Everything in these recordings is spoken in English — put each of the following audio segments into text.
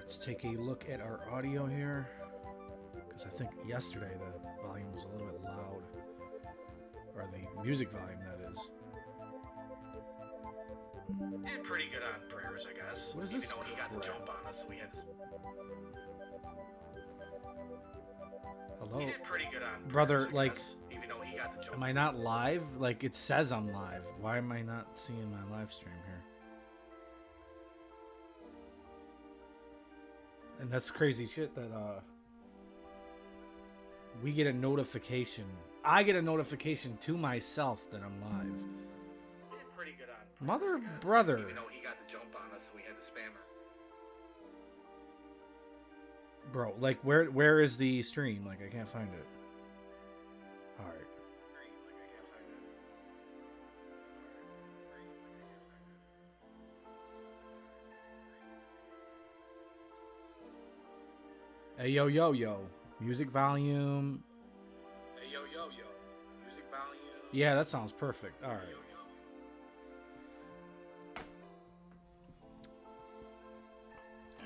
Let's take a look at our audio here, because I think yesterday the volume was a little bit loud, or the music volume, that is. Did pretty good on prayers, I guess. What is Even this though he got the crap? jump on us, so we had to... Hello? He did pretty good on prayers, Brother, I like, guess, even though he got the jump. am I not live? Like, it says I'm live. Why am I not seeing my live stream here? And that's crazy shit that, we get a notification. I get a notification to myself that I'm live. He did pretty good on prayers, Mother, I guess, brother. Even though he got the jump on us, so we had to spam her. Bro, like, where is the stream? Like, I can't find it. Alright. Hey, yo, yo, yo. Music volume. Hey, yo, yo, yo. Music volume. Yeah, that sounds perfect. Alright.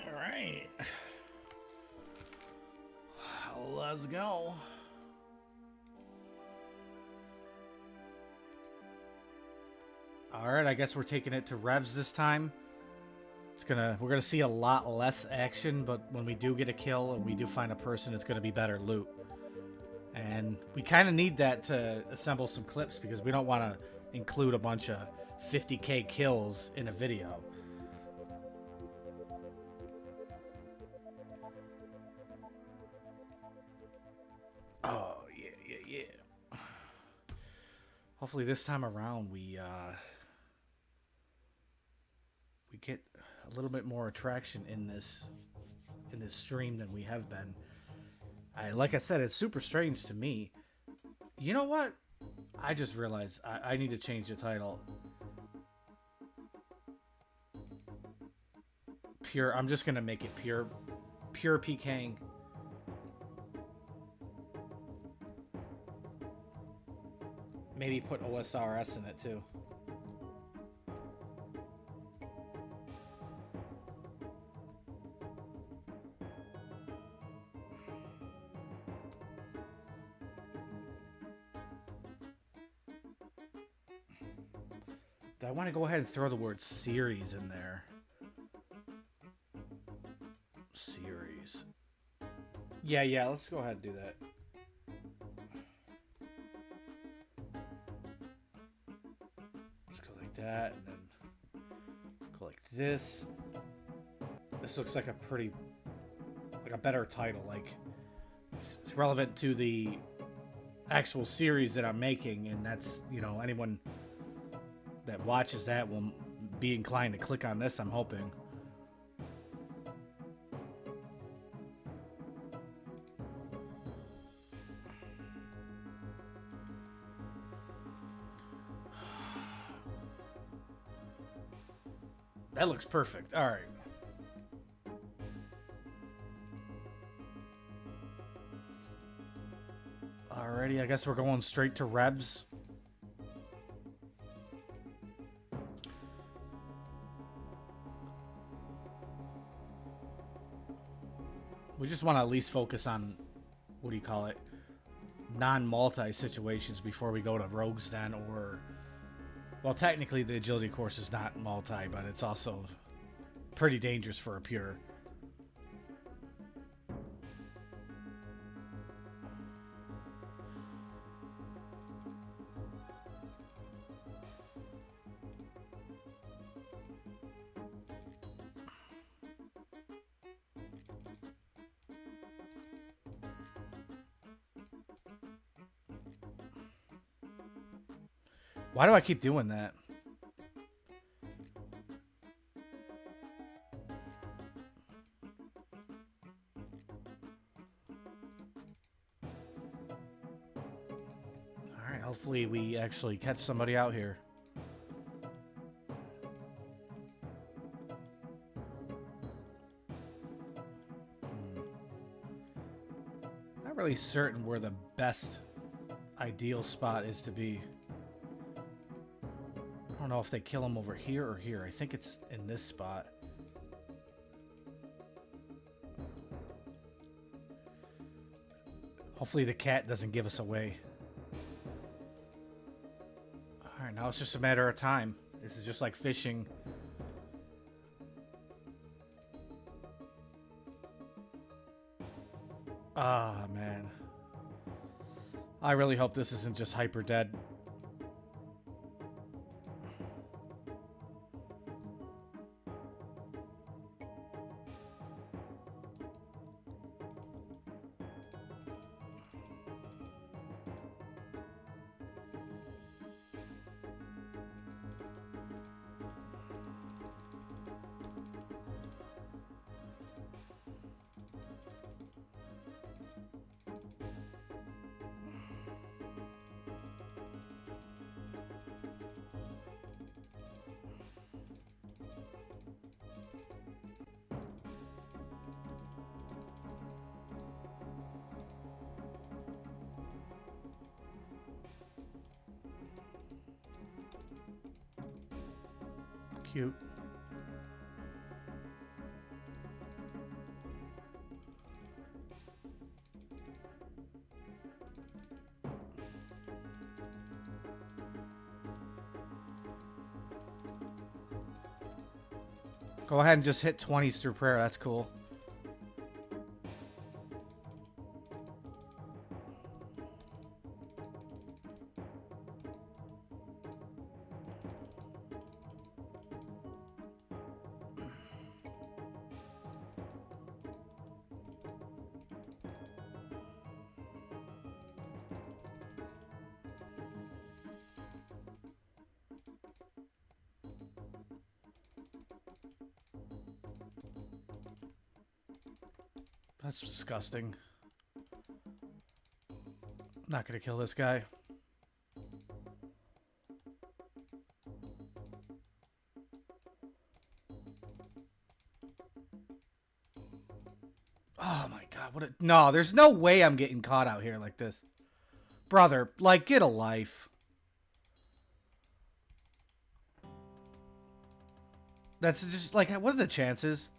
Alright. Let's go. Alright, I guess we're taking it to revs this time. We're gonna see a lot less action, but when we do get a kill and we do find a person, it's gonna be better loot. And we kind of need that to assemble some clips because we don't want to include a bunch of 50k kills in a video. Oh, yeah. Hopefully this time around we get a little bit more attraction in this stream than we have been. Like I said, it's super strange to me. You know what? I just realized I need to change the title. Pure. I'm just gonna make it pure PKing. Maybe put OSRS in it too. I want to go ahead and throw the word series in there. Series. Yeah, let's go ahead and do that. Let's go like that, and then go like this. This looks like a better title. Like, it's relevant to the actual series that I'm making, and that's, you know, anyone that watches that will be inclined to click on this, I'm hoping. That looks perfect. All right. Alrighty, I guess we're going straight to revs. We just want to at least focus on, what do you call it, non-multi situations before we go to Rogue's Den, or, well, technically the agility course is not multi, but it's also pretty dangerous for a pure. Why do I keep doing that? Alright, hopefully we actually catch somebody out here. Not really certain where the best ideal spot is to be. I don't know if they kill him over here or here. I think it's in this spot. Hopefully the cat doesn't give us away. Alright, now it's just a matter of time. This is just like fishing. Ah, man. I really hope this isn't just hyper dead. Cute. Go ahead and just hit 20s through prayer. That's cool. That's disgusting. I'm not gonna kill this guy. Oh my god, what a... No, there's no way I'm getting caught out here like this. Brother, like, get a life. That's just, like, what are the chances?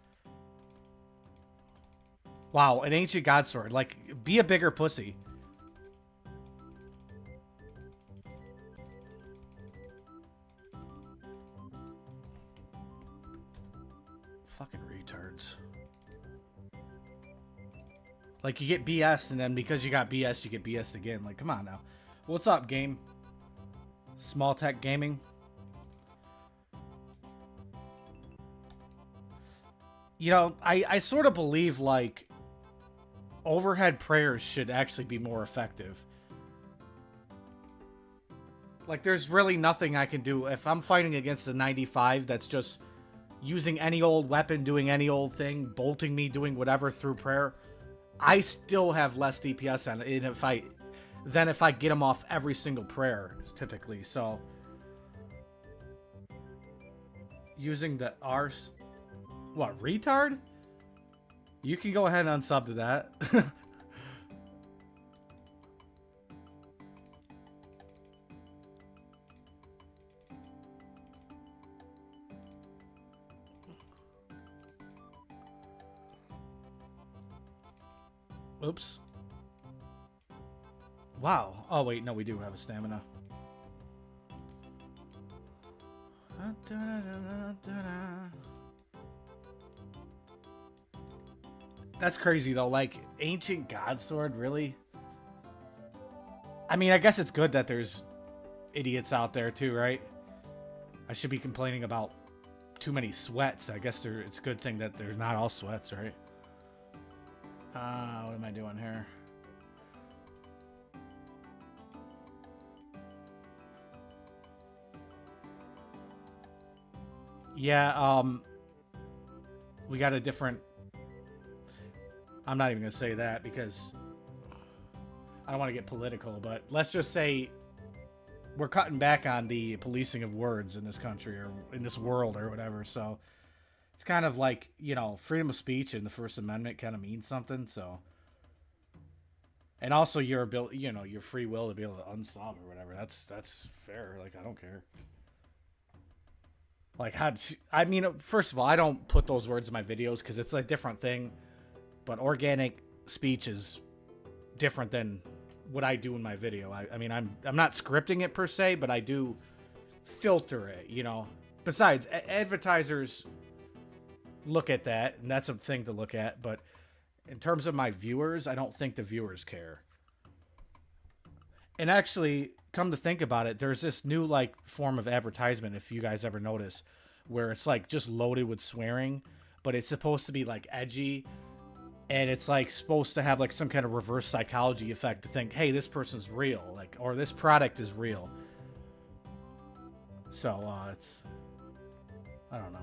Wow, an ancient god sword. Like, be a bigger pussy. Fucking retards. Like, you get BS, and then because you got BS, you get BS again. Like, come on now. What's up, game? Small Tech Gaming. You know, I sort of believe, like, overhead prayers should actually be more effective. Like, there's really nothing I can do. If I'm fighting against a 95 that's just using any old weapon, doing any old thing, bolting me, doing whatever through prayer, I still have less DPS on it than if I get them off every single prayer, typically. So, using the Rs... What, retard? You can go ahead and unsub to that. Oops. Wow. Oh, wait. No, we do have a stamina. That's crazy, though. Like, ancient god sword, really? I mean, I guess it's good that there's idiots out there, too, right? I should be complaining about too many sweats. I guess it's a good thing that they're not all sweats, right? What am I doing here? Yeah, we got a different... I'm not even going to say that because I don't want to get political, but let's just say we're cutting back on the policing of words in this country or in this world or whatever. So it's kind of like, you know, freedom of speech and the First Amendment kind of means something. So, and also your ability, you know, your free will to be able to unsub or whatever. That's fair. Like, I don't care. Like, I mean, first of all, I don't put those words in my videos because it's a different thing. But organic speech is different than what I do in my video. I mean, I'm not scripting it per se, but I do filter it, you know. Besides, advertisers look at that, and that's a thing to look at, but in terms of my viewers, I don't think the viewers care. And actually, come to think about it, there's this new like form of advertisement, if you guys ever notice, where it's like just loaded with swearing, but it's supposed to be like edgy, and it's like supposed to have like some kind of reverse psychology effect to think, hey, this person's real, like, or this product is real. So it's, I don't know.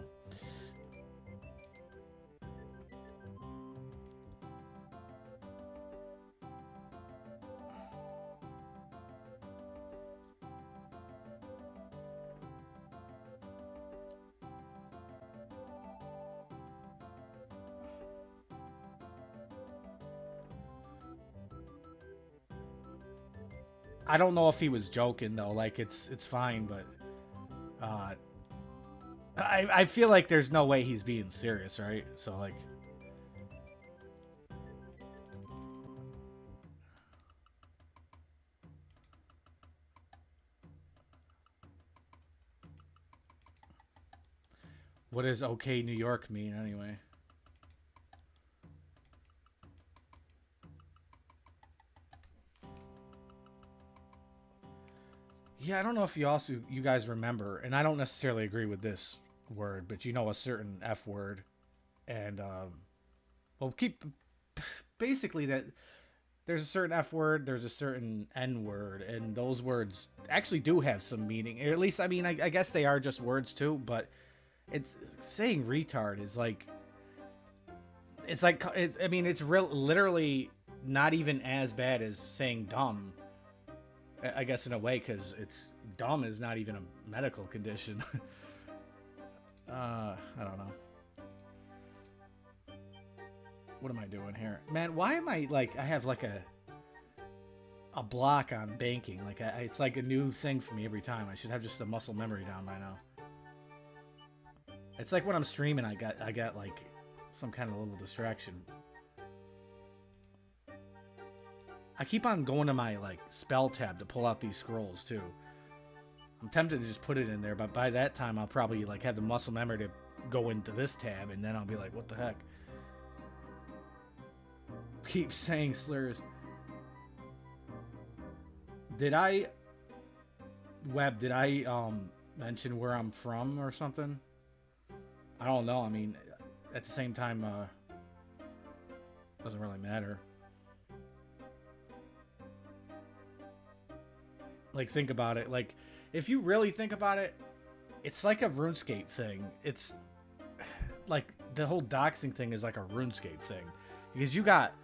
I don't know if he was joking though. Like it's fine, but I feel like there's no way he's being serious, right? So like, what does "Okay New York" mean anyway? Yeah, I don't know if you guys remember, and I don't necessarily agree with this word, but you know a certain F word, and well, basically that there's a certain F word, there's a certain N word, and those words actually do have some meaning. Or at least, I mean, I guess they are just words too, but it's saying retard is like, it's like, I mean, it's literally not even as bad as saying dumb. I guess in a way, because it's dumb is not even a medical condition. I don't know. What am I doing here? Man, why am I like, I have like a block on banking. Like it's like a new thing for me every time. I should have just the muscle memory down by now. It's like when I'm streaming, I got like some kind of little distraction. I keep on going to my like spell tab to pull out these scrolls too. I'm tempted to just put it in there, but by that time I'll probably like have the muscle memory to go into this tab, and then I'll be like, what the heck? Keep saying slurs. Did I mention where I'm from or something? I don't know. I mean, at the same time, doesn't really matter. Like, think about it. Like, if you really think about it, it's like a RuneScape thing. It's like the whole doxing thing is like a RuneScape thing, because you got,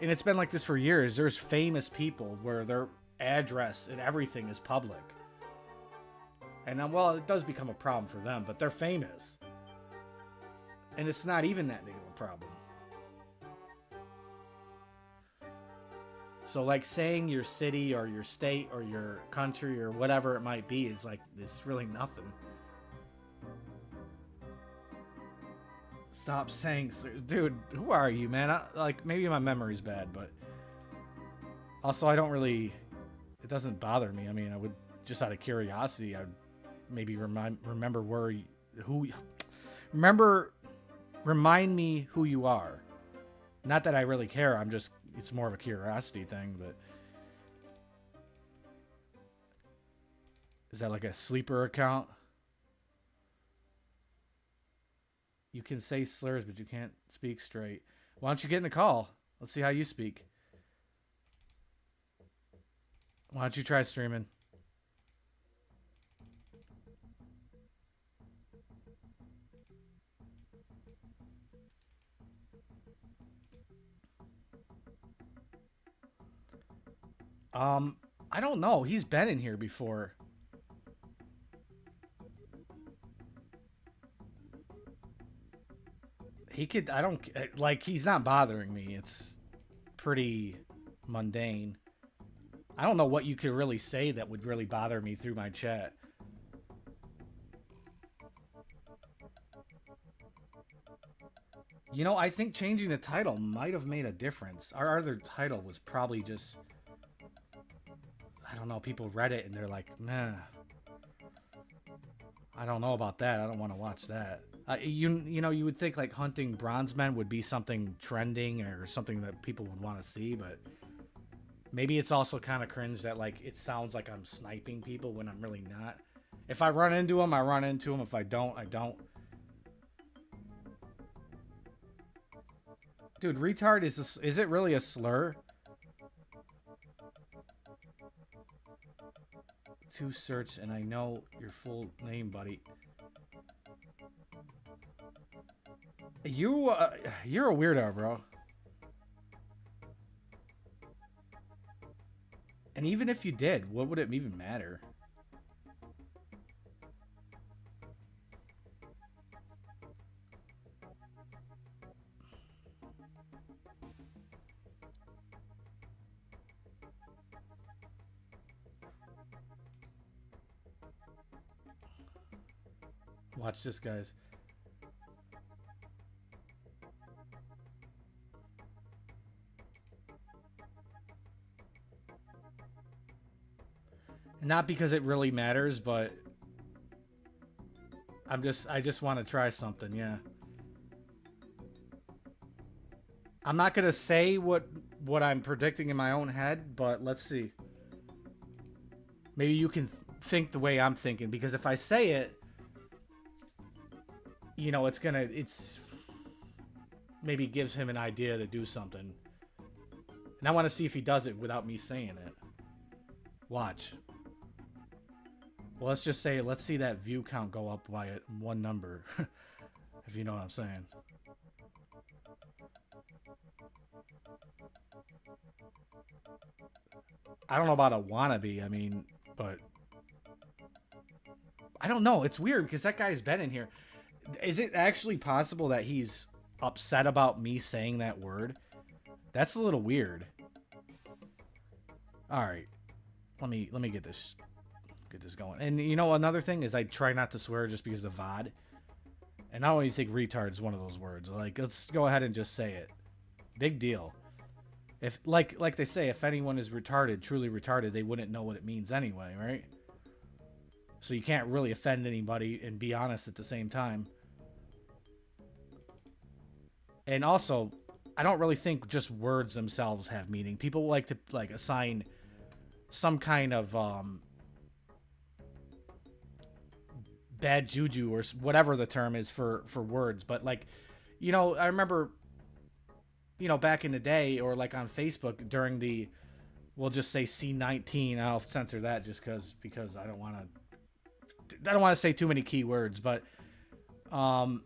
and it's been like this for years. There's famous people where their address and everything is public, and well, it does become a problem for them, but they're famous, and it's not even that big of a problem. So like saying your city or your state or your country or whatever it might be is like, it's really nothing. Stop saying, dude, who are you, man? Like, maybe my memory's bad, but also I don't really, it doesn't bother me. I mean, I would just out of curiosity, I'd maybe remember where, remind me who you are. Not that I really care. I'm just, it's more of a curiosity thing, but is that like a sleeper account? You can say slurs, but you can't speak straight. Why don't you get in the call? Let's see how you speak. Why don't you try streaming? I don't know. He's been in here before. He could, I don't, like, he's not bothering me. It's pretty mundane. I don't know what you could really say that would really bother me through my chat. You know, I think changing the title might have made a difference. Our other title was probably just, I don't know, people read it and they're like, meh. I don't know about that. I don't want to watch that. You know, you would think like hunting bronze men would be something trending or something that people would want to see, but maybe it's also kind of cringe that like it sounds like I'm sniping people when I'm really not. If I run into them, I run into them. If I don't, I don't. Dude, retard is it really a slur? To search, and I know your full name, buddy. You're a weirdo, bro. And even if you did, what would it even matter? Watch this, guys. Not because it really matters, but I just want to try something, yeah. I'm not gonna say what I'm predicting in my own head, but let's see. Maybe you can think the way I'm thinking, because if I say it, you know, it's maybe gives him an idea to do something. And I want to see if he does it without me saying it. Watch. Well, let's just say, let's see that view count go up by one number. If you know what I'm saying. I don't know about a wannabe, I mean, but I don't know. It's weird because that guy's been in here. Is it actually possible that he's upset about me saying that word? That's a little weird. All right. Let me get this going. And you know, another thing is I try not to swear just because of the VOD. And I don't even think retard is one of those words. Like, let's go ahead and just say it. Big deal. If like they say, if anyone is retarded, truly retarded, they wouldn't know what it means anyway, right? So you can't really offend anybody and be honest at the same time. And also, I don't really think just words themselves have meaning. People like to assign some kind of bad juju or whatever the term is for words. But like, you know, I remember, you know, back in the day, or like on Facebook during the, we'll just say C19. I'll censor that just because I don't want to say too many keywords. But on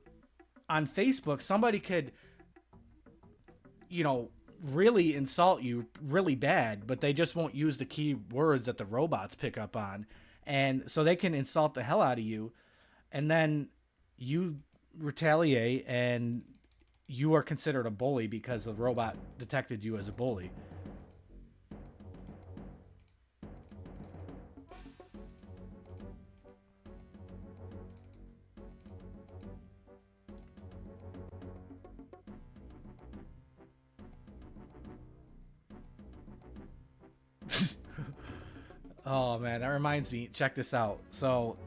Facebook, somebody could, you know, really insult you really bad, but they just won't use the key words that the robots pick up on. And so they can insult the hell out of you, and then you retaliate, and you are considered a bully because the robot detected you as a bully. Oh man, that reminds me. Check this out. So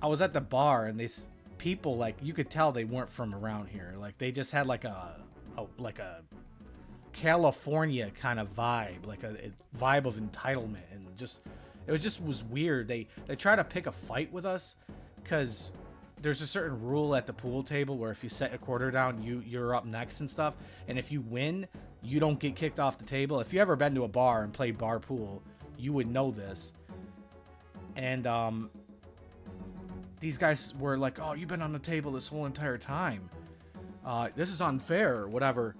I was at the bar, and these people, like, you could tell they weren't from around here. Like, they just had like a California kind of vibe, like a vibe of entitlement, and it was weird. They try to pick a fight with us because there's a certain rule at the pool table where if you set a quarter down, you're up next and stuff. And if you win, you don't get kicked off the table. If you ever been to a bar and played bar pool, you would know this. And these guys were like, "Oh, you've been on the table this whole entire time. This is unfair," or whatever.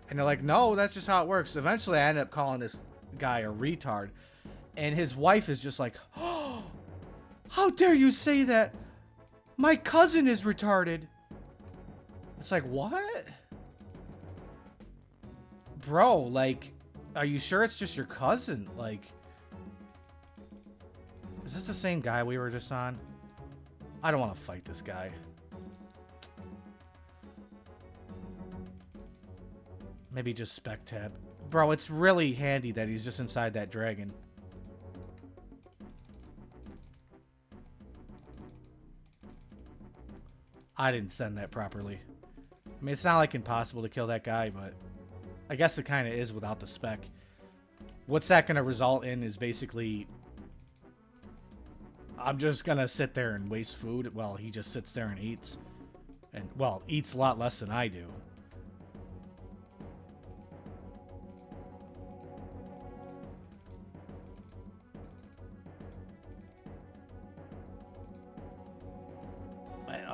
And they're like, "No, that's just how it works." Eventually, I ended up calling this guy a retard. And his wife is just like, "Oh, how dare you say that? My cousin is retarded." It's like, what? Bro, like, are you sure it's just your cousin? Like, is this the same guy we were just on? I don't want to fight this guy. Maybe just spec tab. Bro, it's really handy that he's just inside that dragon. I didn't send that properly. I mean, it's not like impossible to kill that guy, but I guess it kind of is without the spec. What's that going to result in is basically I'm just going to sit there and waste food while he just sits there and eats. And, well, eats a lot less than I do.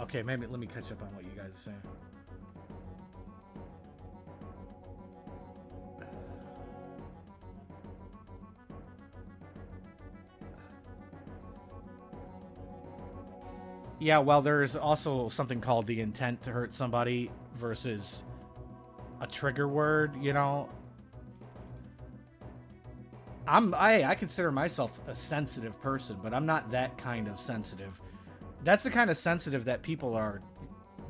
Okay, maybe let me catch up on what you guys are saying. Yeah, well, there's also something called the intent to hurt somebody versus a trigger word, you know? I consider myself a sensitive person, but I'm not that kind of sensitive. That's the kind of sensitive that people are,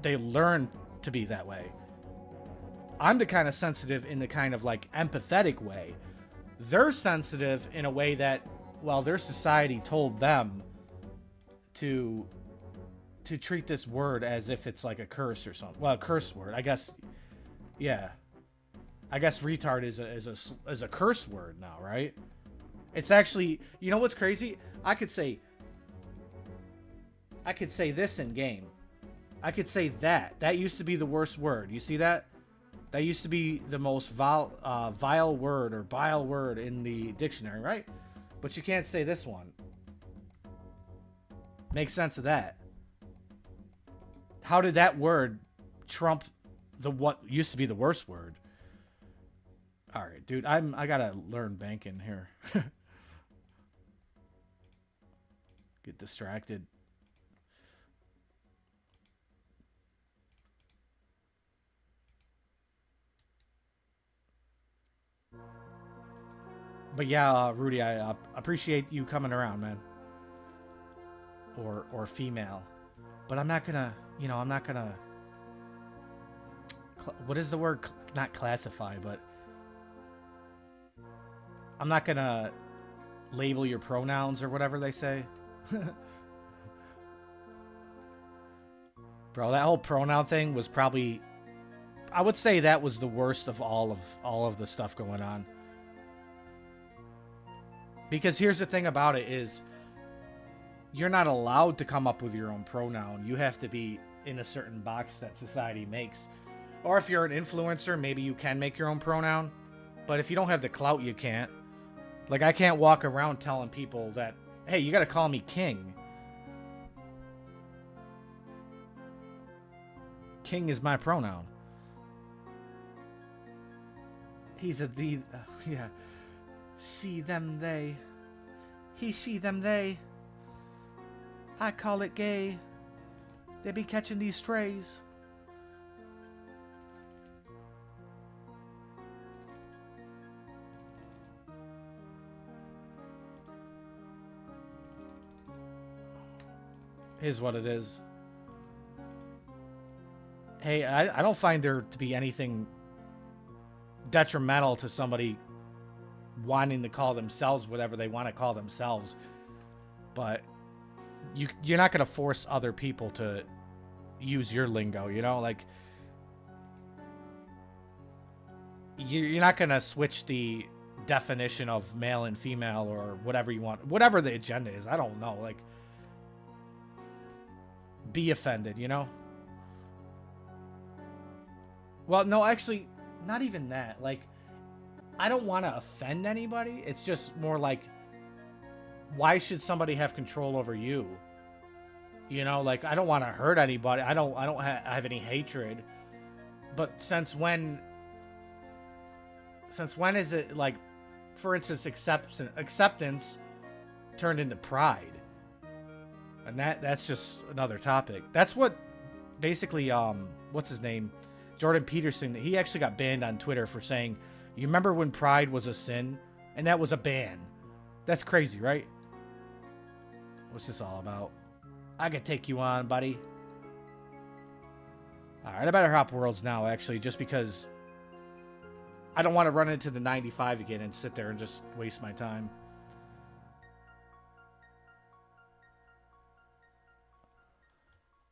they learn to be that way. I'm the kind of sensitive in the kind of like empathetic way. They're sensitive in a way that, well, their society told them to treat this word as if it's like a curse or something. Well, a curse word, I guess. Yeah. I guess retard is a curse word now, right? It's actually, you know what's crazy? I could say this in game. I could say that. That used to be the worst word. You see that? That used to be the most vile word or vile word in the dictionary, right? But you can't say this one. Make sense of that. How did that word trump the what used to be the worst word? All right, dude, I gotta learn banking here. Get distracted. But yeah, Rudy, I appreciate you coming around, man. Or female. But I'm not gonna, you know, I'm not gonna... What is the word? Not classify, but... I'm not gonna label your pronouns or whatever they say. Bro, that whole pronoun thing was probably... I would say that was the worst of all of the stuff going on. Because here's the thing about it is... You're not allowed to come up with your own pronoun. You have to be in a certain box that society makes. Or if you're an influencer, maybe you can make your own pronoun. But if you don't have the clout, you can't. Like, I can't walk around telling people that, hey, you gotta call me King. King is my pronoun. He's a the... yeah. She, them, they. He, she, them, they. I call it gay. They be catching these strays. Is what it is. Hey, I don't find there to be anything detrimental to somebody wanting to call themselves whatever they want to call themselves. But you're not going to force other people to use your lingo, you know? Like, you're not going to switch the definition of male and female or whatever you want. Whatever the agenda is, I don't know. Like, be offended, you know? Well, no, actually, not even that. Like, I don't want to offend anybody. It's just more like, why should somebody have control over you? You know, like, I don't want to hurt anybody. I don't have any hatred. But since when is it, like, for instance, acceptance turned into pride? And that's just another topic. That's what basically, what's his name? Jordan Peterson, he actually got banned on Twitter for saying, you remember when pride was a sin? And that was a ban. That's crazy, right? What's this all about? I could take you on, buddy. Alright, I better hop worlds now, actually, just because I don't want to run into the 95 again and sit there and just waste my time.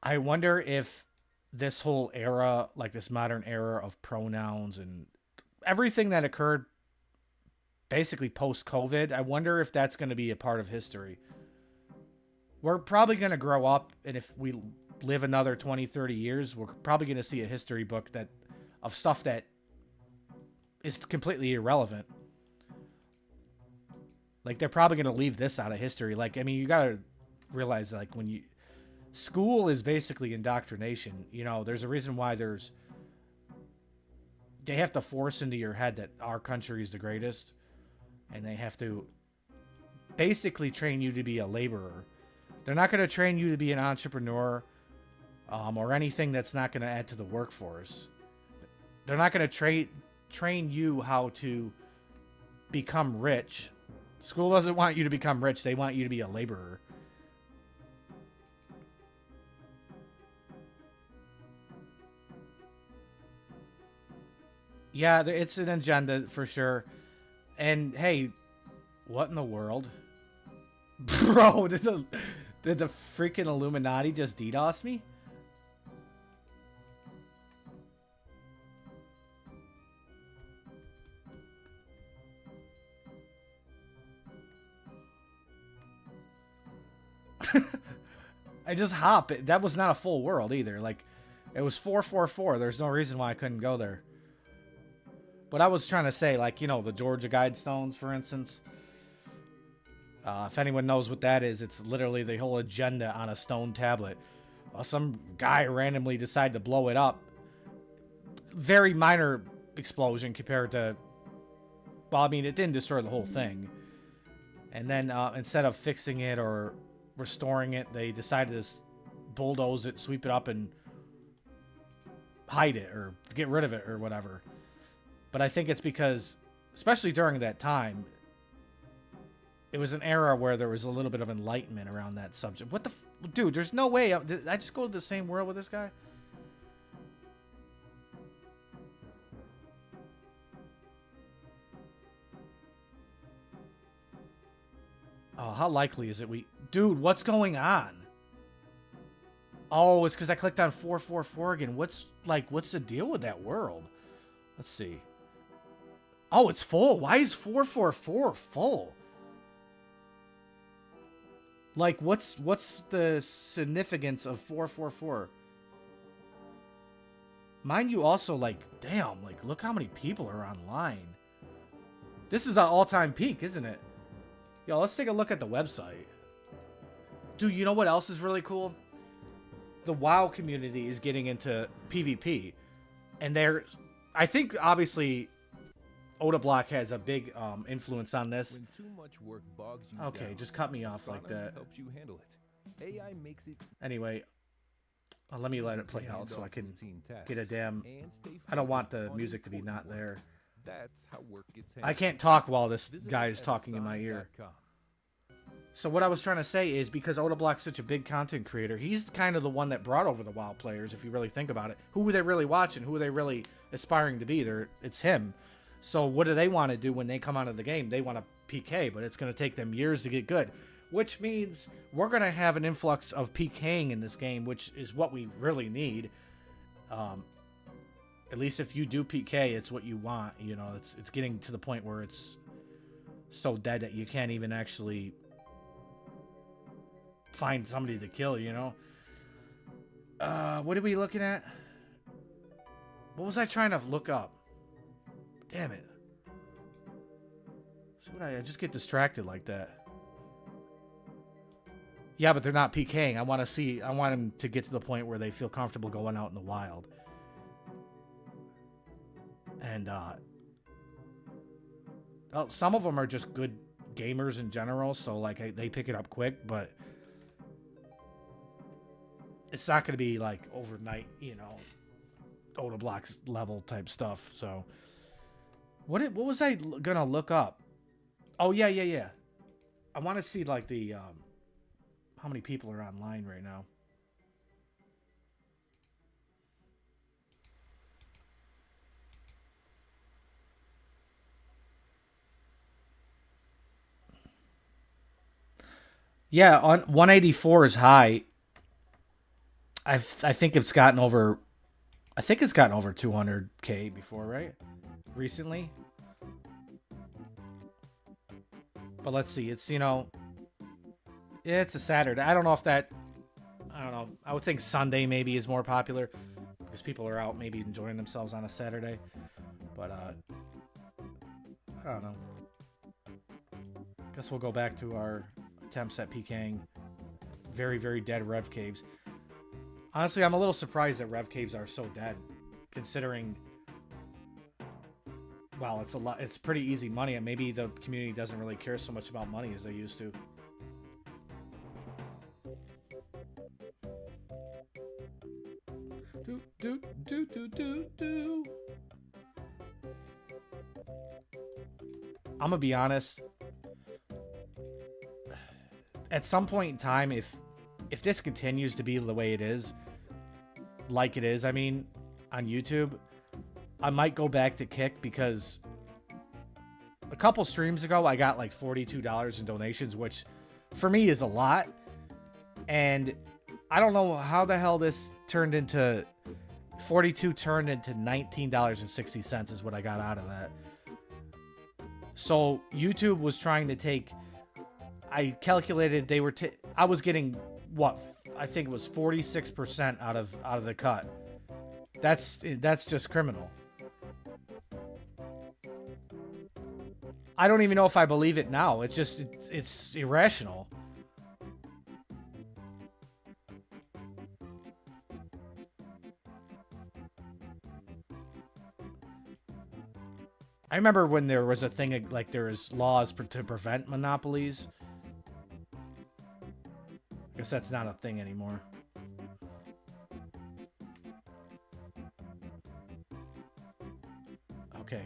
I wonder if this whole era, like this modern era of pronouns and everything that occurred basically post-COVID, I wonder if that's going to be a part of history. We're probably going to grow up, and if we live another 20, 30 years, we're probably going to see a history book that of stuff that is completely irrelevant. Like, they're probably going to leave this out of history. Like, I mean, you got to realize, like, when you... School is basically indoctrination. You know, there's a reason why they have to force into your head that our country is the greatest. And they have to basically train you to be a laborer. They're not going to train you to be an entrepreneur or anything that's not going to add to the workforce. They're not going to train you how to become rich. School doesn't want you to become rich. They want you to be a laborer. Yeah, it's an agenda for sure. And hey, what in the world? Bro, did the freaking Illuminati just DDoS me? I just hop. That was not a full world either. Like, it was 444. There's no reason why I couldn't go there. But I was trying to say, like, you know, the Georgia Guidestones, for instance. If anyone knows what that is, it's literally the whole agenda on a stone tablet. Some guy randomly decided to blow it up. Very minor explosion compared to... Well, I mean, it didn't destroy the whole thing. And then instead of fixing it or restoring it, they decided to bulldoze it, sweep it up, and hide it or get rid of it or whatever. But I think it's because, especially during that time, it was an era where there was a little bit of enlightenment around that subject. What the... Dude, there's no way... Did I just go to the same world with this guy? Oh, how likely is it we... Dude, what's going on? Oh, it's because I clicked on 444 again. What's the deal with that world? Let's see. Oh, it's full. Why is 444 full? Like, what's the significance of 444? Mind you, also, like, damn, like, look how many people are online. This is an all-time peak, isn't it? Yo, let's take a look at the website. Dude, you know what else is really cool? The WoW community is getting into PvP. And I think, obviously, Odablock has a big influence on this. When too much work bogs you okay, down, just cut me off like that. Helps you handle it. AI makes it anyway, let me let it play out so I can get a damn... I don't want the music to be not there. That's how work gets I can't talk while this guy is talking in my ear. So what I was trying to say is, because Odablock's such a big content creator, he's kind of the one that brought over the WoW players, if you really think about it. Who are they really watching? Who are they really aspiring to be? It's him. So what do they want to do when they come out of the game? They want to PK, but it's going to take them years to get good. Which means we're going to have an influx of PKing in this game, which is what we really need. At least if you do PK, it's what you want. You know, it's getting to the point where it's so dead that you can't even actually find somebody to kill, you know? What are we looking at? What was I trying to look up? Damn it. So I just get distracted like that. Yeah, but they're not PKing. I want them to get to the point where they feel comfortable going out in the wild. And well, some of them are just good gamers in general, so like they pick it up quick, but it's not going to be like overnight, you know, Odablock's level type stuff. So what was I gonna look up? Oh yeah. I want to see like the how many people are online right now. Yeah, on 184 is high. I think it's gotten over. I think it's gotten over 200K before, right? Recently. But let's see. It's, you know, it's a Saturday. I don't know if that. I don't know. I would think Sunday maybe is more popular because people are out maybe enjoying themselves on a Saturday. But I don't know. Guess we'll go back to our attempts at PKing. Very, very dead rev caves. Honestly, I'm a little surprised that rev caves are so dead, considering, well, it's a lot. It's pretty easy money, and maybe the community doesn't really care so much about money as they used to. Do do do do do do. I'm gonna be honest. At some point in time, if this continues to be the way it is, like it is, I mean, on YouTube, I might go back to Kick because a couple streams ago, I got like $42 in donations, which for me is a lot. And I don't know how the hell this turned into 42 turned into $19.60 is what I got out of that. So YouTube was trying to take, I calculated they were, I was getting what? I think it was 46% out of the cut. That's just criminal. I don't even know if I believe it now. It's just it's irrational. I remember when there was a thing like there was laws to prevent monopolies. I guess that's not a thing anymore. Okay.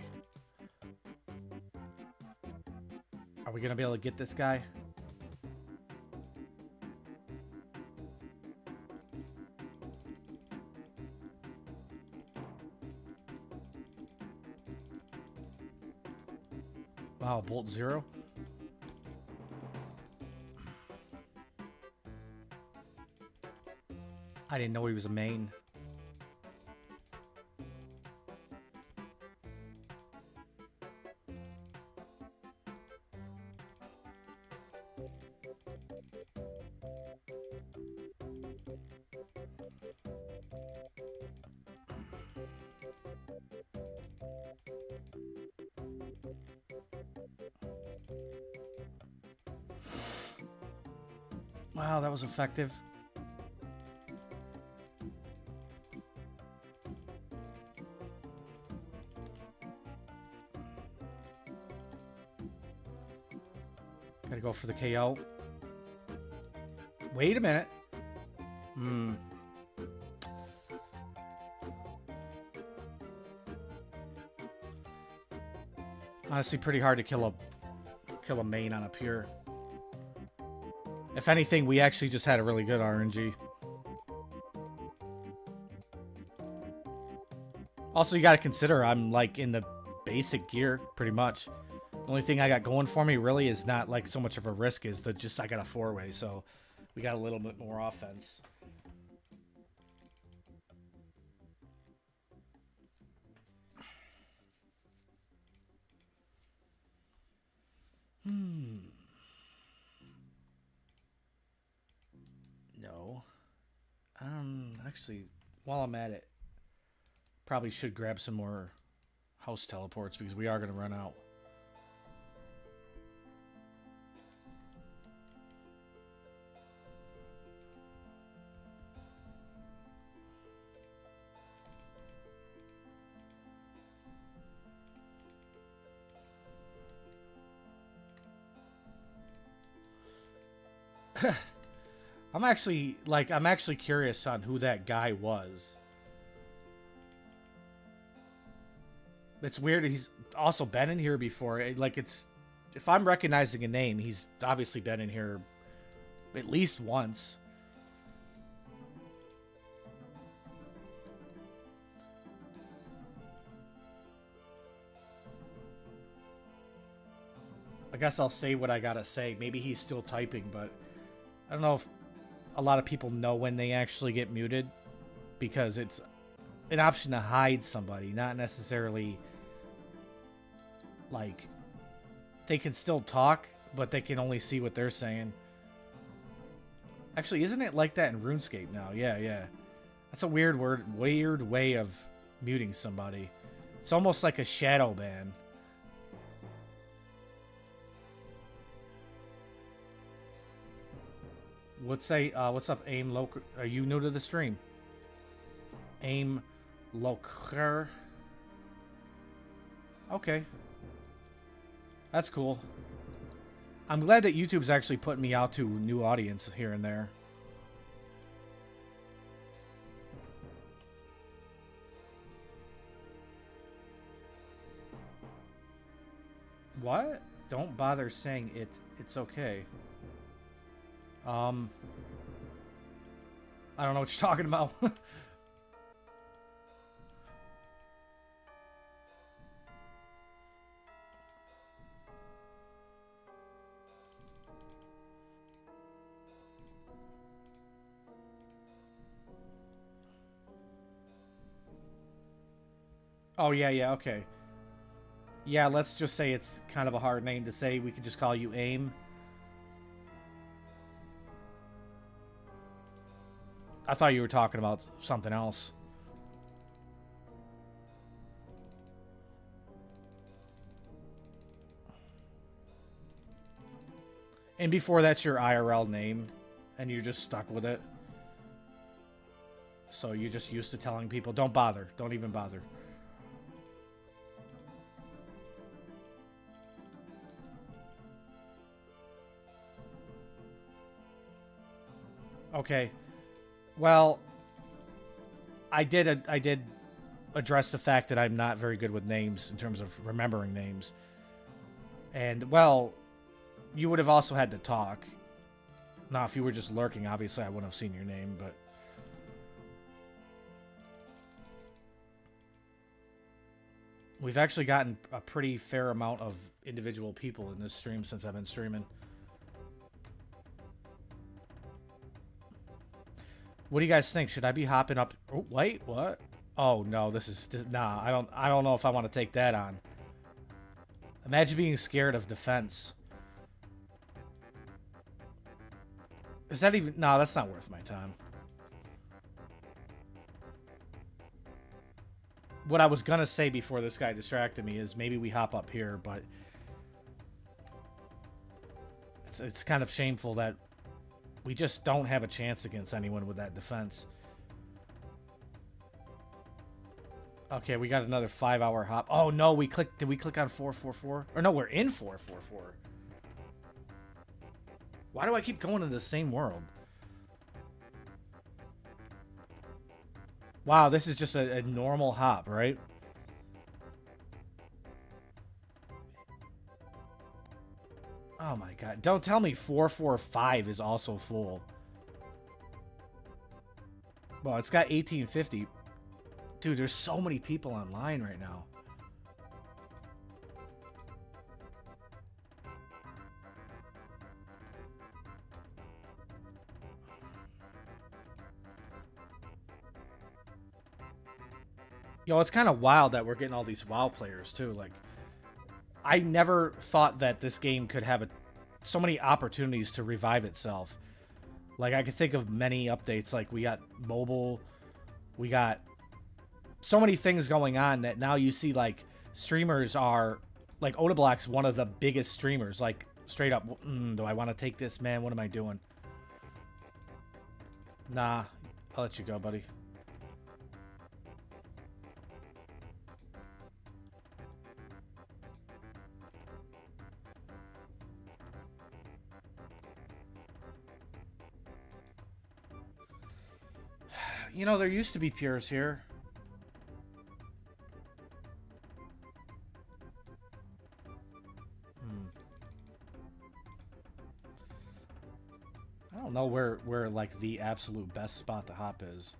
Are we gonna be able to get this guy? Wow, Bolt 0. I didn't know he was a main. Wow, that was effective. Gotta go for the KO. Wait a minute. Honestly, pretty hard to kill a main on a pure. If anything, we actually just had a really good RNG. Also, you gotta consider I'm like in the basic gear, pretty much. The only thing I got going for me really is not like so much of a risk is that just I got a 4-way, so we got a little bit more offense. No. Actually, while I'm at it, probably should grab some more house teleports because we are going to run out. I'm actually curious on who that guy was. It's weird. He's also been in here before. Like, it's, if I'm recognizing a name, he's obviously been in here at least once. I guess I'll say what I gotta say. Maybe he's still typing, but I don't know if a lot of people know when they actually get muted, because it's an option to hide somebody, not necessarily like they can still talk, but they can only see what they're saying. Actually, isn't it like that in RuneScape now? Yeah. That's a weird way of muting somebody. It's almost like a shadow ban. What's up, Aim Loker? Are you new to the stream? Aim Loker. Okay. That's cool. I'm glad that YouTube's actually putting me out to a new audience here and there. What? Don't bother saying it. It's okay. I don't know what you're talking about. Oh, yeah, okay. Yeah, let's just say it's kind of a hard name to say. We could just call you AIM. I thought you were talking about something else. And before that's your IRL name, and you're just stuck with it. So you're just used to telling people, don't bother. Don't even bother. Okay. Well, I did address the fact that I'm not very good with names in terms of remembering names. And, well, you would have also had to talk. Now, if you were just lurking, obviously I wouldn't have seen your name, but... We've actually gotten a pretty fair amount of individual people in this stream since I've been streaming. What do you guys think? Should I be hopping up? Oh, wait, what? Oh no, nah. I don't know if I want to take that on. Imagine being scared of defense. Is that even? No, that's not worth my time. What I was gonna say before this guy distracted me is maybe we hop up here, but it's kind of shameful that we just don't have a chance against anyone with that defense. Okay, we got another 5-hour hop. Oh no, did we click on 444? Or no, we're in 444. Why do I keep going to the same world? Wow, this is just a normal hop, right? Oh my god. Don't tell me 445 is also full. Well, it's got 1850. Dude, there's so many people online right now. Yo, it's kind of wild that we're getting all these WoW players, too. Like, I never thought that this game could have so many opportunities to revive itself. Like, I could think of many updates. Like, we got mobile. We got so many things going on that now you see, like, streamers are... Like, Odablack's one of the biggest streamers. Like, straight up, do I want to take this, man? What am I doing? Nah, I'll let you go, buddy. You know, there used to be pures here. I don't know where like the absolute best spot to hop is.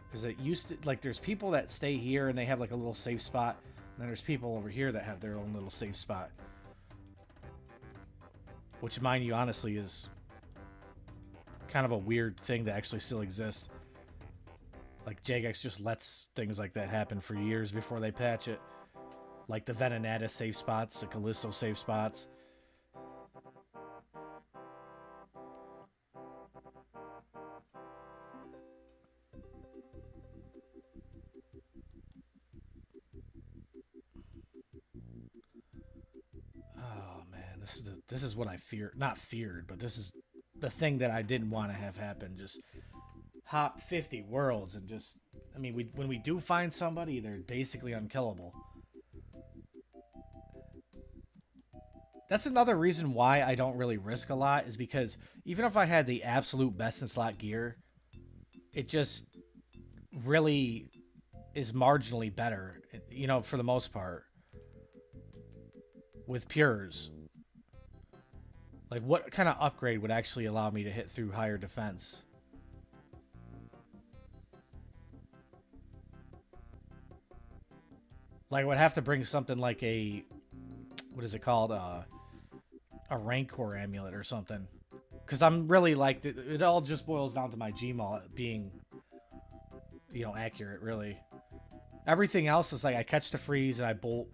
Because it used to, like, there's people that stay here and they have like a little safe spot. And then there's people over here that have their own little safe spot. Which, mind you, honestly is kind of a weird thing that actually still exists. Like, Jagex just lets things like that happen for years before they patch it. Like the Venonata safe spots, the Callisto safe spots. Oh man, this is what I fear. Not feared, but this is the thing that I didn't want to have happen. Just hop 50 worlds and just, I mean, when we do find somebody, they're basically unkillable. That's another reason why I don't really risk a lot, is because even if I had the absolute best in slot gear, it just really is marginally better, you know, for the most part, with pures. Like, what kind of upgrade would actually allow me to hit through higher defense? Like, I would have to bring something like a, what is it called? A Rancor amulet or something. Because I'm really like, it all just boils down to my Gmaul being, you know, accurate, really. Everything else is like, I catch the freeze and I bolt.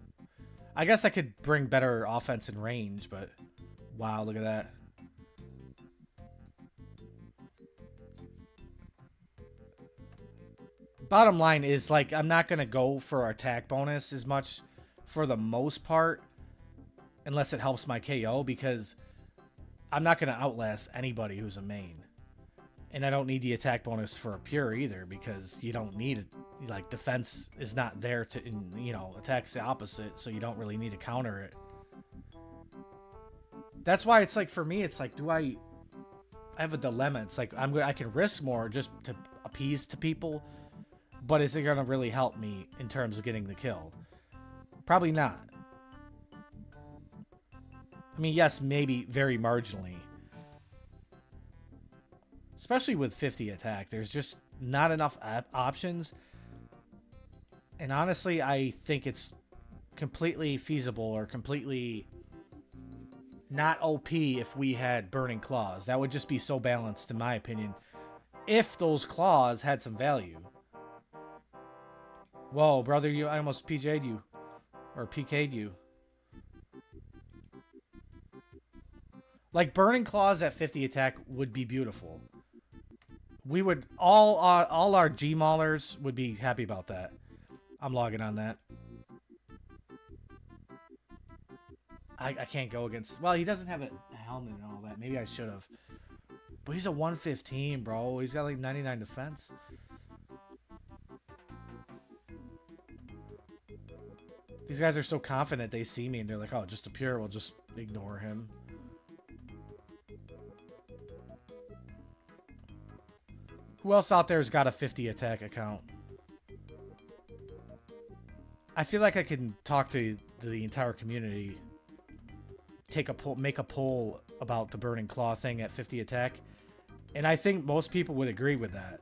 I guess I could bring better offense and range, but wow, look at that. Bottom line is, like, I'm not going to go for attack bonus as much for the most part, unless it helps my KO, because I'm not going to outlast anybody who's a main. And I don't need the attack bonus for a pure either, because you don't need it. Like, defense is not there to, you know, attack's the opposite, so you don't really need to counter it. That's why it's like, for me, it's like, I have a dilemma. It's like, I can risk more just to appease to people, but is it going to really help me in terms of getting the kill? Probably not. I mean, yes, maybe very marginally. Especially with 50 attack. There's just not enough options. And honestly, I think it's completely feasible or completely not OP if we had Burning Claws. That would just be so balanced, in my opinion, if those claws had some value. Whoa, brother, I almost PJ'd you. Or PK'd you. Like, Burning Claws at 50 attack would be beautiful. We would, all our G-Maulers would be happy about that. I'm logging on that. I can't go against, well, he doesn't have a helmet and all that. Maybe I should have. But he's a 115, bro. He's got like 99 defense. These guys are so confident they see me and they're like, oh, just a pure, we'll just ignore him. Who else out there has got a 50 attack account? I feel like I can talk to the entire community. Make a poll about the Burning Claw thing at 50 attack. And I think most people would agree with that.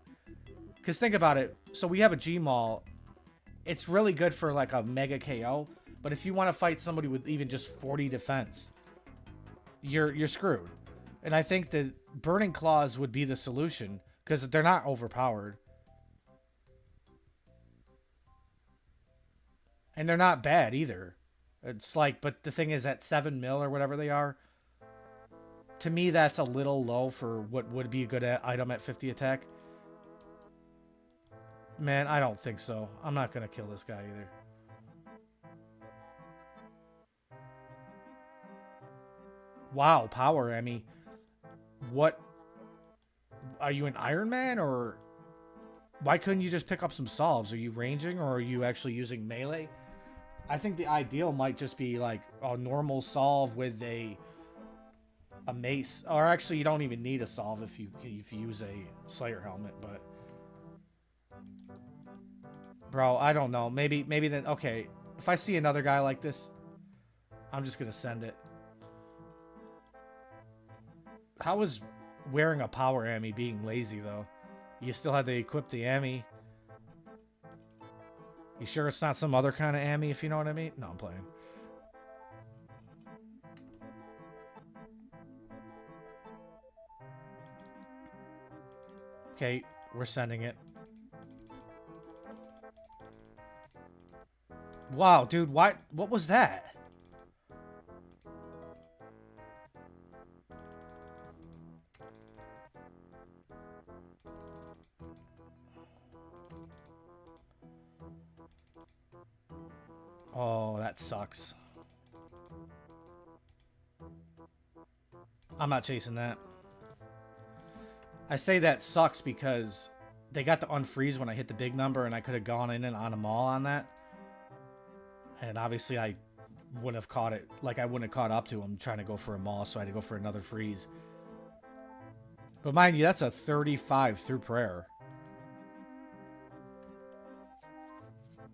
Because think about it. So we have a Gmaul. It's really good for like a mega KO. But if you want to fight somebody with even just 40 defense, you're screwed. And I think that Burning Claws would be the solution. Because they're not overpowered. And they're not bad either. It's like, but the thing is, at 7 mil or whatever they are, to me that's a little low for what would be a good item at 50 attack. Man, I don't think so. I'm not going to kill this guy either. Wow, power, Emmy. What? Are you an Iron Man, or why couldn't you just pick up some solves? Are you ranging, or are you actually using melee? I think the ideal might just be like a normal solve with a mace, or actually you don't even need a solve if you use a Slayer helmet. But bro, I don't know. Maybe then, okay, if I see another guy like this, I'm just gonna send it. How is wearing a power Ami being lazy though? You still had to equip the Ami. You sure it's not some other kind of Ami, if you know what I mean? No, I'm playing. Okay, we're sending it. Wow, dude, what was that? Oh, that sucks. I'm not chasing that. I say that sucks because they got to unfreeze when I hit the big number, and I could have gone in and on them all on that. And obviously I wouldn't have caught it. Like, I wouldn't have caught up to him trying to go for a maul, so I had to go for another freeze. But mind you, that's a 35 through prayer.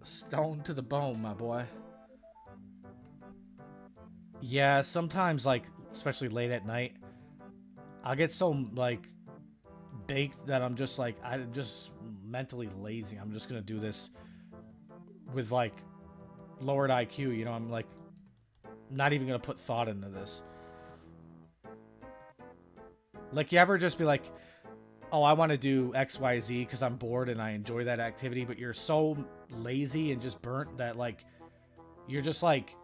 Stone to the bone, my boy. Yeah, sometimes, like, especially late at night, I'll get so, like, baked that I'm just, like, I'm just mentally lazy. I'm just gonna do this with, like, lowered IQ, you know? I'm, like, not even gonna put thought into this. Like, you ever just be like, oh, I want to do XYZ because I'm bored and I enjoy that activity, but you're so lazy and just burnt that, like, you're just like,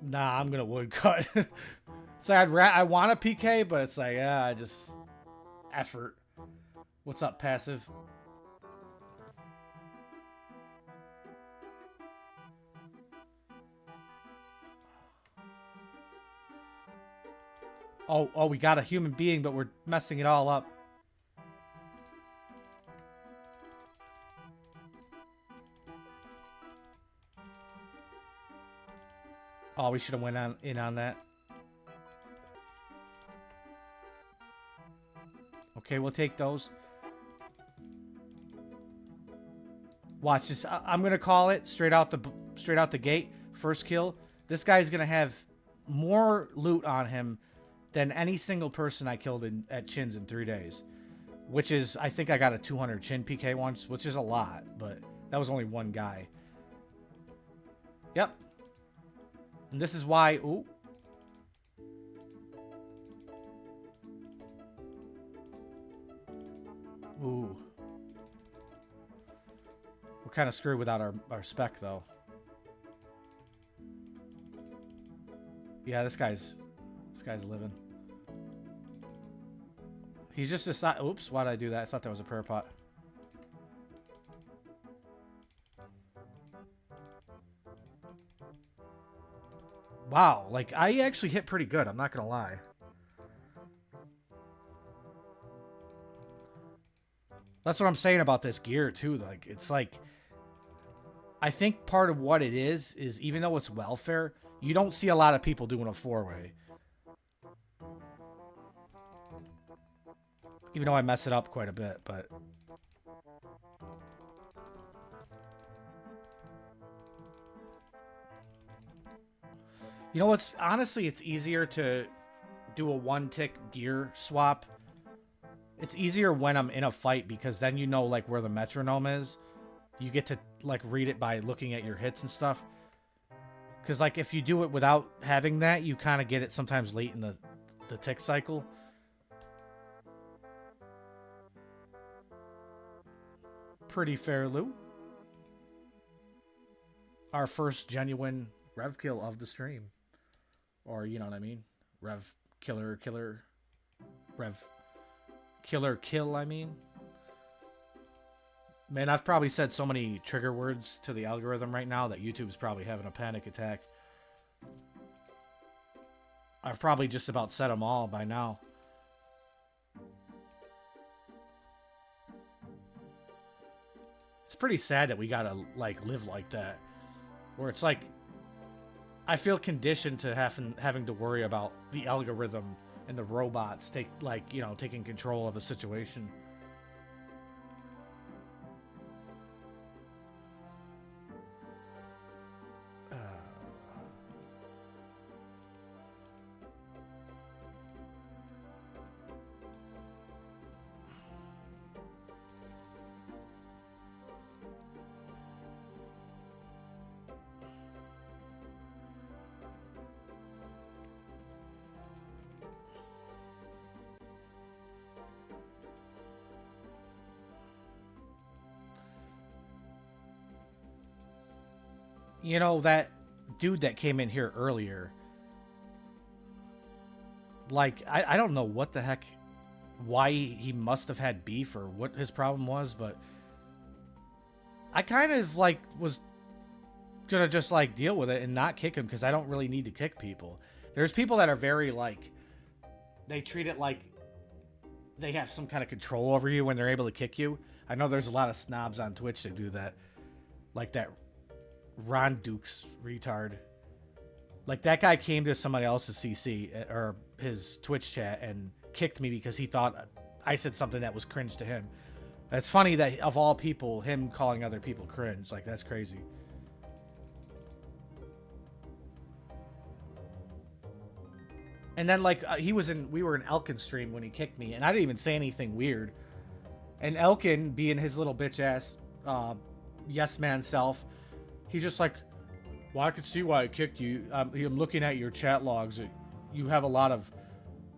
nah, I'm gonna woodcut. It's like, I want a PK, but it's like, yeah, I just... effort. What's up, passive? Oh, we got a human being, but we're messing it all up. Oh, we should have went in on that. Okay, we'll take those. Watch this. I'm gonna call it straight out the gate. First kill. This guy's gonna have more loot on him than any single person I killed at Chins in 3 days. Which is, I think I got a 200 Chin PK once, which is a lot, but that was only one guy. Yep. And this is why... Ooh. Ooh. We're kind of screwed without our spec, though. Yeah, this guy's living. He's just decided... Oops, why did I do that? I thought that was a prayer pot. Wow, like, I actually hit pretty good, I'm not gonna lie. That's what I'm saying about this gear, too. Like, it's like... I think part of what it is even though it's welfare, you don't see a lot of people doing a 4-way. Even though I mess it up quite a bit, but... You know what's... Honestly, it's easier to do a 1-tick gear swap. It's easier when I'm in a fight because then you know, like, where the metronome is. You get to, like, read it by looking at your hits and stuff. Because, like, if you do it without having that, you kind of get it sometimes late in the tick cycle. Pretty fair loot. Our first genuine rev kill of the stream. Or, you know what I mean? Rev killer. Rev killer kill, I mean. Man, I've probably said so many trigger words to the algorithm right now that YouTube's probably having a panic attack. I've probably just about said them all by now. It's pretty sad that we gotta, like, live like that. Where it's like, I feel conditioned to having to worry about the algorithm and the robots taking control of a situation. You know, that dude that came in here earlier, like, I don't know what the heck, why he must have had beef or what his problem was, but I kind of, like, was gonna just, like, deal with it and not kick him because I don't really need to kick people. There's people that are very, like, they treat it like they have some kind of control over you when they're able to kick you. I know there's a lot of snobs on Twitch that do that. Like that Ron Dukes retard. Like, that guy came to somebody else's CC or his Twitch chat and kicked me because he thought I said something that was cringe to him. It's funny that, of all people, him calling other people cringe. Like, that's crazy. And then, like, we were in Elkin's stream when he kicked me, and I didn't even say anything weird. And Elkin, being his little bitch ass yes man self, he's just like, well, I could see why I kicked you. I'm looking at your chat logs. You have a lot of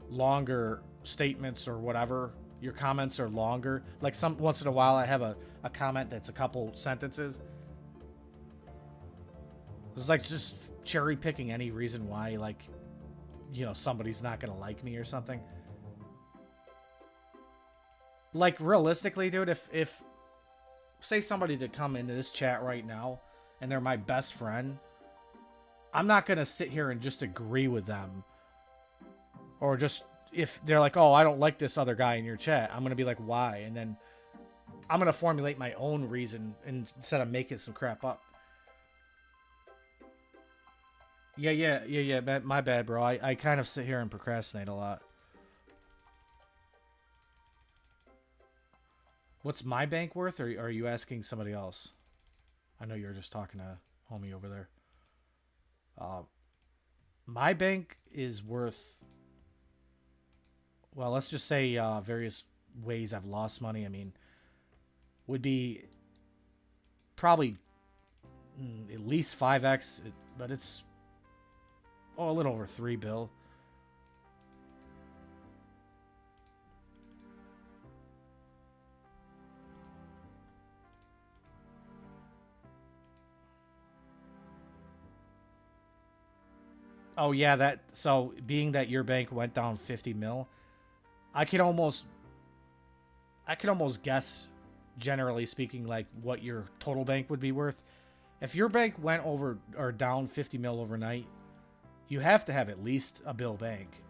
longer statements or whatever. Your comments are longer. Like, once in a while I have a comment that's a couple sentences. It's like just cherry picking any reason why, like, you know, somebody's not gonna like me or something. Like, realistically, dude, if say somebody to come into this chat right now and they're my best friend, I'm not gonna sit here and just agree with them. Or just, if they're like, oh, I don't like this other guy in your chat, I'm gonna be like, why? And then I'm gonna formulate my own reason instead of making some crap up. Yeah, my bad, bro. I kind of sit here and procrastinate a lot. What's my bank worth, or are you asking somebody else? I know you're just talking to homie over there. My bank is worth, well, let's just say various ways I've lost money. I mean, would be probably at least 5x, but it's a little over 3 bill. Oh yeah, so being that your bank went down 50 mil, I could almost guess, generally speaking, like what your total bank would be worth. If your bank went over or down 50 mil overnight, you have to have at least a bill bank.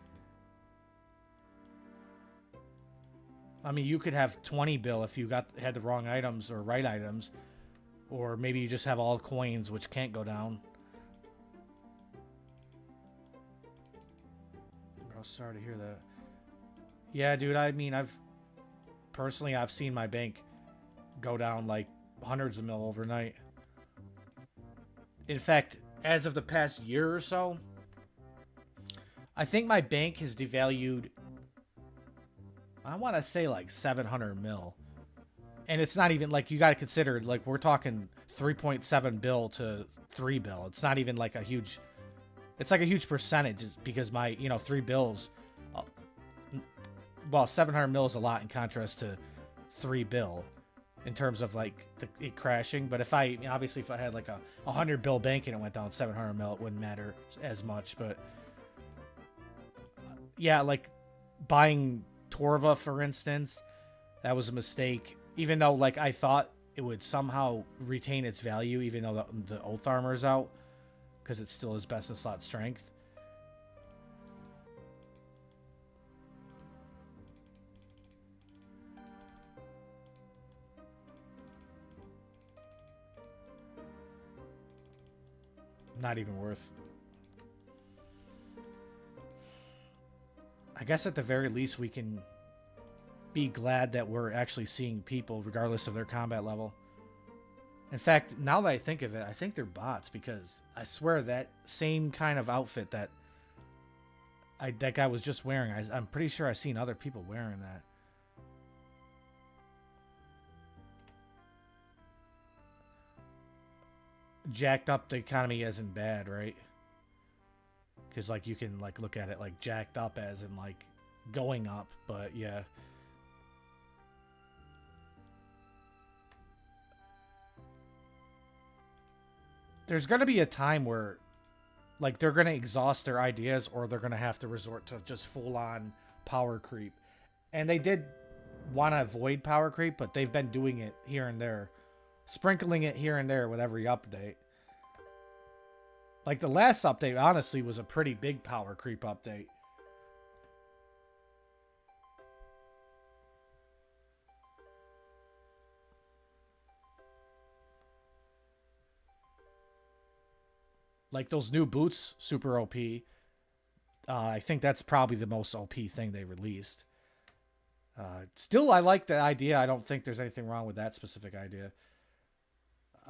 I mean, you could have 20 bill if you had the wrong items or right items, or maybe you just have all coins, which can't go down. Bro, sorry to hear that. Yeah, dude, I mean, I've seen my bank go down like hundreds of mil overnight. In fact, as of the past year or so, I think my bank has devalued, I want to say like 700 mil. And it's not even like, you got to consider, like, we're talking 3.7 bill to 3 bill. It's not even like a huge, it's like a huge percentage because my, 3 bills, well, 700 mil is a lot in contrast to 3 bill in terms of like it crashing. But if obviously if I had like a 100 bill bank and it went down 700 mil, it wouldn't matter as much. But yeah, like buying Torva, for instance, that was a mistake. Even though, like, I thought it would somehow retain its value, even though the Oath Armor's out, because it still is best in slot strength. Not even worth. I guess at the very least we can be glad that we're actually seeing people regardless of their combat level. In fact, now that I think of it, I think they're bots, because I swear that same kind of outfit that that guy was just wearing, I'm pretty sure I've seen other people wearing that. Jacked up the economy isn't bad, right? Because, like, you can, like, look at it like jacked up as in, like, going up, but yeah. there's going to be a time where, like, they're going to exhaust their ideas or they're going to have to resort to just full-on power creep. And they did want to avoid power creep, but they've been doing it here and there. Sprinkling it here and there with every update. Like, the last update, honestly, was a pretty big power creep update. Like, those new boots, super OP. I think that's probably the most OP thing they released. Still, I like the idea. I don't think there's anything wrong with that specific idea.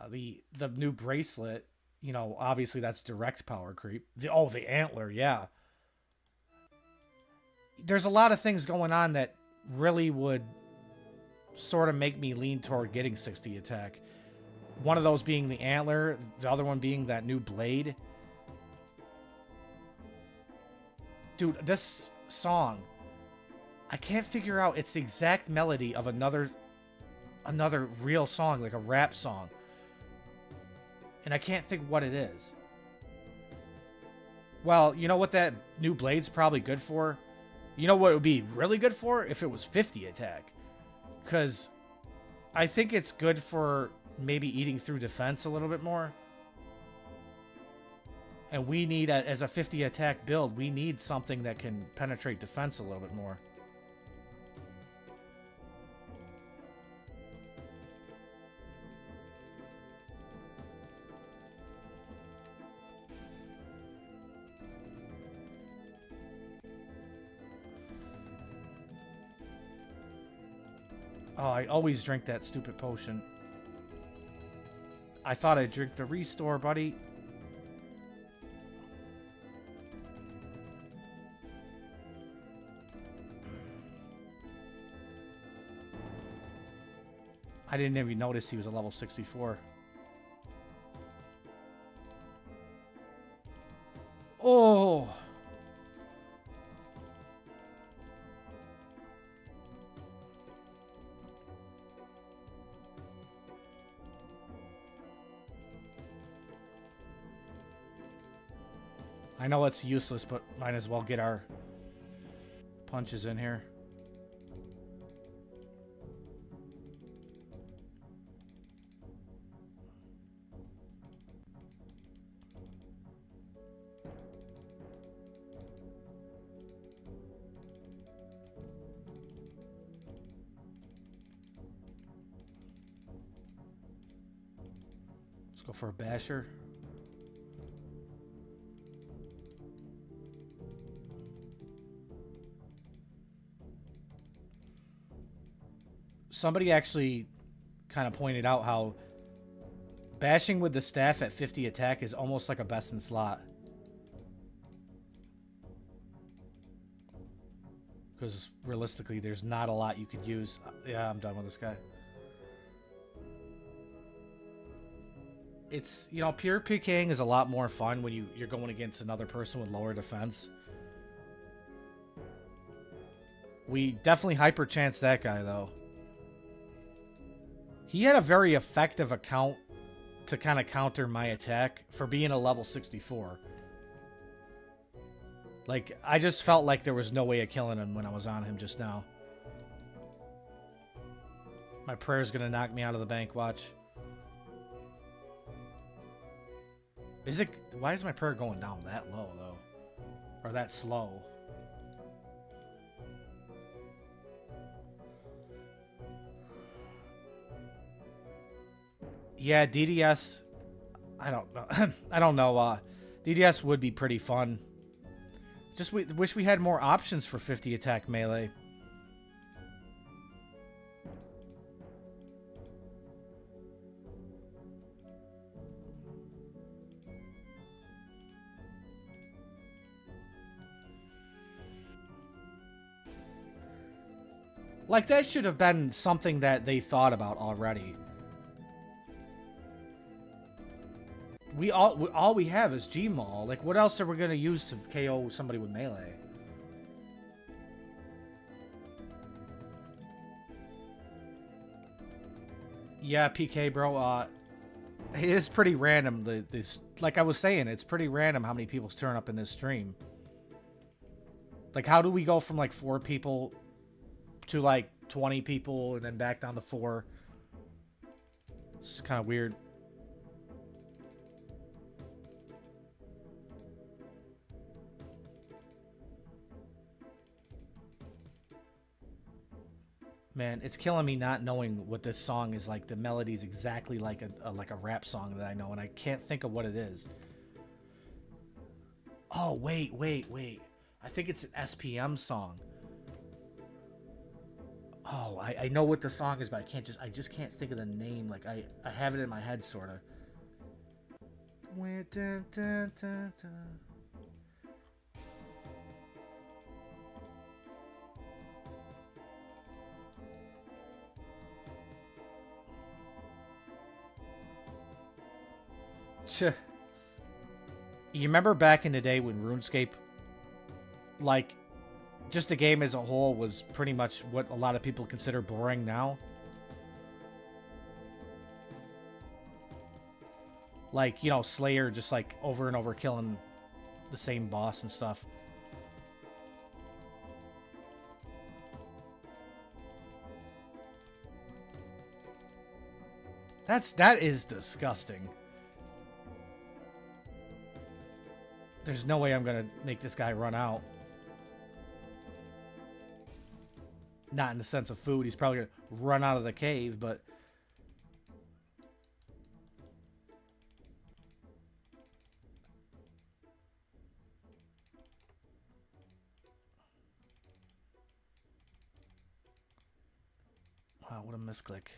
The new bracelet, you know, obviously that's direct power creep. The antler, yeah. There's a lot of things going on that really would sort of make me lean toward getting 60 attack. One of those being the antler, the other one being that new blade. Dude, this song, I can't figure out, it's the exact melody of another real song, like a rap song. And I can't think what it is. Well, you know what that new blade's probably good for? You know what it would be really good for? If it was 50 attack. Because I think it's good for maybe eating through defense a little bit more. And we need, as a 50 attack build, we need something that can penetrate defense a little bit more. Oh, I always drink that stupid potion. I thought I'd drink the restore, buddy. I didn't even notice he was a level 64. Oh! I know it's useless, but might as well get our punches in here. Let's go for a basher. Somebody actually kind of pointed out how bashing with the staff at 50 attack is almost like a best in slot. Because realistically, there's not a lot you could use. Yeah, I'm done with this guy. It's, you know, pure PKing is a lot more fun when you're going against another person with lower defense. We definitely hyper chanced that guy, though. He had a very effective account to kind of counter my attack for being a level 64. Like, I just felt like there was no way of killing him when I was on him just now. My prayer's gonna knock me out of the bank, watch. Is it... Why is my prayer going down that low, though? Or that slow? Yeah, DDS, I don't know. I don't know. DDS would be pretty fun. Just wish we had more options for 50 attack melee. Like, that should have been something that they thought about already. All we have is G-Maul. Like, what else are we gonna use to KO somebody with melee? Yeah, PK, bro. It is pretty random. This, like I was saying, it's pretty random how many people turn up in this stream. Like, how do we go from like 4 people to like 20 people and then back down to 4? It's kind of weird. Man, it's killing me not knowing what this song is like. The melody's exactly like a rap song that I know, and I can't think of what it is. Oh, wait. I think it's an SPM song. Oh, I know what the song is, but I just can't think of the name. Like I have it in my head, sorta. You remember back in the day when RuneScape, like, just the game as a whole was pretty much what a lot of people consider boring now? Like, you know, Slayer just like over and over killing the same boss and stuff. That is disgusting. There's no way I'm gonna make this guy run out. Not in the sense of food. He's probably gonna run out of the cave, but... Wow, what a misclick.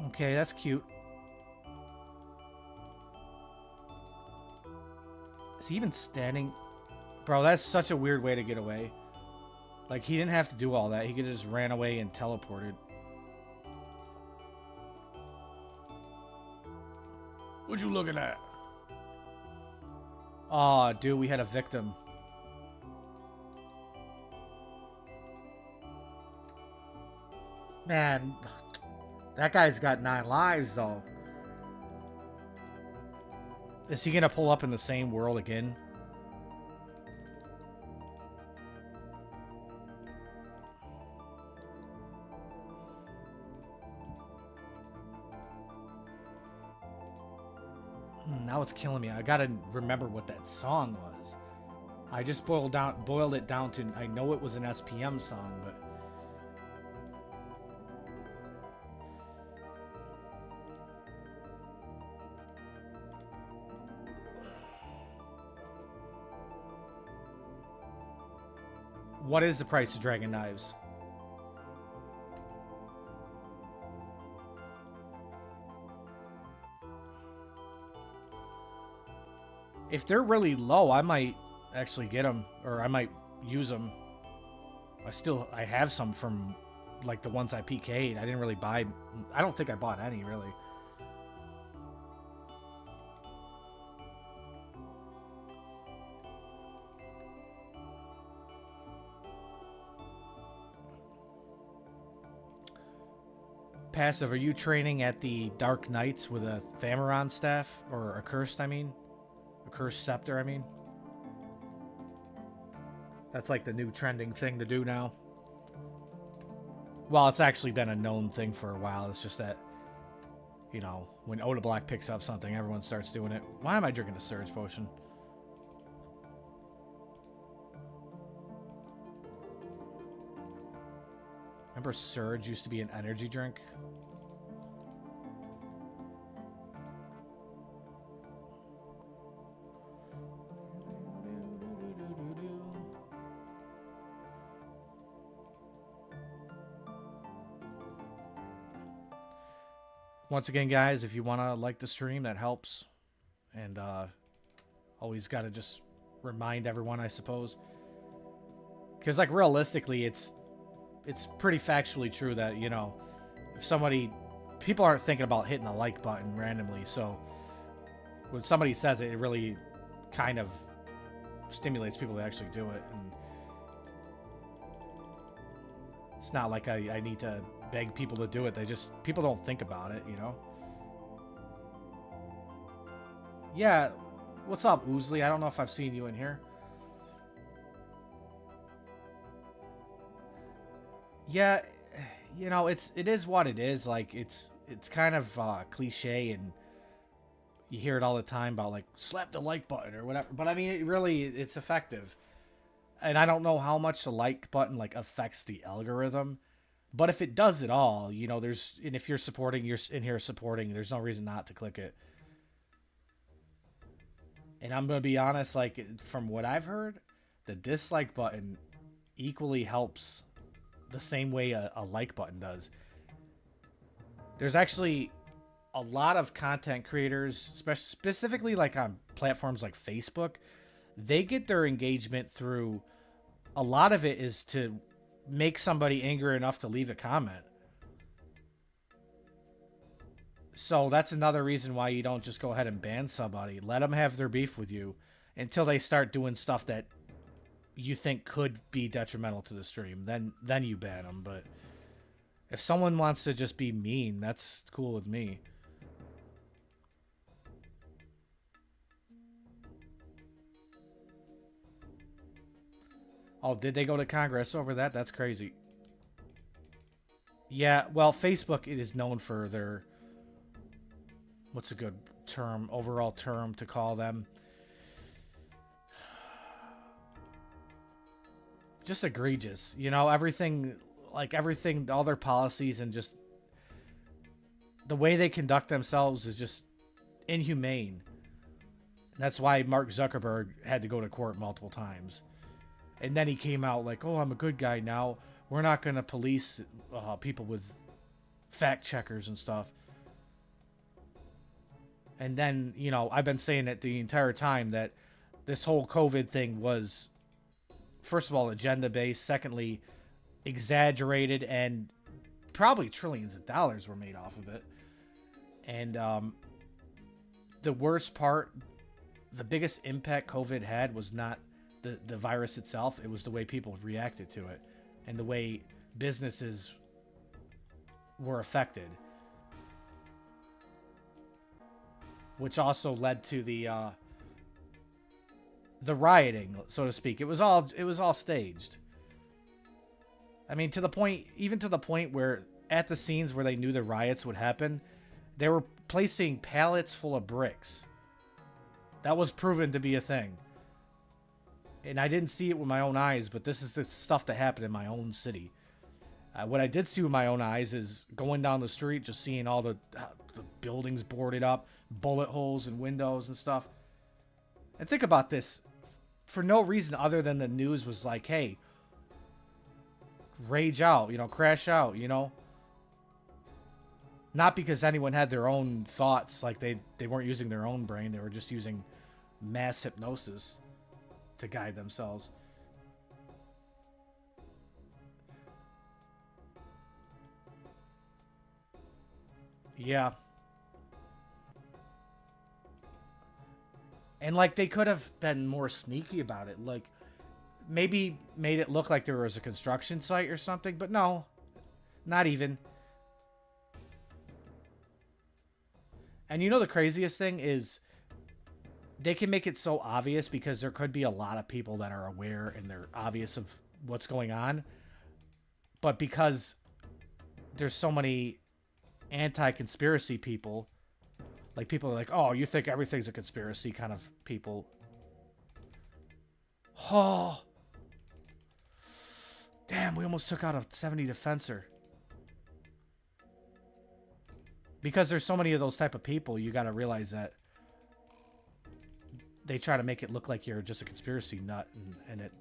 Okay, that's cute. Is he even standing? Bro, that's such a weird way to get away. Like, he didn't have to do all that. He could have just ran away and teleported. What you looking at? Aw, dude, we had a victim. Man, that guy's got 9 lives, though. Is he gonna pull up in the same world again? Now it's killing me. I gotta remember what that song was. I just boiled it down to, I know it was an SPM song, but... What is the price of Dragon Knives? If they're really low, I might actually get them, or I might use them. I have some from, like, the ones I PK'd. I didn't really buy... I don't think I bought any, really. Passive, are you training at the Dark Knights with a Thamaron staff? Or a cursed, I mean? A cursed scepter, I mean? That's like the new trending thing to do now. Well, it's actually been a known thing for a while. It's just that, you know, when Oda Black picks up something, everyone starts doing it. Why am I drinking a Surge Potion? Remember Surge used to be an energy drink? Once again, guys, if you want to like the stream, that helps. And always got to just remind everyone, I suppose. Because, like, realistically, it's pretty factually true that, you know, if people aren't thinking about hitting the like button randomly, so when somebody says it, it really kind of stimulates people to actually do it. And it's not like I need to beg people to do it. People don't think about it, you know? Yeah, what's up, Oozly? I don't know if I've seen you in here. Yeah, you know, it is what it is. Like, it's kind of cliche, and you hear it all the time about, like, slap the like button or whatever. But I mean, it's effective. And I don't know how much the like button, like, affects the algorithm. But if it does at all, you know, and if you're in here supporting, there's no reason not to click it. And I'm going to be honest, like, from what I've heard, the dislike button equally helps the same way a like button does. There's actually a lot of content creators, specifically like on platforms like Facebook, they get their engagement through, a lot of it is to make somebody angry enough to leave a comment. So that's another reason why you don't just go ahead and ban somebody. Let them have their beef with you until they start doing stuff that you think could be detrimental to the stream. Then you ban them. But if someone wants to just be mean, that's cool with me. Oh, did they go to Congress over that? That's crazy. Yeah, well, Facebook is known for their... What's a good term, overall term to call them? Just egregious. You know, everything, all their policies and just the way they conduct themselves is just inhumane. And that's why Mark Zuckerberg had to go to court multiple times. And then he came out like, oh, I'm a good guy now. We're not going to police people with fact checkers and stuff. And then, you know, I've been saying it the entire time that this whole COVID thing was, first of all, agenda-based. Secondly, exaggerated, and probably trillions of dollars were made off of it. And the worst part, the biggest impact COVID had was not the virus itself. It was the way people reacted to it and the way businesses were affected. Which also led to the rioting, so to speak. It was all staged. I mean, even to the point where at the scenes where they knew the riots would happen, they were placing pallets full of bricks. That was proven to be a thing. And I didn't see it with my own eyes, but this is the stuff that happened in my own city. What I did see with my own eyes is going down the street, just seeing all the buildings boarded up, bullet holes in windows and stuff. And think about this. For no reason other than the news was like, hey, rage out, you know, crash out, you know. Not because anyone had their own thoughts, like they weren't using their own brain. They were just using mass hypnosis to guide themselves. Yeah. And, like, they could have been more sneaky about it. Like, maybe made it look like there was a construction site or something. But no, not even. And you know the craziest thing is they can make it so obvious because there could be a lot of people that are aware and they're obvious of what's going on. But because there's so many anti-conspiracy people, like people are like, oh, you think everything's a conspiracy kind of people. Oh. Damn, we almost took out a 70 defensor. Because there's so many of those type of people, you got to realize that they try to make it look like you're just a conspiracy nut, and it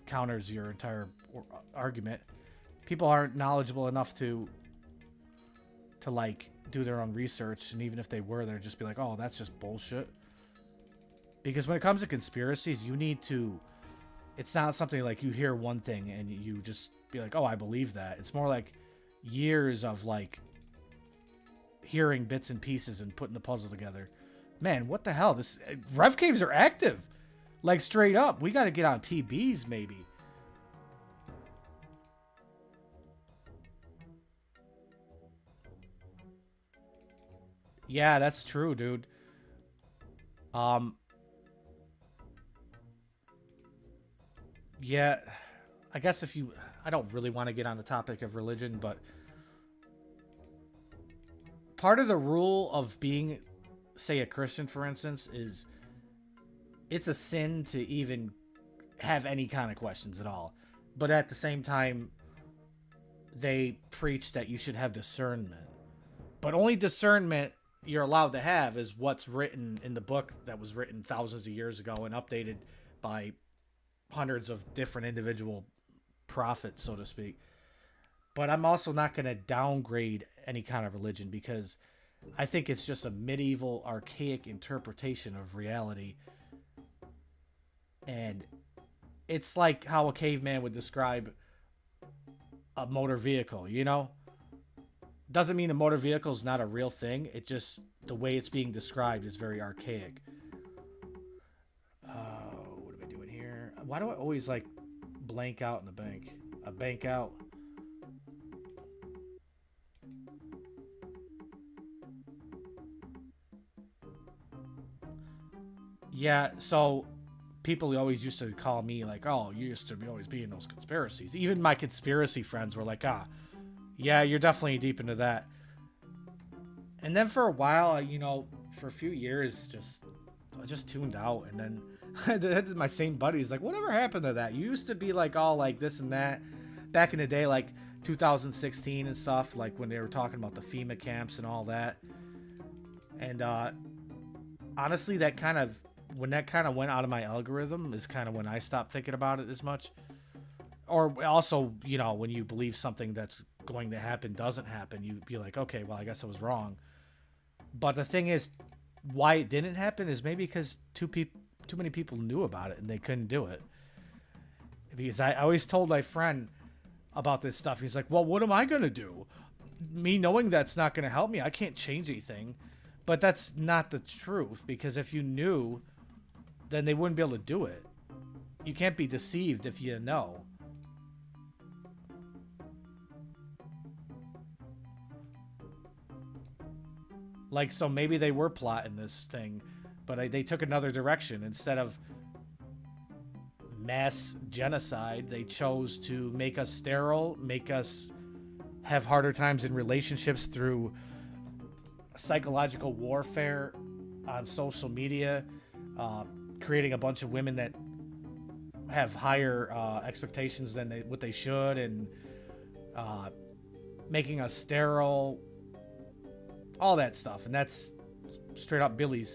counters your entire argument. People aren't knowledgeable enough to like do their own research, and even if they were, they'd just be like, oh, that's just bullshit. Because when it comes to conspiracies, you need to it's not something like you hear one thing and you just be like, oh, I believe that. It's more like years of like hearing bits and pieces and putting the puzzle together. Man, what the hell? This Rev Caves are active. Like straight up. We got to get on TBs maybe. Yeah, that's true, dude. Yeah, I guess I don't really want to get on the topic of religion, but part of the rule of being, say, a Christian, for instance, is it's a sin to even have any kind of questions at all. But at the same time, they preach that you should have discernment. But only discernment you're allowed to have is what's written in the book that was written thousands of years ago and updated by hundreds of different individual prophets, so to speak. But I'm also not going to downgrade any kind of religion because I think it's just a medieval, archaic interpretation of reality. And it's like how a caveman would describe a motor vehicle, you know? Doesn't mean a motor vehicle is not a real thing. It just, the way it's being described is very archaic. What am I doing here? Why do I always like blank out in the bank? A bank out. Yeah, so people always used to call me like, oh, you used to be always be in those conspiracies. Even my conspiracy friends were like, yeah, you're definitely deep into that. And then for a while, you know, for a few years, I just tuned out. And then I had my same buddies like, whatever happened to that? You used to be like all like this and that back in the day, like 2016 and stuff, like when they were talking about the FEMA camps and all that. And honestly, when that kind of went out of my algorithm is kind of when I stopped thinking about it as much. Or also, you know, when you believe something that's going to happen doesn't happen, you'd be like, okay, well, I guess I was wrong. But the thing is, why it didn't happen is maybe because too many people knew about it and they couldn't do it. Because I always told my friend about this stuff. He's like, well, what am I going to do? Me knowing that's not going to help me. I can't change anything. But that's not the truth, because if you knew, then they wouldn't be able to do it. You can't be deceived if you know. Like, so maybe they were plotting this thing, but they took another direction. Instead of mass genocide, they chose to make us sterile, make us have harder times in relationships through psychological warfare on social media, creating a bunch of women that have higher expectations than what they should, and making us sterile, all that stuff. And that's straight up Billy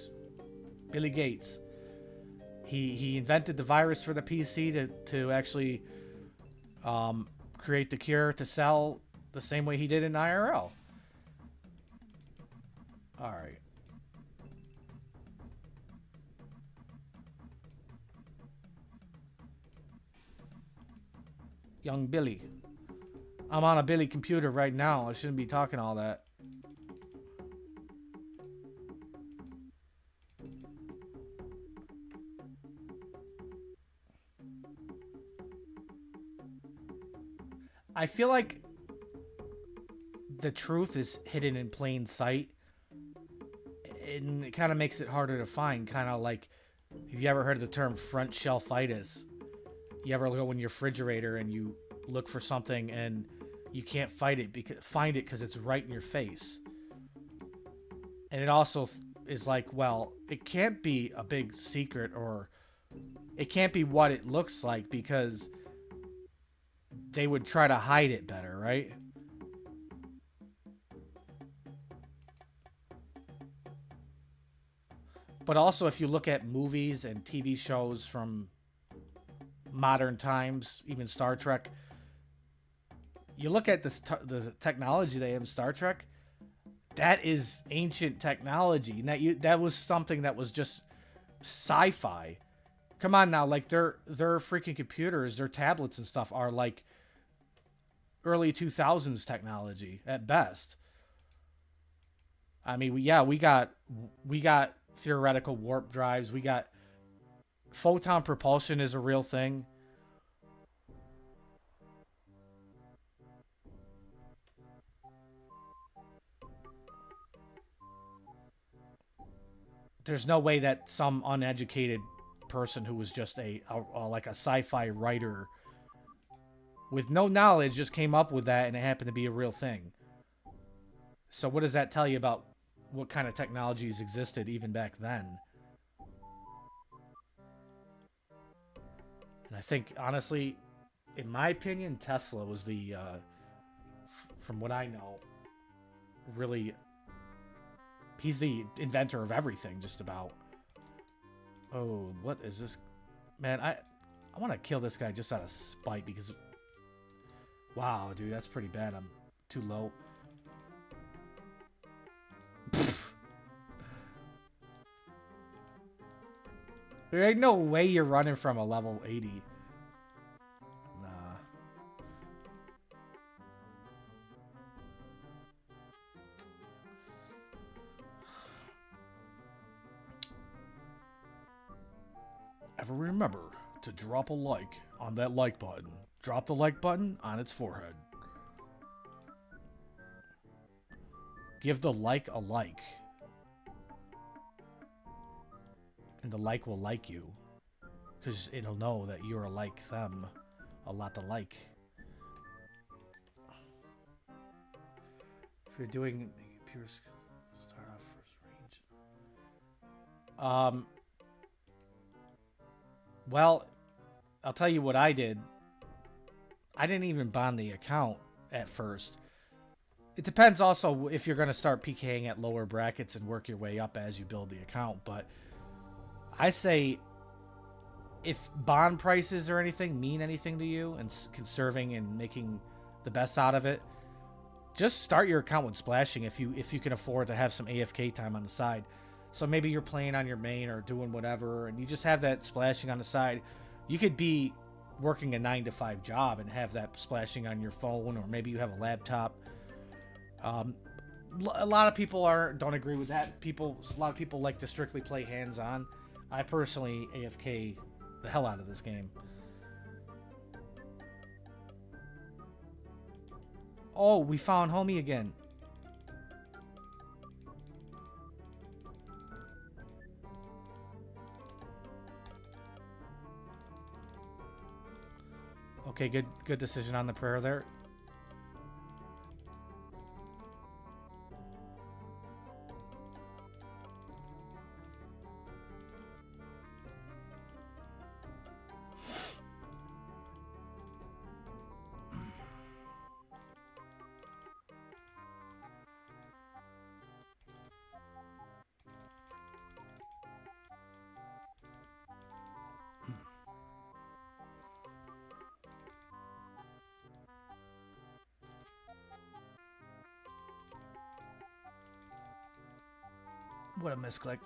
Gates. He invented the virus for the PC to actually create the cure to sell the same way he did in IRL. All right. Young Billy. I'm on a Billy computer right now. I shouldn't be talking all that. I feel like the truth is hidden in plain sight. And it kind of makes it harder to find. Kind of like, have you ever heard of the term front shelfitis? You ever go in your refrigerator and you look for something and you can't find it because it's right in your face. And it also is like, well, it can't be a big secret, or it can't be what it looks like, because they would try to hide it better, right? But also, if you look at movies and TV shows from modern times, even Star Trek, you look at the technology they have in Star Trek, that is ancient technology. And that was something that was just sci-fi. Come on now, like their freaking computers, their tablets and stuff are like early 2000s technology at best. I mean, we got theoretical warp drives. We got photon propulsion is a real thing. There's no way that some uneducated person who was just like a sci-fi writer with no knowledge just came up with that and it happened to be a real thing. So what does that tell you about what kind of technologies existed even back then? And I think, honestly, in my opinion, Tesla was the, from what I know, really, he's the inventor of everything, just about. Oh, what is this? Man, I want to kill this guy just out of spite because... Wow, dude, that's pretty bad. I'm too low. There ain't no way you're running from a level 80. Nah. Ever remember to drop a like on that like button. Drop the like button on its forehead. Give the like a like. And the like will like you. Because it'll know that you're like them. A lot to like. If you're doing pure start off first range. Well, I'll tell you what I did. I didn't even bond the account at first. It depends also if you're going to start PKing at lower brackets and work your way up as you build the account. But I say if bond prices or anything mean anything to you and conserving and making the best out of it, just start your account with splashing if you can afford to have some AFK time on the side. So maybe you're playing on your main or doing whatever and you just have that splashing on the side. You could be working a 9-to-5 job and have that splashing on your phone, or maybe you have a laptop. A lot of people don't agree with that. A lot of people like to strictly play hands-on. I personally AFK the hell out of this game. Oh, we found homie again. Okay, good decision on the prayer there. What a misclick.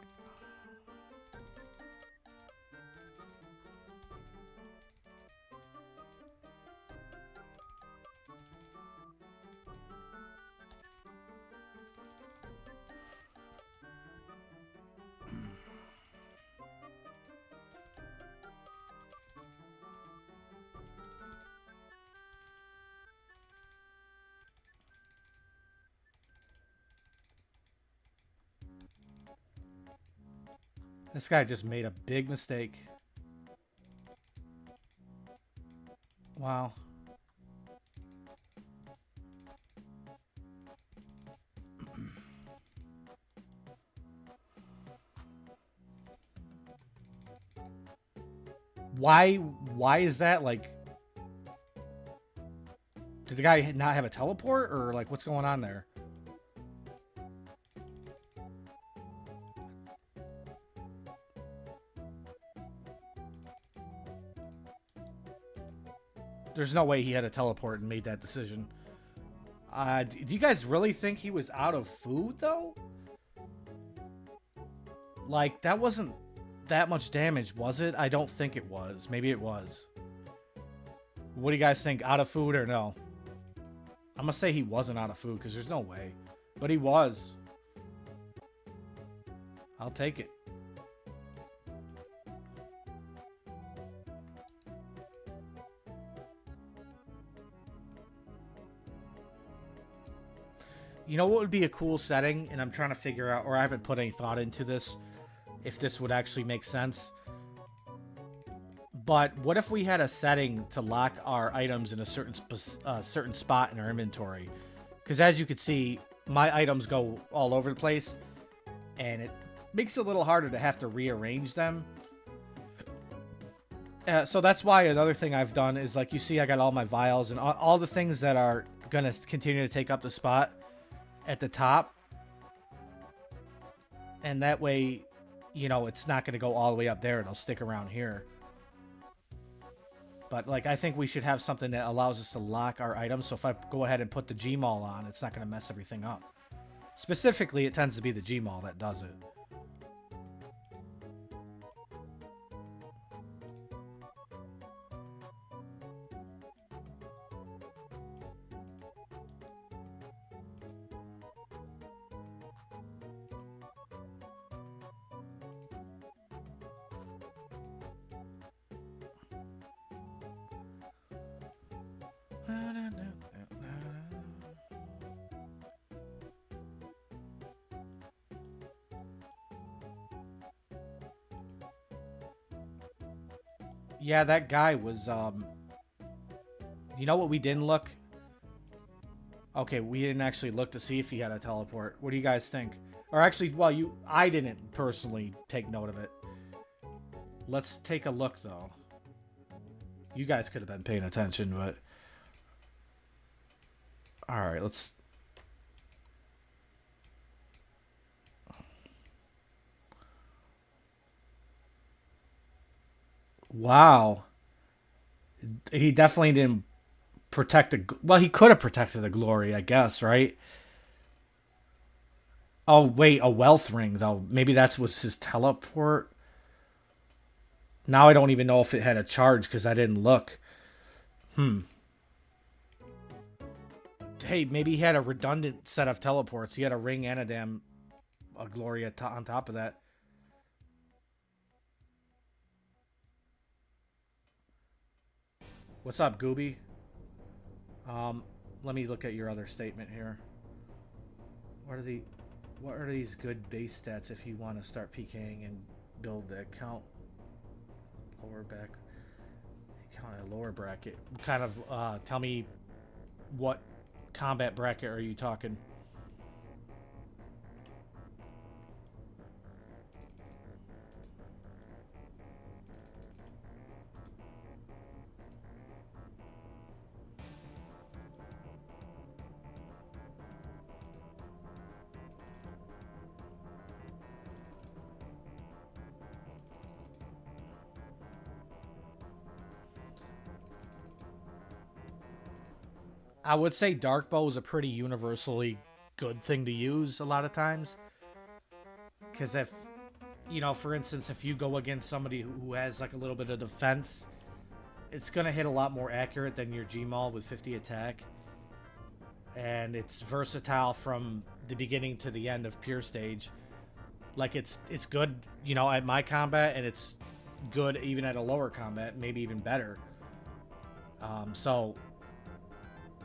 This guy just made a big mistake. Wow. Why is that? Like, did the guy not have a teleport, or like what's going on there? There's no way he had a teleport and made that decision. Do you guys really think he was out of food, though? Like, that wasn't that much damage, was it? I don't think it was. Maybe it was. What do you guys think? Out of food or no? I'm gonna say he wasn't out of food because there's no way. But he was. I'll take it. You know what would be a cool setting? And I'm trying to figure out, or I haven't put any thought into this, if this would actually make sense. But what if we had a setting to lock our items in a certain spot in our inventory? Because as you can see, my items go all over the place, and it makes it a little harder to have to rearrange them. So that's why another thing I've done is, like, you see I got all my vials and all the things that are going to continue to take up the spot at the top. And that way, you know, it's not going to go all the way up there. It'll stick around here. But, like, I think we should have something that allows us to lock our items. So if I go ahead and put the Gmaul on, it's not going to mess everything up. Specifically, it tends to be the Gmaul that does it. Yeah, that guy was, you know what we didn't look? Okay, we didn't actually look to see if he had a teleport. What do you guys think? Or actually, well, I didn't personally take note of it. Let's take a look, though. You guys could have been paying attention, but... Alright, let's... Wow. He definitely didn't protect the... Well, he could have protected the glory, I guess, right? Oh, wait, a wealth ring, though. Maybe that was his teleport? Now I don't even know if it had a charge because I didn't look. Hey, maybe he had a redundant set of teleports. He had a ring and a glory on top of that. What's up, Gooby? Let me look at your other statement here. What are these good base stats if you want to start PKing and build the account lower bracket? Kind of tell me what combat bracket are you talking? I would say dark bow is a pretty universally good thing to use a lot of times. Because if, you know, for instance, if you go against somebody who has like a little bit of defense, it's going to hit a lot more accurate than your Gmaul with 50 attack. And it's versatile from the beginning to the end of pure stage. Like it's good, you know, at my combat, and it's good even at a lower combat, maybe even better. So...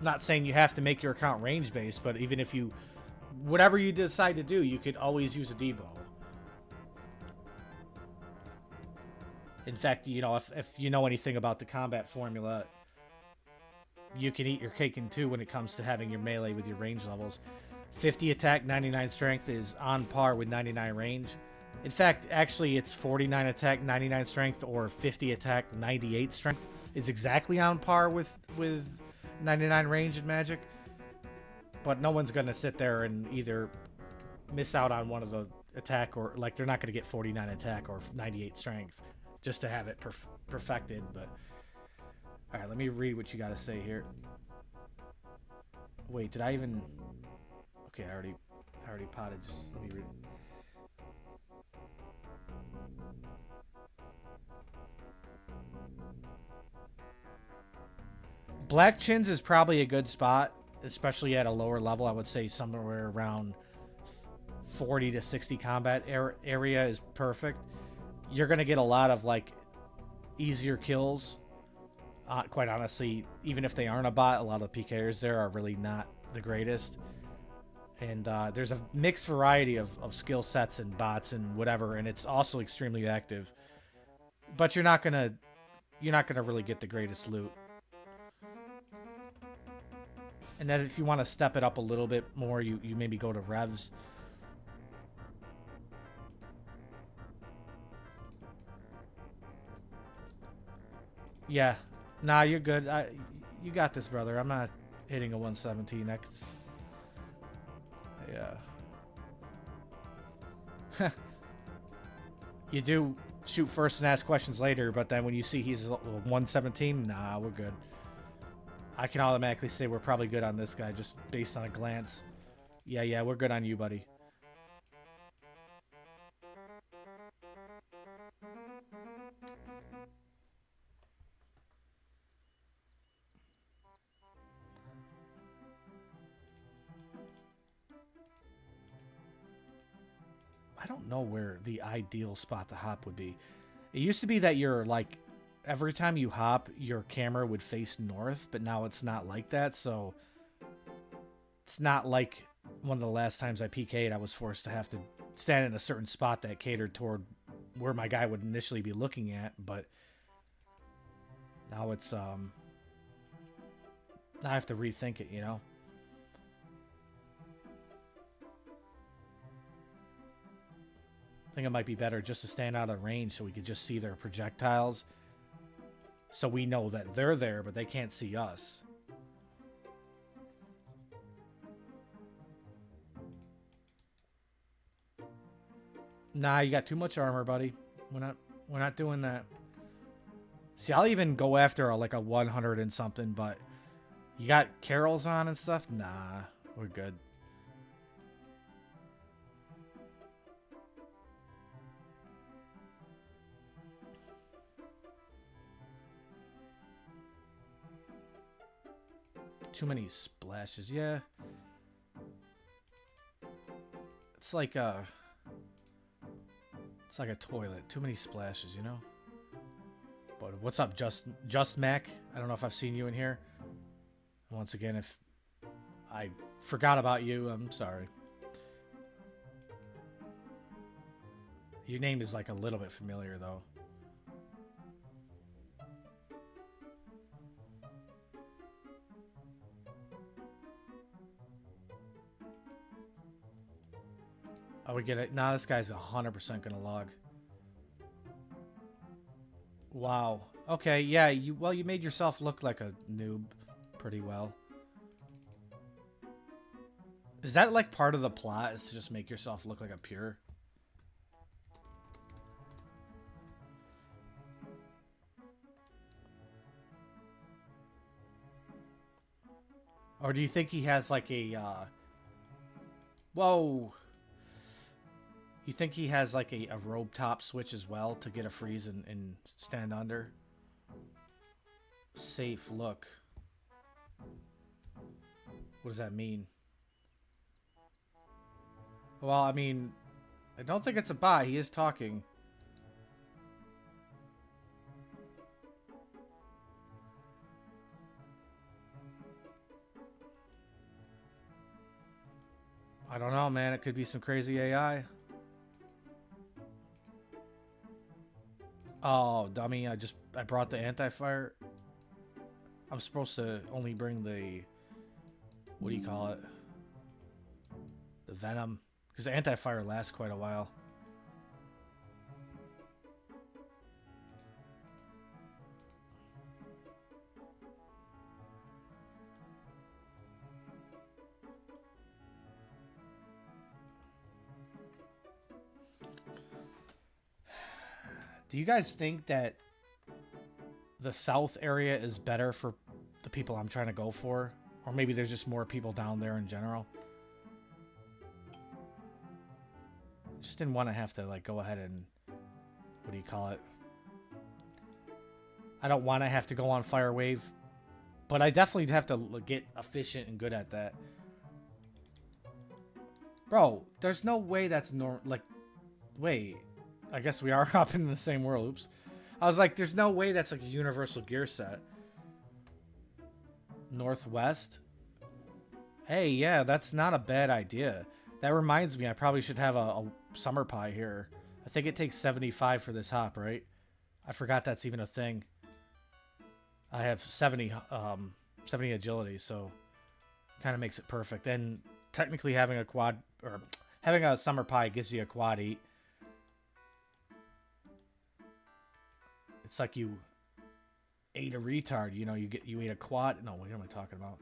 Not saying you have to make your account range based, but even if you, whatever you decide to do, you could always use a debow. In fact, you know, if you know anything about the combat formula, you can eat your cake in two when it comes to having your melee with your range levels. 50 attack, 99 strength is on par with 99 range. In fact, actually, it's 49 attack, 99 strength, or 50 attack, 98 strength is exactly on par with 99 range in Magic. But no one's going to sit there and either miss out on one of the attack, or like they're not going to get 49 attack or 98 strength just to have it perfected. But all right, let me read what you got to say here. Wait, did I even... Okay, I already potted. Just let me read. Black Chins is probably a good spot, especially at a lower level. I would say somewhere around 40 to 60 combat area is perfect. You're going to get a lot of, like, easier kills. Quite honestly, even if they aren't a bot, a lot of PKers there are really not the greatest. And there's a mixed variety of skill sets and bots and whatever, and it's also extremely active. But you're not gonna really get the greatest loot. And then if you want to step it up a little bit more, you maybe go to Revs. Yeah. Nah, you're good. You got this, brother. I'm not hitting a 117. That's... Yeah. You do shoot first and ask questions later, but then when you see he's 117, nah, we're good. I can automatically say we're probably good on this guy just based on a glance. Yeah, we're good on you, buddy. I don't know where the ideal spot to hop would be. It used to be that you're like, every time you hop, your camera would face north, but now it's not like that, so it's not like one of the last times I PK'd, I was forced to have to stand in a certain spot that catered toward where my guy would initially be looking at, but now it's, now I have to rethink it, you know? I think it might be better just to stand out of range so we could just see their projectiles. So we know that they're there, but they can't see us. Nah, you got too much armor, buddy. We're not doing that. See, I'll even go after like a 100 and something, but you got Carols on and stuff? Nah, we're good. Too many splashes, yeah. It's like a toilet. Too many splashes, you know? But what's up, Just Mac? I don't know if I've seen you in here. Once again, if I forgot about you, I'm sorry. Your name is like a little bit familiar, though. Oh, we get it. Nah, this guy's 100% gonna log. Wow. Okay, yeah, you made yourself look like a noob pretty well. Is that like part of the plot, is to just make yourself look like a pure? Or do you think he has like a whoa. You think he has like a robe top switch as well to get a freeze and stand under? Safe look. What does that mean? Well, I mean, I don't think it's a bot. He is talking. I don't know, man. It could be some crazy AI. Oh, dummy, I brought the anti-fire. I'm supposed to only bring the, what do you call it? The venom. Because the anti-fire lasts quite a while. Do you guys think that the south area is better for the people I'm trying to go for? Or maybe there's just more people down there in general? Just didn't want to have to like go ahead and, what do you call it? I don't want to have to go on Fire Wave But I definitely have to get efficient and good at that. Bro, there's no way that's like, wait, I guess we are hopping in the same world. Oops. I was like, there's no way that's like a universal gear set. Northwest. Hey, yeah, that's not a bad idea. That reminds me, I probably should have a summer pie here. I think it takes 75 for this hop, right? I forgot that's even a thing. I have 70 agility, so kind of makes it perfect. And technically having a quad, or having a summer pie gives you a quad eat. It's like you ate a retard, you know, you ate a quad. No, what am I talking about?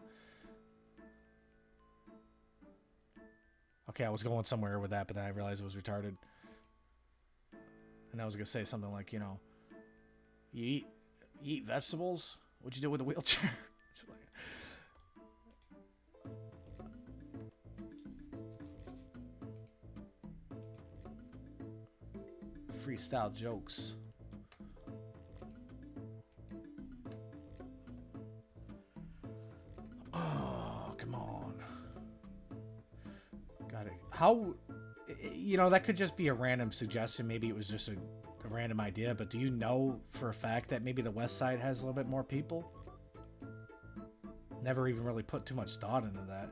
Okay, I was going somewhere with that, but then I realized it was retarded. And I was going to say something like, you know, you eat vegetables? What'd you do with the wheelchair? Freestyle jokes. Oh, come on. Got it. How, you know, that could just be a random suggestion. Maybe it was just a random idea, but do you know for a fact that maybe the west side has a little bit more people? Never even really put too much thought into that.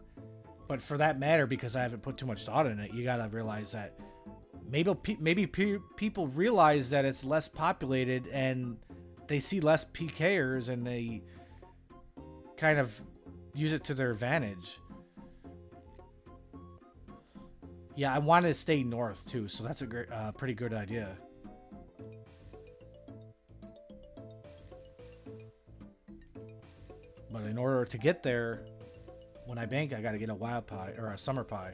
But for that matter, because I haven't put too much thought in it, you gotta realize that maybe people realize that it's less populated and they see less PKers and they kind of use it to their advantage. Yeah, I wanted to stay north too, so that's a great, pretty good idea. But in order to get there, when I bank, I gotta get a wild pie or a summer pie.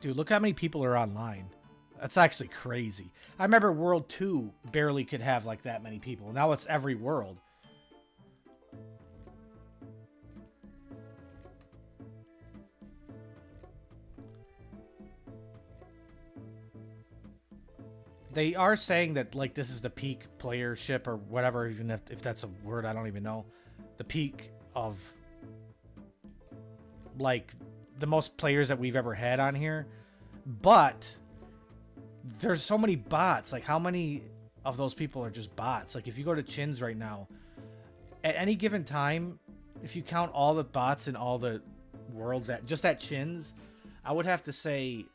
Dude, look how many people are online. That's actually crazy. I remember World 2 barely could have like that many people. Now it's every world. They are saying that like this is the peak playership or whatever, even if that's a word, I don't even know. The peak of like the most players that we've ever had on here. But there's so many bots. Like how many of those people are just bots? Like if you go to Chins right now, at any given time, if you count all the bots in all the worlds at Chins, I would have to say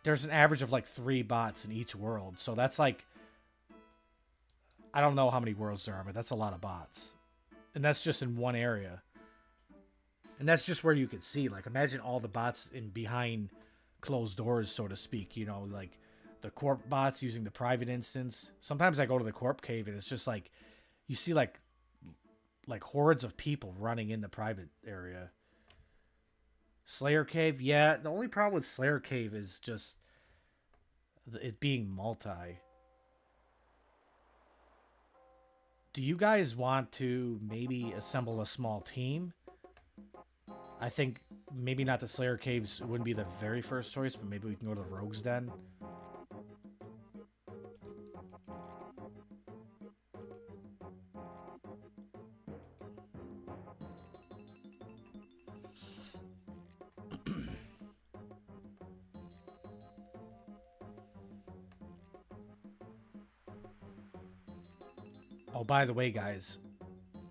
there's an average of like 3 bots in each world. So that's like, I don't know how many worlds there are, but that's a lot of bots. And that's just in one area. And that's just where you could see, like, imagine all the bots in behind closed doors, so to speak, you know, like the corp bots using the private instance. Sometimes I go to the corp cave and it's just like, you see like hordes of people running in the private area. Slayer Cave, yeah. The only problem with Slayer Cave is just it being multi. Do you guys want to maybe assemble a small team? I think maybe not the Slayer Caves wouldn't be the very first choice, but maybe we can go to the Rogue's Den. Oh, by the way, guys,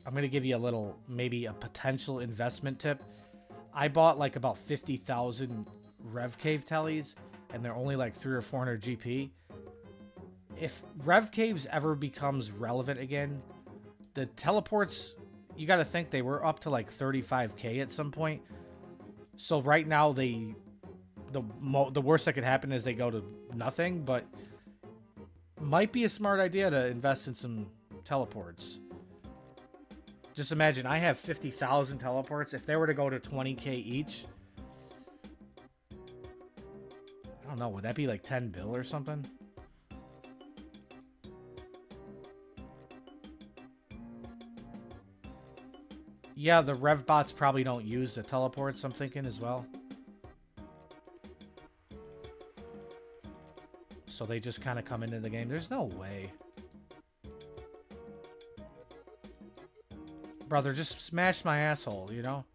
I'm going to give you a little, maybe a potential investment tip. I bought like about 50,000 Rev Cave tellies, and they're only like 300 or 400 GP. If Rev Caves ever becomes relevant again, the teleports, you got to think they were up to like 35k at some point. So right now the worst that could happen is they go to nothing, but might be a smart idea to invest in some teleports. Just imagine, I have 50,000 teleports. If they were to go to 20k each, I don't know, would that be like 10 bill or something? Yeah, the rev bots probably don't use the teleports, I'm thinking, as well. So they just kind of come into the game. There's no way. Brother, just smash my asshole, you know?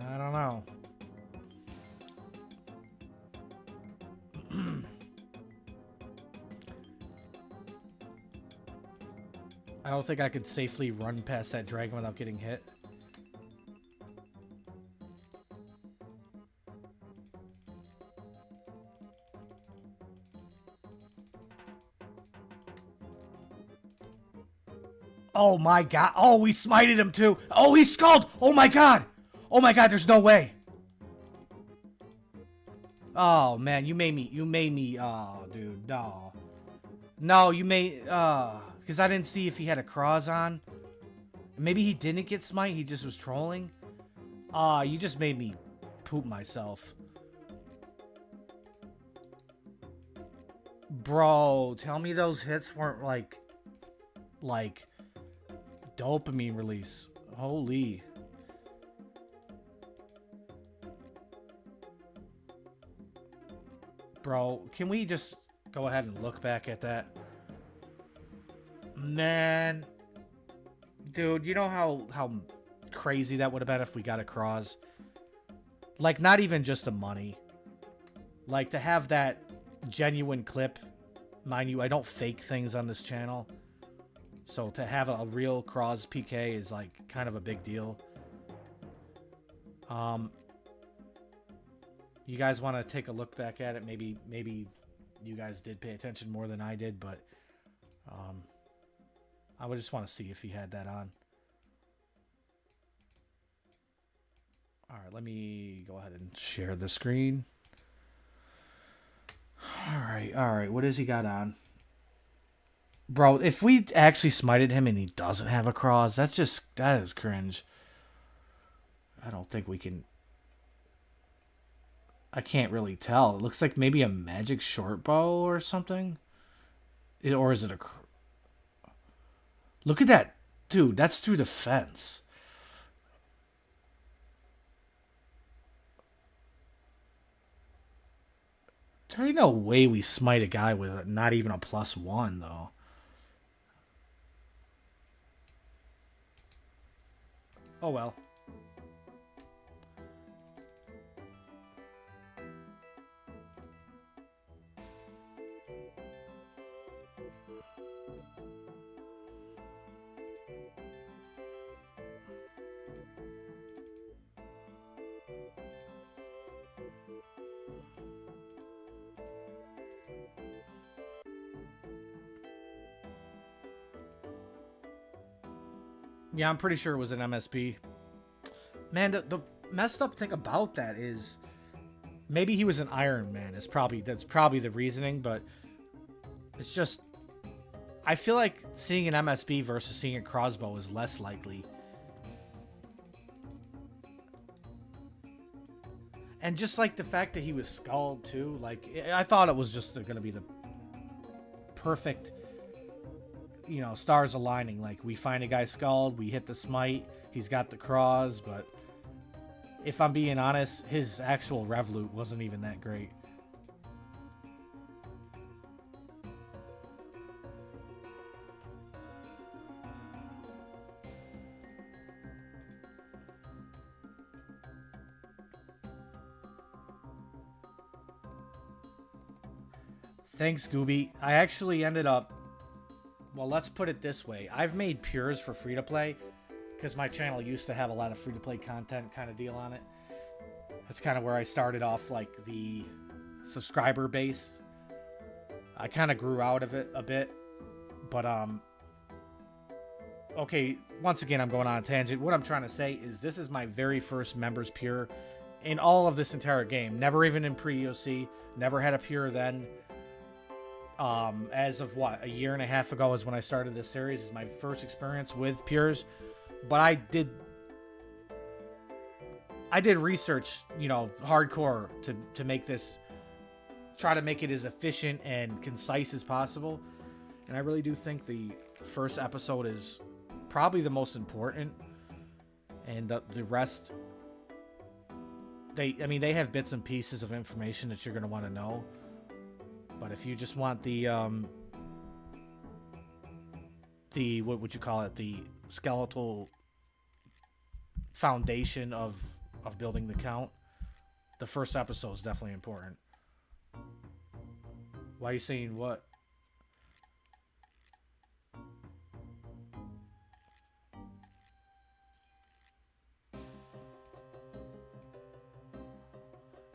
I don't know. I don't think I could safely run past that dragon without getting hit. Oh my god. Oh, we smited him too. Oh, he skulled. Oh my god. Oh my god, there's no way. Oh man, you made me, oh dude, no. No, you made, because I didn't see if he had a cross on. Maybe he didn't get smite, he just was trolling. You just made me poop myself. Bro, tell me those hits weren't like dopamine release. Holy. Bro, can we just go ahead and look back at that? Man. Dude, you know how crazy that would have been if we got a cross? Like, not even just the money. Like, to have that genuine clip. Mind you, I don't fake things on this channel. So to have a real cross PK is, like, kind of a big deal. You guys want to take a look back at it? Maybe you guys did pay attention more than I did, but I would just want to see if he had that on. All right, let me go ahead and share the screen. All right. What has he got on? Bro, if we actually smited him and he doesn't have a cross, that is cringe. I don't think we can. I can't really tell. It looks like maybe a magic short bow or something. Or is it a... Look at that. Dude, that's through the fence. There ain't no way we smite a guy with not even a +1, though. Oh, well. Yeah, I'm pretty sure it was an MSP. Man, the messed up thing about that is maybe he was an Iron Man. That's probably the reasoning, but it's just I feel like seeing an MSP versus seeing a crossbow is less likely. And just like the fact that he was skulled too, like I thought it was just going to be the perfect, you know, stars aligning. Like we find a guy skulled, we hit the smite, he's got the cross, but if I'm being honest, his actual rev loot wasn't even that great. Thanks, Gooby. I actually ended up... Well, let's put it this way. I've made pures for free-to-play because my channel used to have a lot of free-to-play content kind of deal on it. That's kind of where I started off, like, the subscriber base. I kind of grew out of it a bit, but okay, once again, I'm going on a tangent. What I'm trying to say is this is my very first members peer in all of this entire game. Never even in pre-EOC. Never had a peer then. As of what, a year and a half ago is when I started this series. Is my first experience with peers. But I did research, you know, hardcore to make this, try to make it as efficient and concise as possible. And I really do think the first episode is probably the most important, and the rest, I mean they have bits and pieces of information that you're going to want to know, but if you just want the what would you call it, the skeletal foundation of building the count, the first episode is definitely important. Why are you saying what?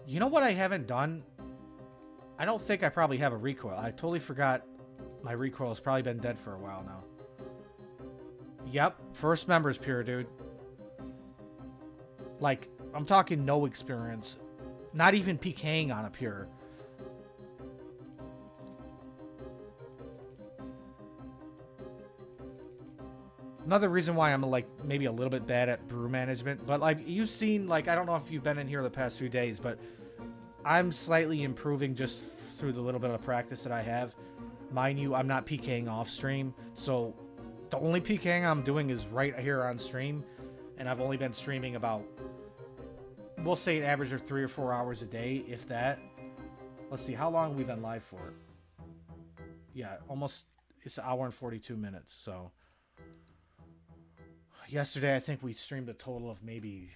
You know what I haven't done? I don't think I probably have a recoil. I totally forgot my recoil has probably been dead for a while now. Yep, first members peer, dude. Like, I'm talking no experience. Not even PKing on a peer. Another reason why I'm like maybe a little bit bad at brew management, but like you've seen, like I don't know if you've been in here the past few days, but I'm slightly improving just through the little bit of practice that I have. Mind you, I'm not PKing off stream, so the only PKing I'm doing is right here on stream, and I've only been streaming about, we'll say an average of 3 or 4 hours a day, if that. Let's see, how long have we been live for? Yeah, almost, it's an hour and 42 minutes, so. Yesterday, I think we streamed a total of maybe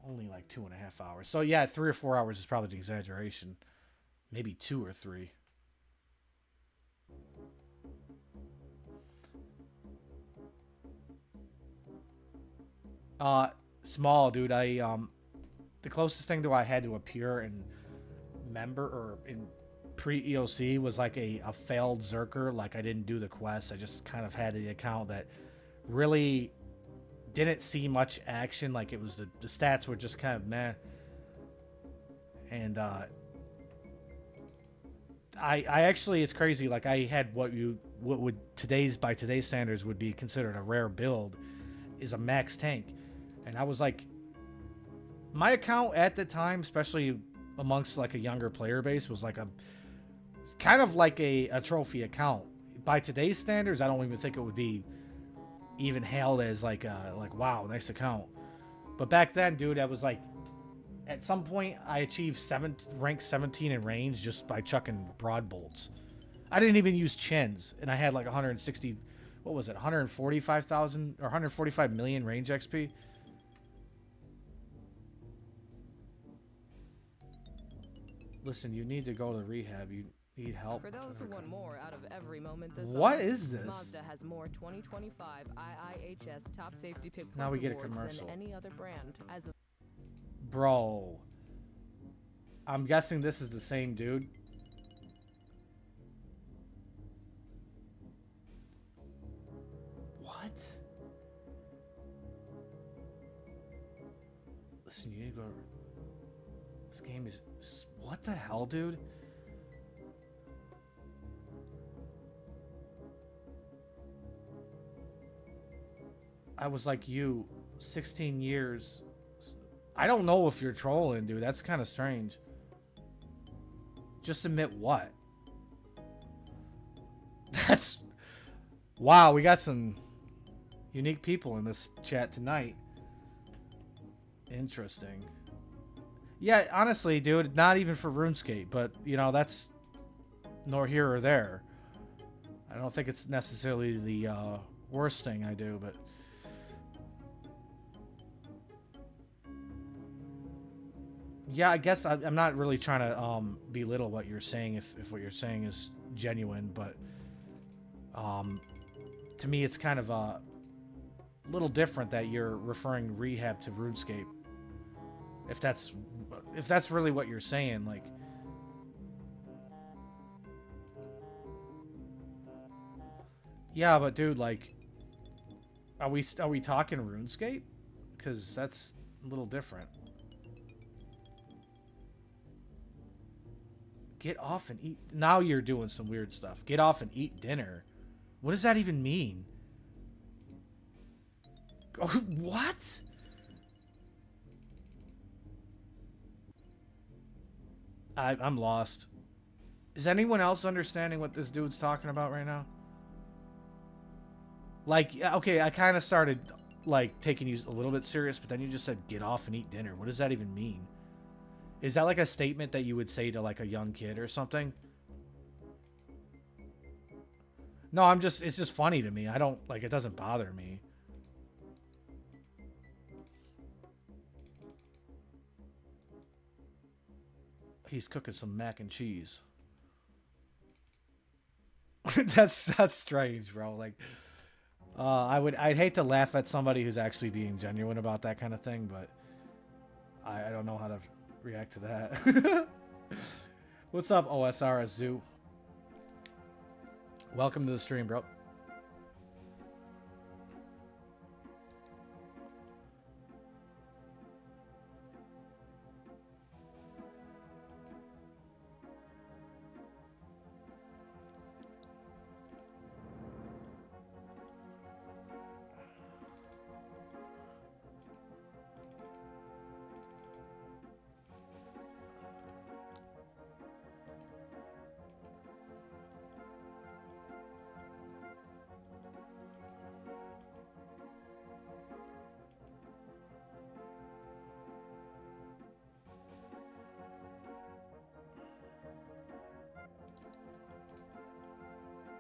only like 2.5 hours. So yeah, 3 or 4 hours is probably the exaggeration. Maybe 2 or 3. Small, dude. The closest thing I had to a peer in member or in pre-EOC was like a failed Zerker. Like I didn't do the quest. I just kind of had the account that really didn't see much action. Like it was the stats were just kind of meh. And I actually, it's crazy. Like I had what would by today's standards would be considered a rare build, is a max tank. And I was like, my account at the time, especially amongst like a younger player base, was like kind of like a trophy account. By today's standards, I don't even think it would be even hailed as like wow, nice account. But back then, dude, I was like, at some point I achieved rank 17 in range just by chucking broad bolts. I didn't even use chins, and I had like 160, what was it, 145,000 or 145 million range XP. Listen, you need to go to rehab. You need help. For those who want more out of every moment this What summer, is this? Mazda has more 2025 IIHS Top Safety Pick Now we get a awards commercial. than any other brand. As of Bro, I'm guessing this is the same dude. What? Listen, you need to go. This game is. What the hell, dude? I was like you, 16 years. I don't know if you're trolling, dude. That's kind of strange. Just admit what? That's... Wow, we got some unique people in this chat tonight. Interesting. Yeah, honestly, dude, not even for RuneScape, but, you know, that's nor here or there. I don't think it's necessarily the worst thing I do, but... Yeah, I guess I'm not really trying to belittle what you're saying if what you're saying is genuine, but to me it's kind of a little different that you're referring rehab to RuneScape. If that's really what you're saying, like, Yeah, but dude, like, are we talking RuneScape? Because that's a little different. Get off and eat. Now you're doing some weird stuff. Get off and eat dinner. What does that even mean? Oh, what? I'm lost. Is anyone else understanding what this dude's talking about right now? Like, okay, I kind of started, like, taking you a little bit serious, but then you just said, get off and eat dinner. What does that even mean? Is that like a statement that you would say to, like, a young kid or something? No, it's just funny to me. I don't, like, it doesn't bother me. He's cooking some mac and cheese. That's strange, bro. Like, I'd hate to laugh at somebody who's actually being genuine about that kind of thing, but I don't know how to react to that. What's up, OSRS Zoo? Welcome to the stream, bro.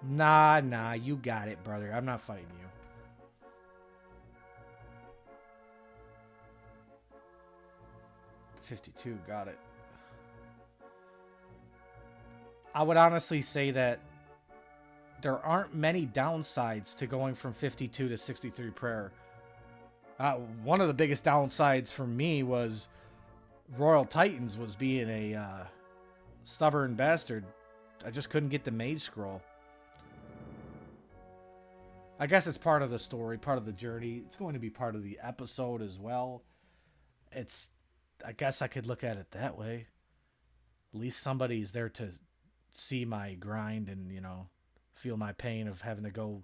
Nah, you got it, brother. I'm not fighting you. $52, got it. I would honestly say that there aren't many downsides to going from 52 to 63 prayer. One of the biggest downsides for me was Royal Titans was being a stubborn bastard. I just couldn't get the mage scroll. I guess it's part of the story, part of the journey. It's going to be part of the episode as well. I guess I could look at it that way. At least somebody's there to see my grind and, you know, feel my pain of having to go,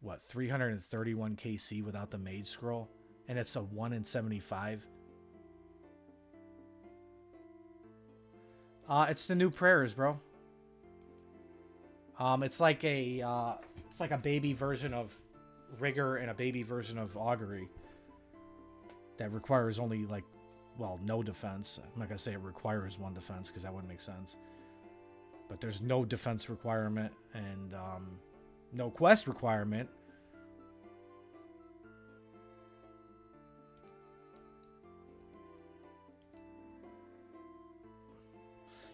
what, 331 KC without the mage scroll? And it's a 1 in 75. It's the new prayers, bro. It's like a baby version of Rigor and a baby version of Augury that requires only, like, well, no defense. I'm not gonna say it requires one defense because that wouldn't make sense. But there's no defense requirement and no quest requirement.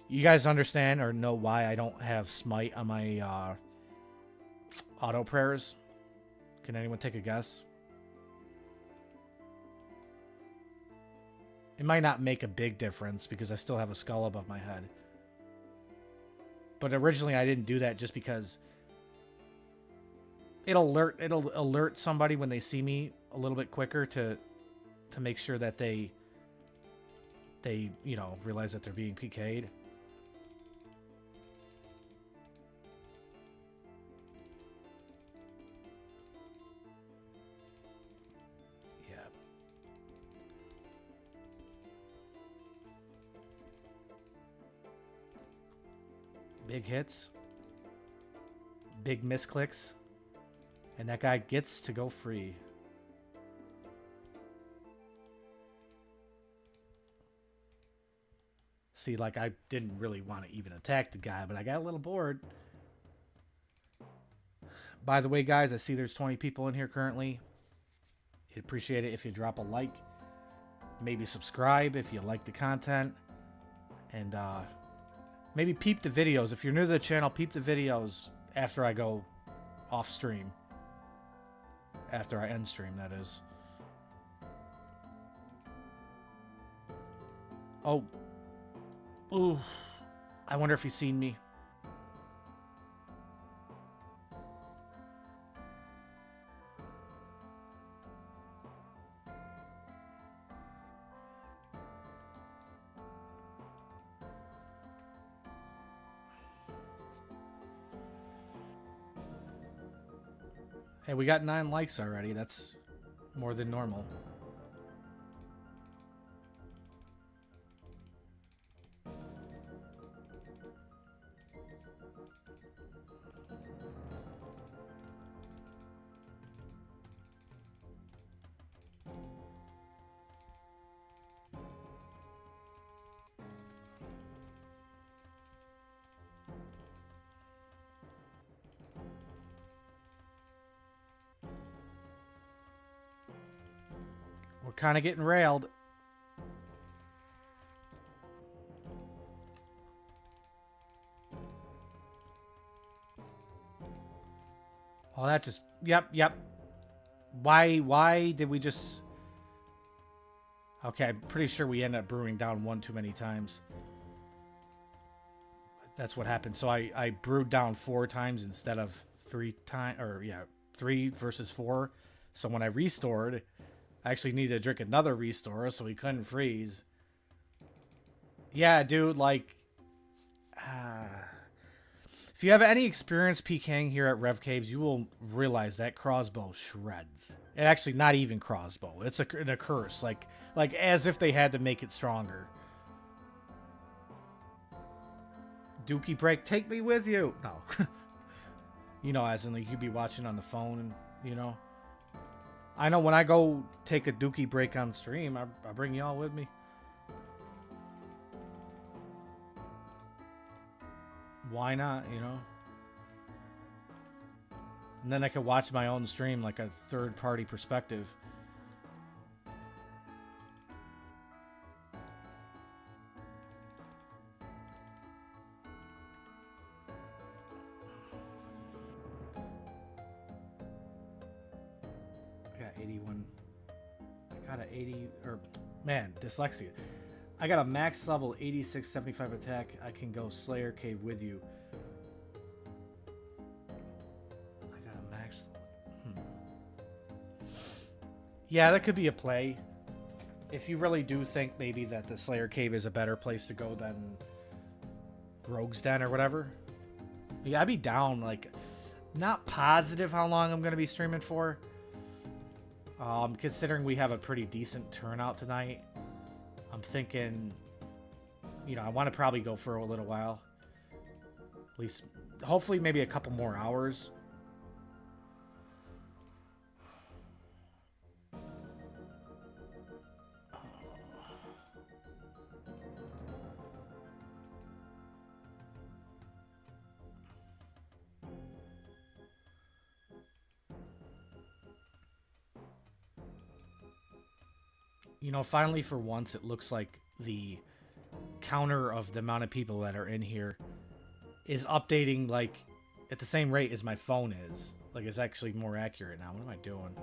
You guys understand or know why I don't have smite on my auto prayers? Can anyone take a guess? It might not make a big difference because I still have a skull above my head. But originally I didn't do that just because it'll alert somebody when they see me a little bit quicker to make sure that they you know, realize that they're being PK'd. Big hits, big misclicks, and that guy gets to go free. See, like, I didn't really want to even attack the guy, but I got a little bored. By the way, guys, I see there's 20 people in here currently. I'd appreciate it if you drop a like, maybe subscribe if you like the content, and maybe peep the videos. If you're new to the channel, peep the videos after I go off stream. After I end stream, that is. Oh. Ooh. I wonder if he's seen me. Hey, we got 9 likes already. That's more than normal. We're kind of getting railed. Oh, that just... Yep. Why did we just... Okay, I'm pretty sure we ended up brewing down 1 too many times. That's what happened. So I brewed down 4 times instead of 3 times. Or, yeah, 3 versus 4. So when I restored... I actually needed to drink another restore, so we couldn't freeze. Yeah, dude, like... if you have any experience PKing here at Rev Caves, you will realize that crossbow shreds. And actually, not even crossbow. It's a curse. Like as if they had to make it stronger. Dookie break, take me with you! No. You know, as in, like, you'd be watching on the phone, and, you know... I know when I go take a dookie break on stream, I bring y'all with me. Why not, you know? And then I could watch my own stream like a third-party perspective. I got 81. I got an 80, or man, dyslexia. I got a max level 8675 attack. I can go Slayer Cave with you. I got a max. Yeah, that could be a play. If you really do think maybe that the Slayer Cave is a better place to go than Rogue's Den or whatever. Yeah, I'd be down. Like, not positive how long I'm going to be streaming for. Considering we have a pretty decent turnout tonight, I'm thinking, you know, I want to probably go for a little while. At least, hopefully, maybe a couple more hours. You know, finally, for once, it looks like the counter of the amount of people that are in here is updating, like, at the same rate as my phone is. Like, it's actually more accurate now. What am I doing?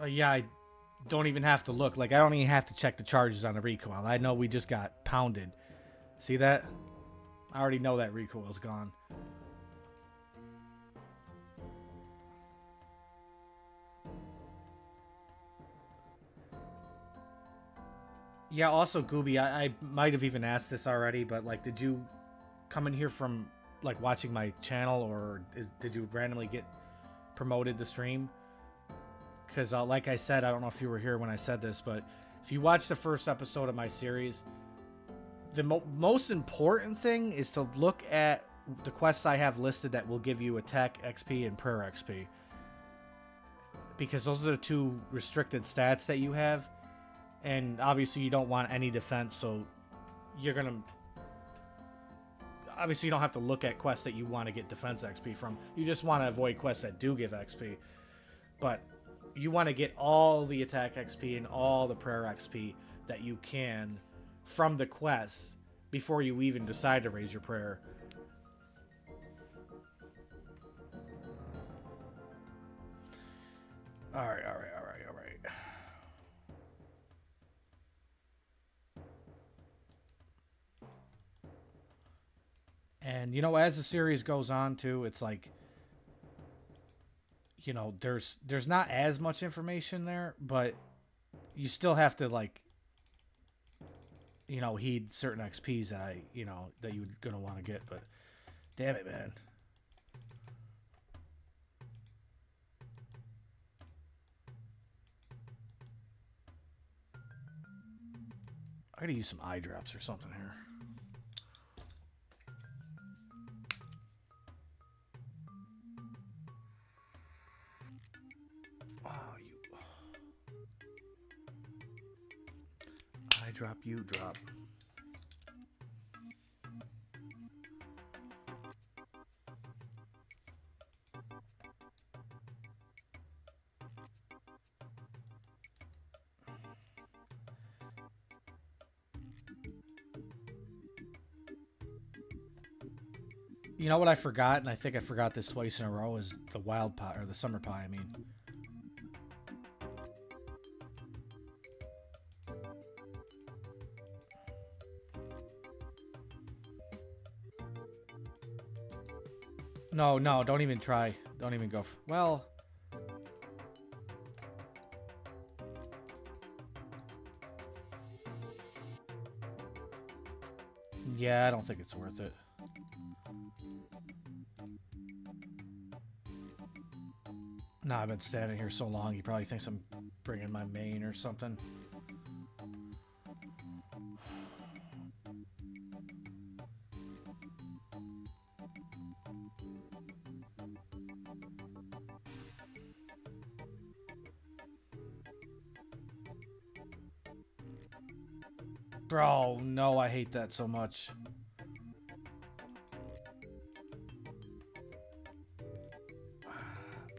Yeah, I don't even have to look. Like, I don't even have to check the charges on the recoil. I know we just got pounded. See that? I already know that recoil's gone. Yeah, also, Gooby, I might have even asked this already, but, like, did you come in here from, like, watching my channel, or did you randomly get promoted to stream? Because, like I said, I don't know if you were here when I said this, but if you watch the first episode of my series, the most important thing is to look at the quests I have listed that will give you attack XP and prayer XP. Because those are the 2 restricted stats that you have. And obviously you don't want any defense, so you're going to... Obviously you don't have to look at quests that you want to get defense XP from. You just want to avoid quests that do give XP. But you want to get all the attack XP and all the prayer XP that you can from the quests before you even decide to raise your prayer. All right. And, you know, as the series goes on, too, it's like, you know, there's not as much information there, but you still have to, like, you know, heed certain XPs that that you're going to want to get. But, damn it, man. I gotta use some eye drops or something here. I drop, you drop. You know what I forgot, and I think I forgot this twice in a row, is the wild pie, or the summer pie, I mean. No, don't even try. Don't even go. Well... yeah, I don't think it's worth it. No, I've been standing here so long, he probably thinks I'm bringing my main or something. Bro, no, I hate that so much.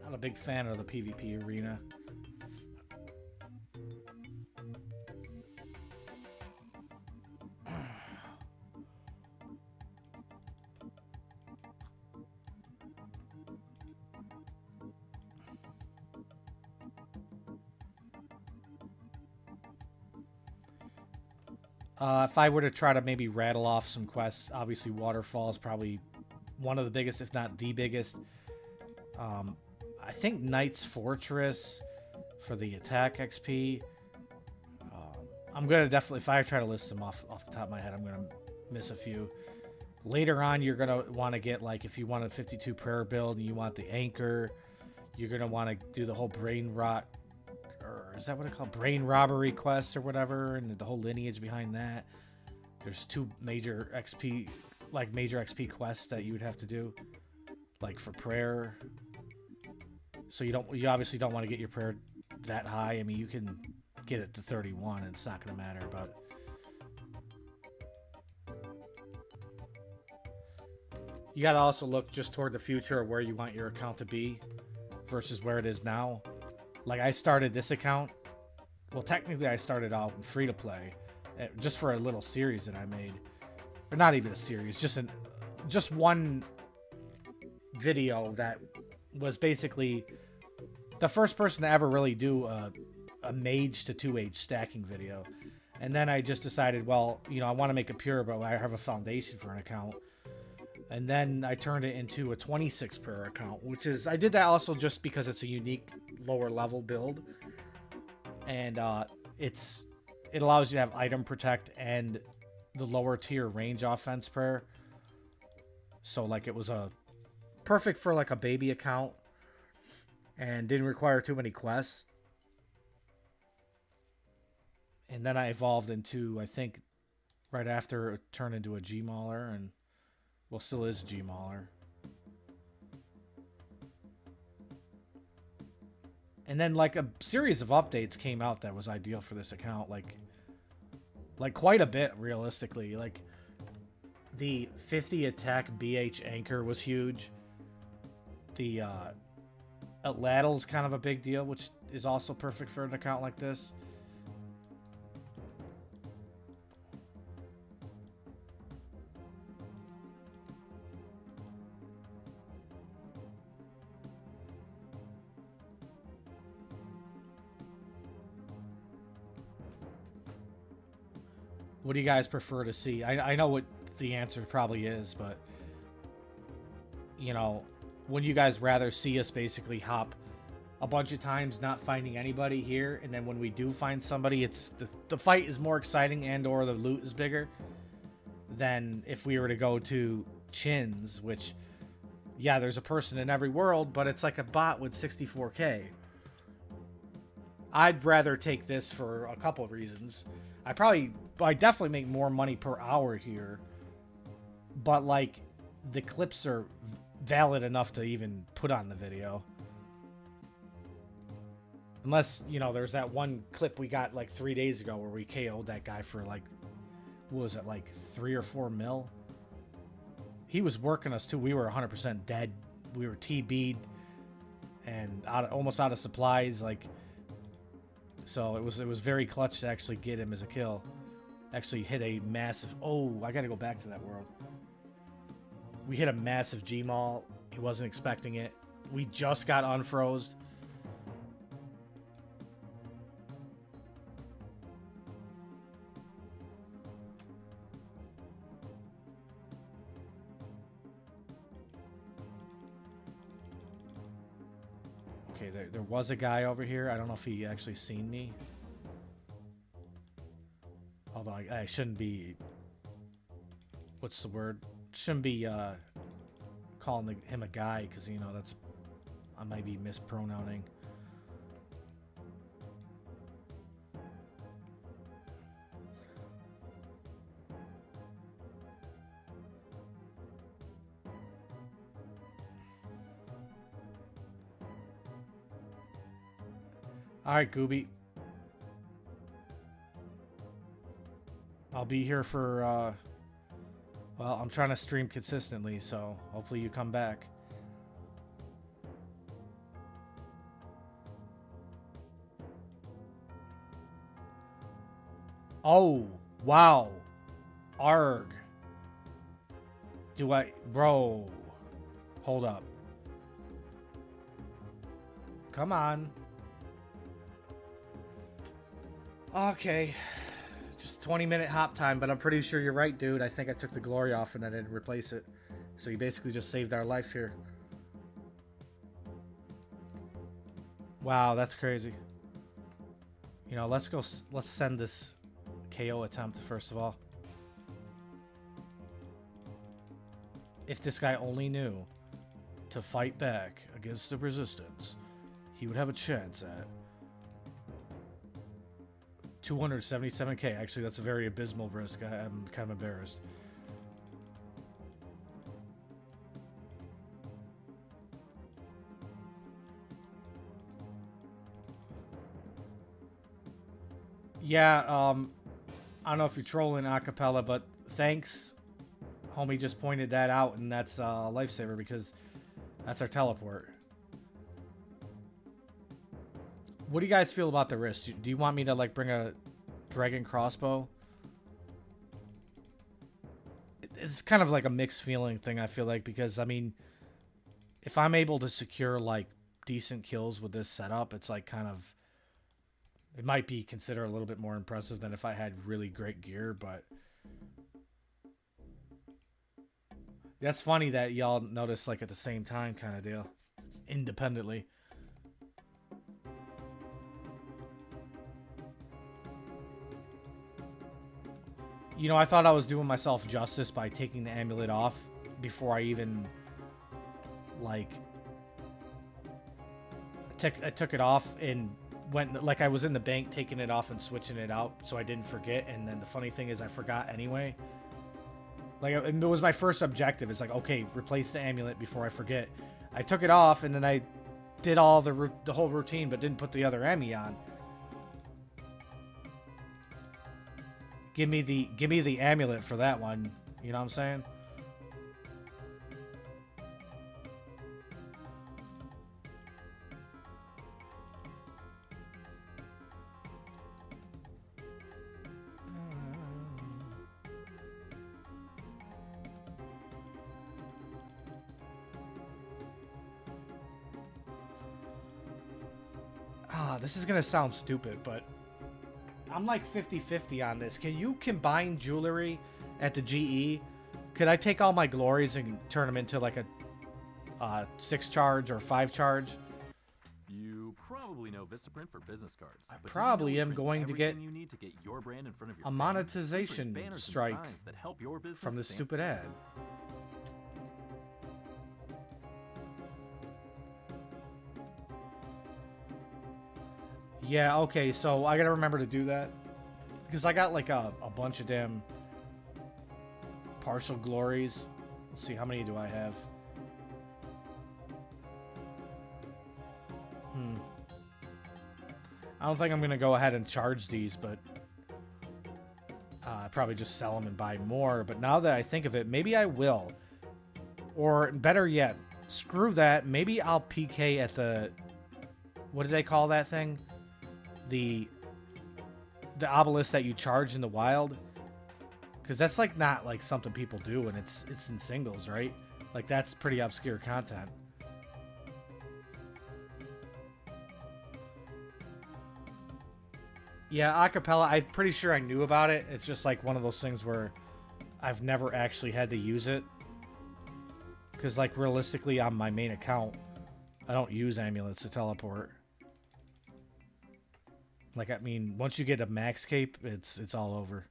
Not a big fan of the PvP arena. If I were to try to maybe rattle off some quests, obviously Waterfall is probably one of the biggest, if not the biggest. I think Knight's Fortress for the attack XP. I'm going to definitely, if I try to list them off the top of my head, I'm going to miss a few. Later on, you're going to want to get, like, if you want a 52 prayer build and you want the anchor, you're going to want to do the whole brain rot, or is that what it's called? Brain robbery quest or whatever, and the whole lineage behind that. There's two major XP, like major XP quests that you would have to do, like for prayer. So you obviously don't want to get your prayer that high. I mean, you can get it to 31 and it's not going to matter, but you got to also look just toward the future of where you want your account to be versus where it is now. Like, I started this account, well, technically I started out free to play just for a little series that I made, or not even a series, just one video that was basically the first person to ever really do a mage to 2H stacking video. And then I just decided, well, you know, I want to make it pure, but I have a foundation for an account. And then I turned it into a 26 prayer account, which is, I did that also just because it's a unique lower level build. And it allows you to have item protect and the lower tier range offense prayer. So like it was perfect for like a baby account and didn't require too many quests. And then I evolved into, I think right after it turned into a G-Mauler, and well, still is G-Mauler. And then like a series of updates came out that was ideal for this account, like quite a bit realistically. Like the 50 attack BH anchor was huge. The a ladle is kind of a big deal, which is also perfect for an account like this. What do you guys prefer to see? I know what the answer probably is, but you know, wouldn't you guys rather see us basically hop a bunch of times not finding anybody here, and then when we do find somebody, it's the fight is more exciting and or the loot is bigger than if we were to go to Chins, which, yeah, there's a person in every world, but it's like a bot with 64k. I'd rather take this for a couple of reasons. I definitely make more money per hour here, but like the clips are valid enough to even put on the video. Unless, you know, there's that one clip we got like 3 days ago where we KO'd that guy for like, what was it, like 3 or 4 mil? He was working us too. We were 100% dead. We were TB'd and almost out of supplies. Like, so it was very clutch to actually get him as a kill. Actually hit a massive... Oh, I gotta go back to that world. We hit a massive G-Maul. He wasn't expecting it. We just got unfroze. Okay, there was a guy over here. I don't know if he actually seen me. Although I shouldn't be... What's the word? Shouldn't be calling him a guy, because, you know, that's... I might be mispronouncing. Alright, Gooby. I'll be here for, well, I'm trying to stream consistently, so hopefully you come back. Oh, wow. Arg. Bro. Hold up. Come on. Okay. Just 20-minute hop time, but I'm pretty sure you're right, dude. I think I took the glory off and I didn't replace it. So you basically just saved our life here. Wow, that's crazy. You know, let's send this KO attempt first of all. If this guy only knew to fight back against the resistance, he would have a chance at 277k. Actually, that's a very abysmal risk. I'm kind of embarrassed. Yeah, I don't know if you're trolling acapella, but thanks. Homie just pointed that out, and that's a lifesaver because that's our teleport. What do you guys feel about the wrist? Do you want me to, like, bring a dragon crossbow? It's kind of like a mixed feeling thing, I feel like, because, I mean, if I'm able to secure, like, decent kills with this setup, it's, like, kind of... It might be considered a little bit more impressive than if I had really great gear, but... That's funny that y'all notice, like, at the same time kind of deal. Independently. You know, I thought I was doing myself justice by taking the amulet off before I even, like... I took it off and went, like, I was in the bank taking it off and switching it out so I didn't forget, and then the funny thing is I forgot anyway. Like, it was my first objective. It's like, okay, replace the amulet before I forget. I took it off, and then I did all the whole routine, but didn't put the other Emmy on. Give me the amulet for that one. You know what I'm saying? This is gonna sound stupid, but I'm like 50-50 on this. Can you combine jewelry at the GE? Could I take all my glories and turn them into like a 6 charge or 5 charge? You probably know Vistaprint for business cards. I but did you probably know we am print going to get everything you need to get your brand in front of your a fans? monetization We print banners and strike signs that help your business from this stand stupid ad. Yeah, okay, so I gotta remember to do that. Because I got like a bunch of damn partial glories. Let's see, how many do I have? I don't think I'm gonna go ahead and charge these, but probably just sell them and buy more. But now that I think of it, maybe I will. Or better yet, screw that. Maybe I'll PK at the... What do they call that thing? The obelisk that you charge in the wild. Because that's like not like something people do, and it's in singles, right? Like that's pretty obscure content. Yeah, acapella, I'm pretty sure I knew about it. It's just like one of those things where I've never actually had to use it. Because like realistically on my main account, I don't use amulets to teleport. Like, I mean, once you get a max cape, it's all over.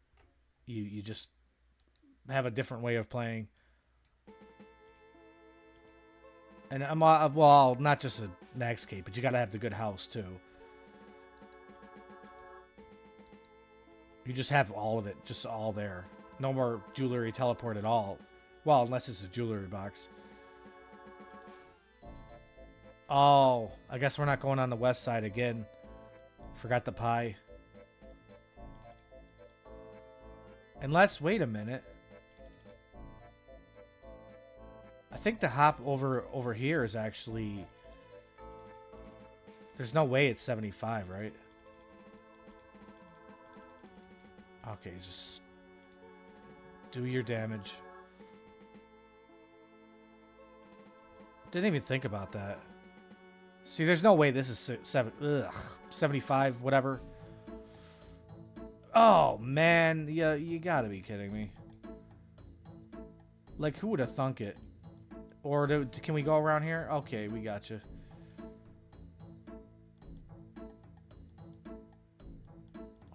You just have a different way of playing. And I'm well, not just a max cape, but you gotta have the good house too. You just have all of it, just all there. No more jewelry teleport at all. Well, unless it's a jewelry box. Oh, I guess we're not going on the west side again. Forgot the pie. Unless, wait a minute. I think the hop over here is actually... There's no way it's 75, right? Okay, just... do your damage. Didn't even think about that. See, there's no way this is 75, whatever. Oh, man. Yeah, you gotta be kidding me. Like, who would have thunk it? Or can we go around here? Okay, we got you.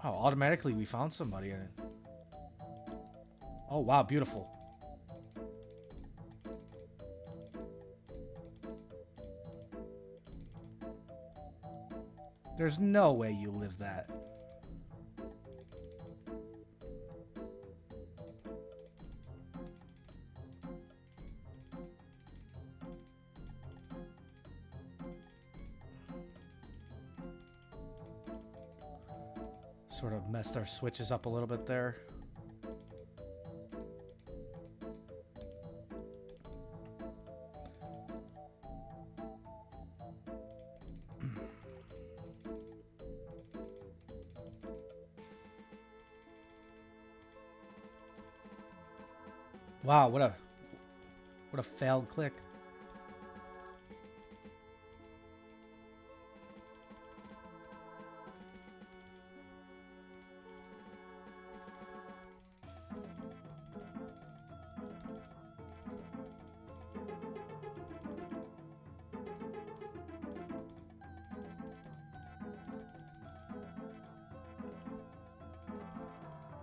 Oh, automatically we found somebody in it. Oh, wow, beautiful. There's no way you live that. Sort of messed our switches up a little bit there. Wow, what a failed click.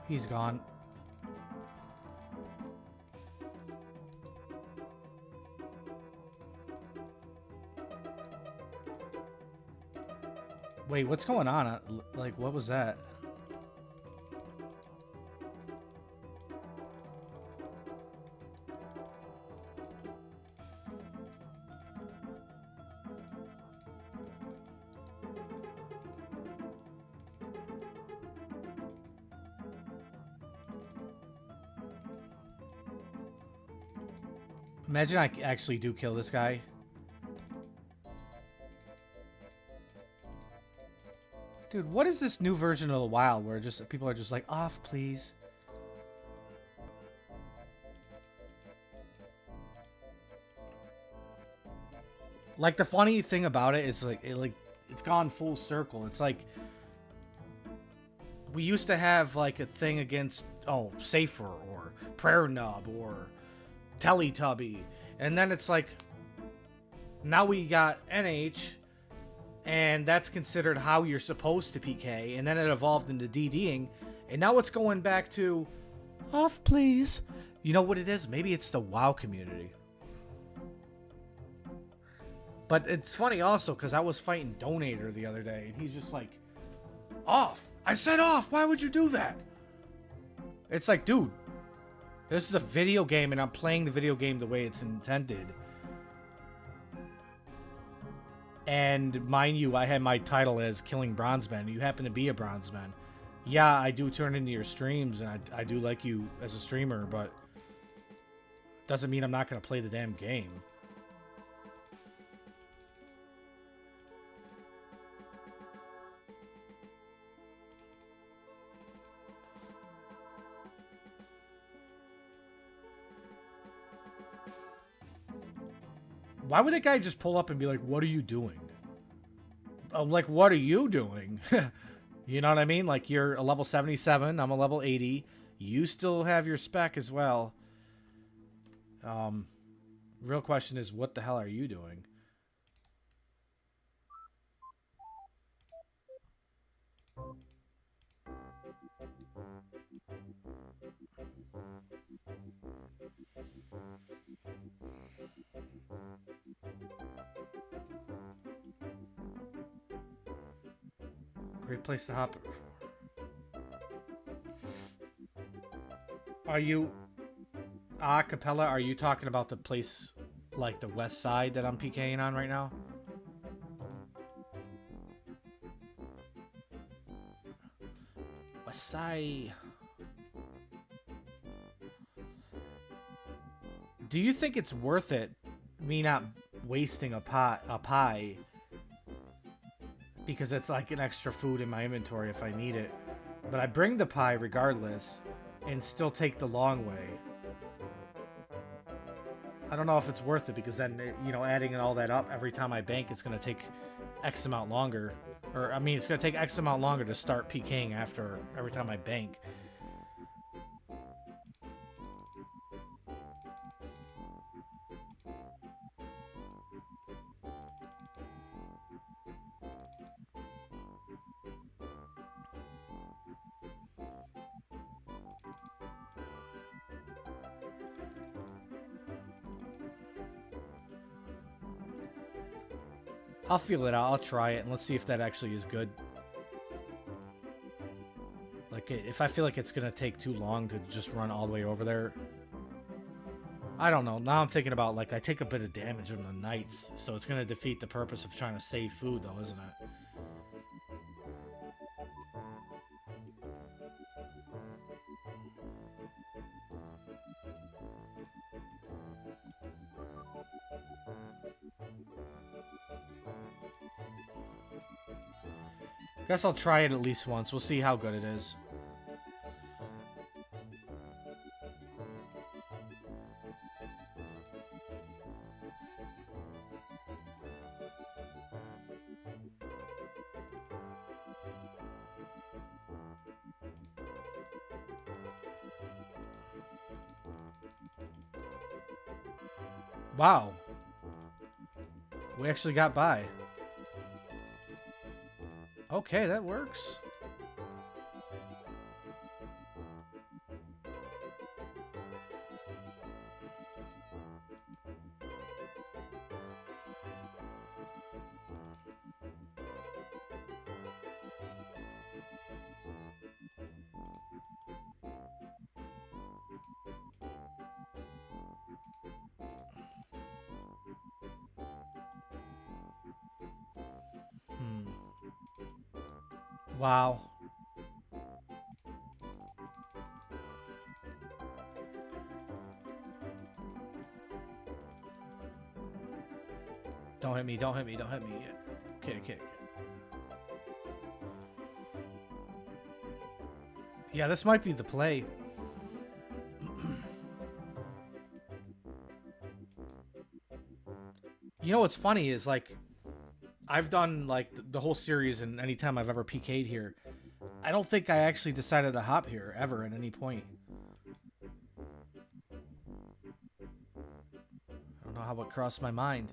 He's gone. Wait, what's going on? Like, what was that? Imagine I actually do kill this guy. Dude, what is this new version of the WoW where just people are just like, off, please? Like, the funny thing about it is, like, it it's gone full circle. It's like we used to have like a thing against Safer or Prayer Nub or Teletubby, and then it's like now we got NH, and that's considered how you're supposed to PK, and then it evolved into DDing, and now it's going back to off, please. You know what it is? Maybe it's the WoW community. But it's funny also because I was fighting Donator the other day, and he's just like, off. I said off. Why would you do that? It's like, dude, this is a video game, and I'm playing the video game the way it's intended. And mind you, I had my title as Killing Bronzemen. You happen to be a Bronzeman. Yeah, I do turn into your streams, and I do like you as a streamer, but doesn't mean I'm not going to play the damn game. Why would that guy just pull up and be like, what are you doing? I'm like, what are you doing? You know what I mean? Like, you're a level 77, I'm a level 80. You still have your spec as well. Real question is, what the hell are you doing? Great place to hop. Are you Capella? Are you talking about the place like the west side that I'm PKing on right now? West side. Do you think it's worth it, me not wasting a pie? Because it's like an extra food in my inventory if I need it. But I bring the pie regardless and still take the long way. I don't know if it's worth it because then, you know, adding all that up every time I bank, it's going to take X amount longer. Or, I mean, it's going to take X amount longer to start PKing after every time I bank. I'll feel it out. I'll try it, and let's see if that actually is good. Like, if I feel like it's going to take too long to just run all the way over there. I don't know. Now I'm thinking about, like, I take a bit of damage from the knights, so it's going to defeat the purpose of trying to save food, though, isn't it? Guess I'll try it at least once. We'll see how good it is. Wow. We actually got by. Okay, that works. Wow. Don't hit me, don't hit me, don't hit me. Okay. Yeah, this might be the play. You know what's funny is, like, I've done like the whole series, and anytime I've ever PK'd here, I don't think I actually decided to hop here ever at any point. I don't know how it crossed my mind.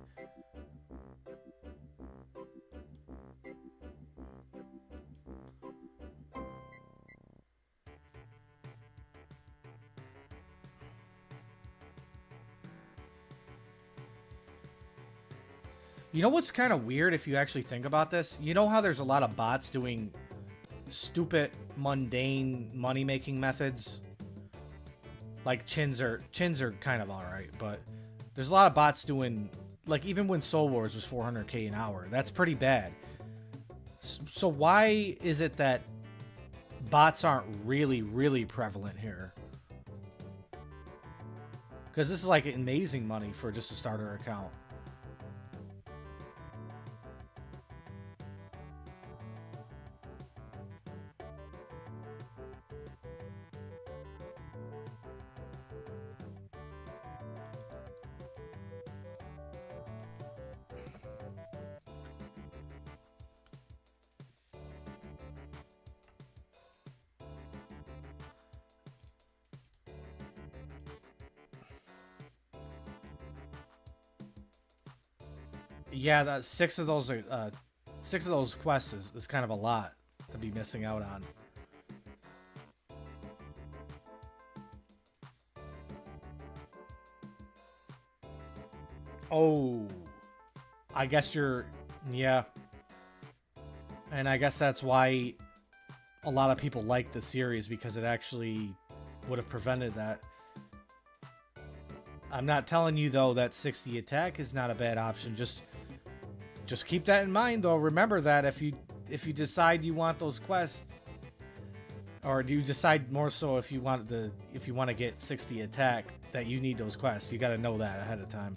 You know what's kind of weird if you actually think about this? You know how there's a lot of bots doing stupid, mundane money-making methods? Like chins are kind of alright, but there's a lot of bots doing, like, even when Soul Wars was 400k an hour, that's pretty bad. So why is it that bots aren't really prevalent here? Because this is like amazing money for just a starter account. Yeah, that six of those quests is kind of a lot to be missing out on. Oh, I guess yeah. And I guess that's why a lot of people like the series, because it actually would have prevented that. I'm not telling you though that 60 attack is not a bad option. Just keep that in mind though. Remember that if you decide you want those quests, or do you decide more so if you want to get 60 attack, that you need those quests. You got to know that ahead of time.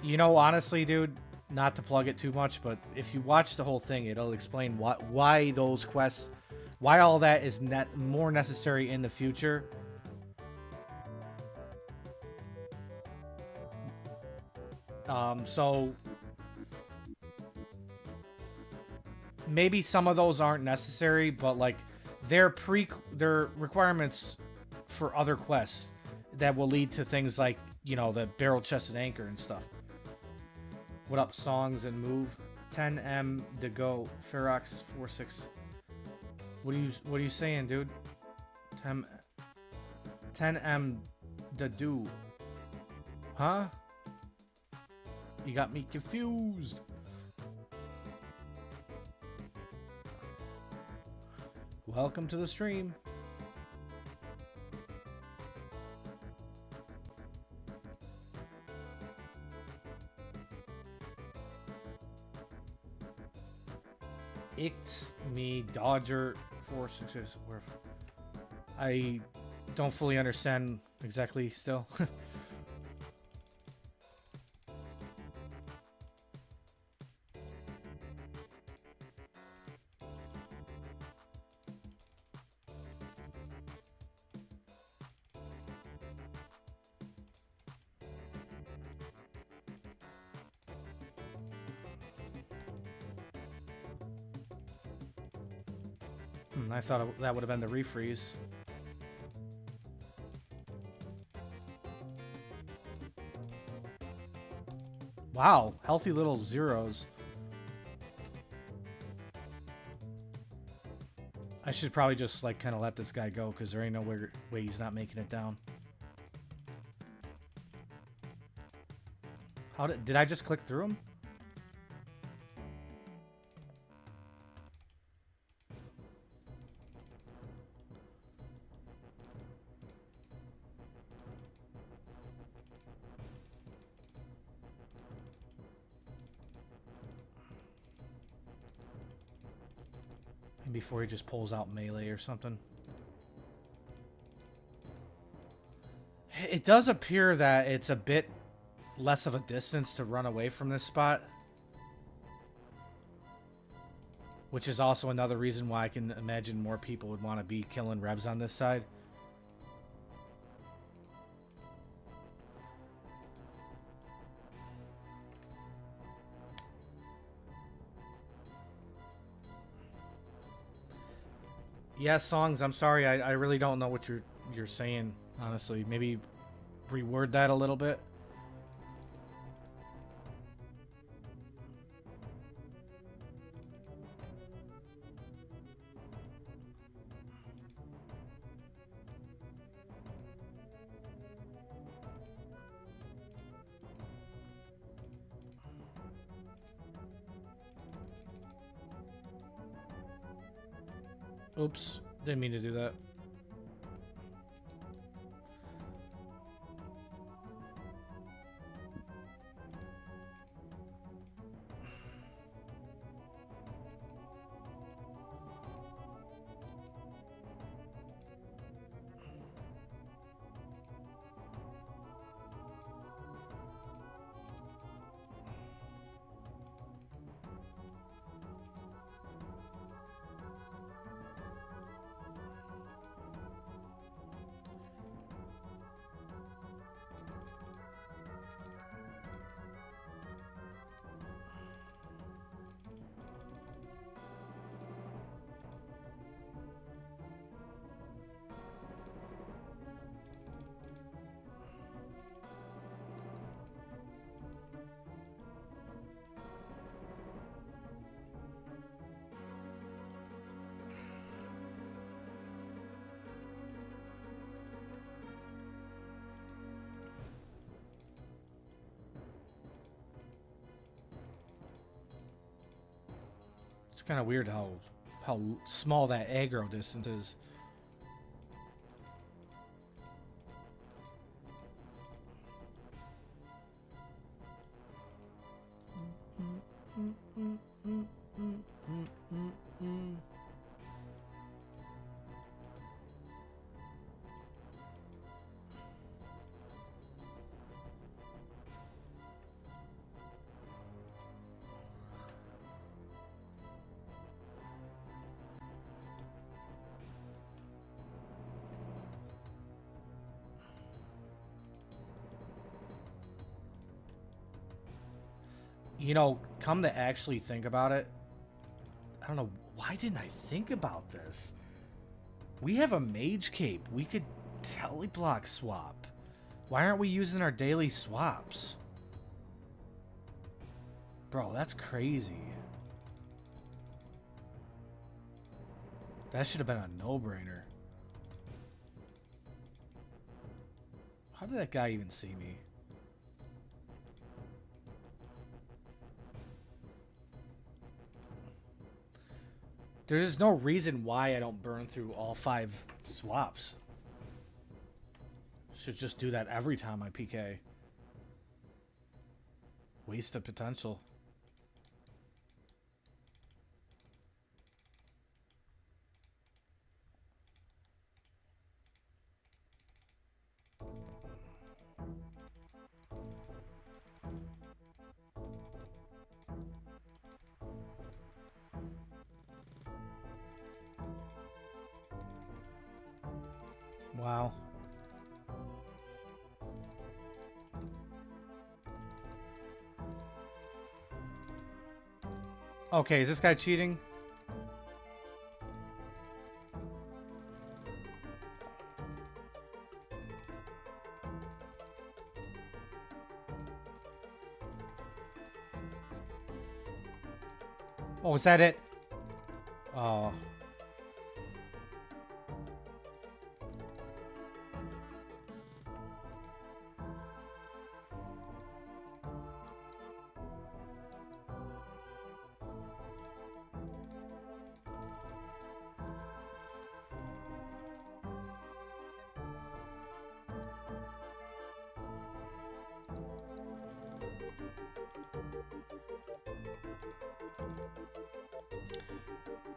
You know, honestly, dude, not to plug it too much, but if you watch the whole thing, it'll explain why those quests, why all that is more necessary in the future. So maybe some of those aren't necessary, but like they're requirements for other quests that will lead to things like, you know, the barrel chested anchor and stuff. What up, songs and move? 10M to go. Ferox 46. What are you saying, dude? 10M to do. Huh? You got me confused. Welcome to the stream. It's me, Dodger 466. I don't fully understand exactly still. I thought that would have been the refreeze. Wow, healthy little zeros. I should probably just like kind of let this guy go, because there ain't no way he's not making it down. How did I just click through him? Before he just pulls out melee or something. It does appear that it's a bit less of a distance to run away from this spot. Which is also another reason why I can imagine more people would want to be killing Revs on this side. Yeah, Songs, I'm sorry, I really don't know what you're saying, honestly. Maybe reword that a little bit. Oops, didn't mean to do that. It's kind of weird how small that aggro distance is. You know, come to actually think about it, I don't know, why didn't I think about this? We have a mage cape. We could teleblock swap. Why aren't we using our daily swaps? Bro, that's crazy. That should have been a no-brainer. How did that guy even see me? There's no reason why I don't burn through all 5 swaps. Should just do that every time I PK. Waste of potential. Wow. Okay, is this guy cheating? Oh, is that it? Oh.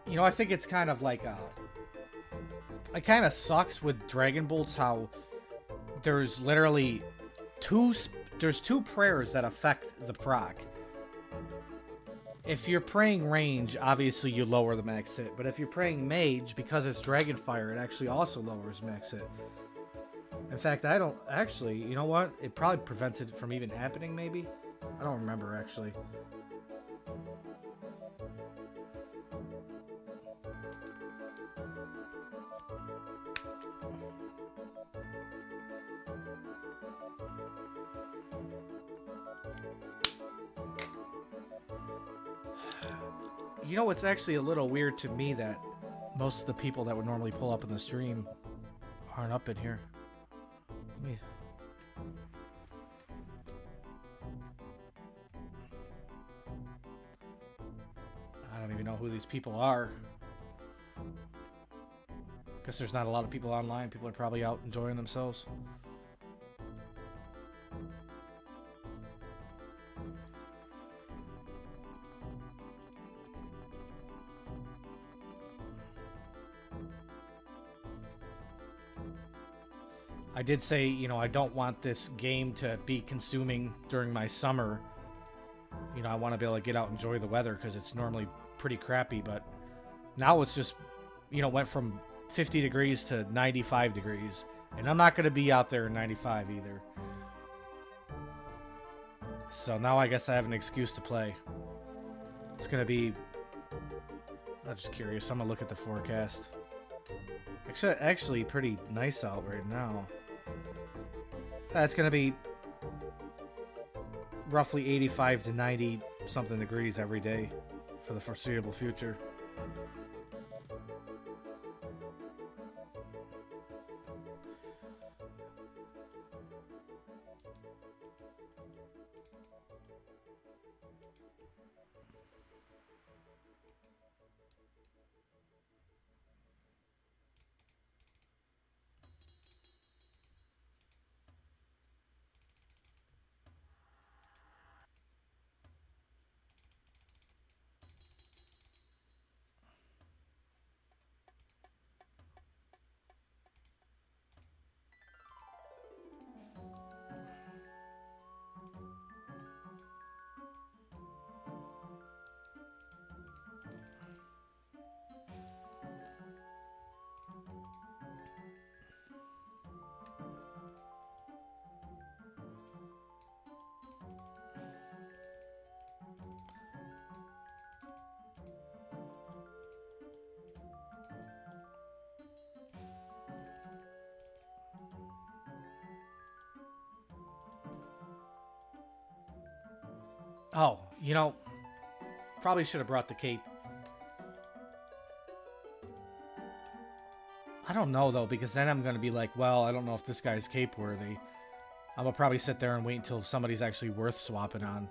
You know, I think it's kind of like it kind of sucks with Dragon Bolts how there's literally two prayers that affect the proc. if you're praying range, obviously you lower the max hit. But if you're praying mage, because it's Dragonfire, it actually also lowers max hit. In fact, I don't actually, you know what? It probably prevents it from even happening, maybe? I don't remember, actually. You know, it's actually a little weird to me that most of the people that would normally pull up in the stream aren't up in here. Let me... I don't even know who these people are. Guess there's not a lot of people online. People are probably out enjoying themselves. I did say, you know, I don't want this game to be consuming during my summer. You know, I want to be able to get out and enjoy the weather because it's normally pretty crappy, but now it's just, you know, went from 50 degrees to 95 degrees, and I'm not going to be out there in 95 either. So now I guess I have an excuse to play. It's going to be... I'm just curious. I'm going to look at the forecast. Actually pretty nice out right now. It's going to be roughly 85 to 90 something degrees every day for the foreseeable future. Oh, you know, probably should have brought the cape. I don't know, though, because then I'm going to be like, well, I don't know if this guy's cape worthy. I'm going to probably sit there and wait until somebody's actually worth swapping on.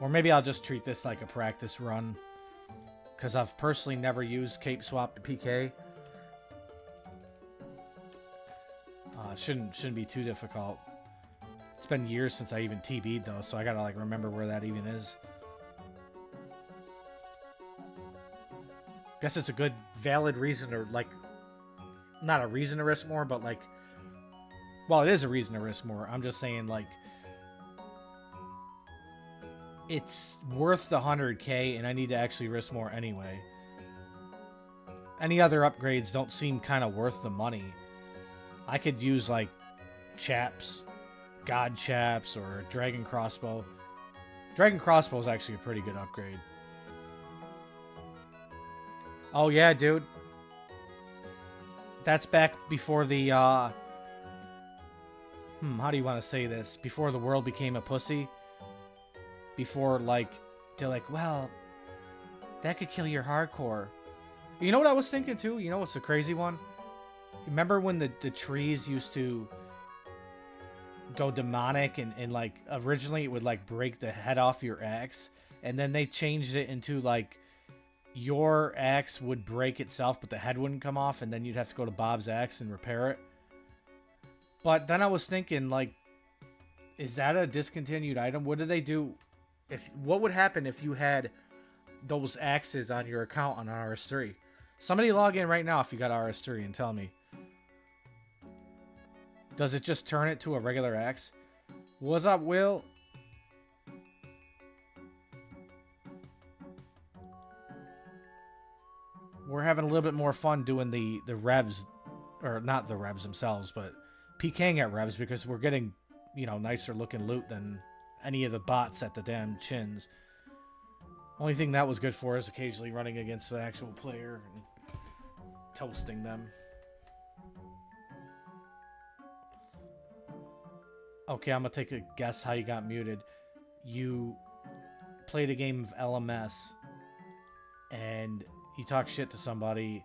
Or maybe I'll just treat this like a practice run. Because I've personally never used cape swap to PK. It shouldn't be too difficult. It's been years since I even TB'd, though, so I gotta, like, remember where that even is. Guess it's a good, valid reason to, like... Not a reason to risk more, but, like... Well, it is a reason to risk more. I'm just saying, like... It's worth the 100k, and I need to actually risk more anyway. Any other upgrades don't seem kind of worth the money. I could use, like, chaps... God chaps or dragon crossbow. Dragon crossbow is actually a pretty good upgrade. Oh yeah, dude. That's back before the how do you want to say this? Before the world became a pussy. Before, like, they're like, well, that could kill your hardcore. You know what I was thinking too? You know what's the crazy one? Remember when the trees used to go demonic and like originally it would like break the head off your axe, and then they changed it into like your axe would break itself but the head wouldn't come off, and then you'd have to go to Bob's axe and repair it. But then I was thinking, like, is that a discontinued item? What do they do what would happen if you had those axes on your account on RS3? Somebody log in right now if you got RS3 and tell me. Does it just turn it to a regular axe? What's up, Will? we're having a little bit more fun doing the revs, or not the revs themselves, but PKing at revs, because we're getting, you know, nicer looking loot than any of the bots at the damn chins. Only thing that was good for is occasionally running against the actual player and toasting them. Okay, I'm gonna take a guess how you got muted. You played a game of LMS and you talked shit to somebody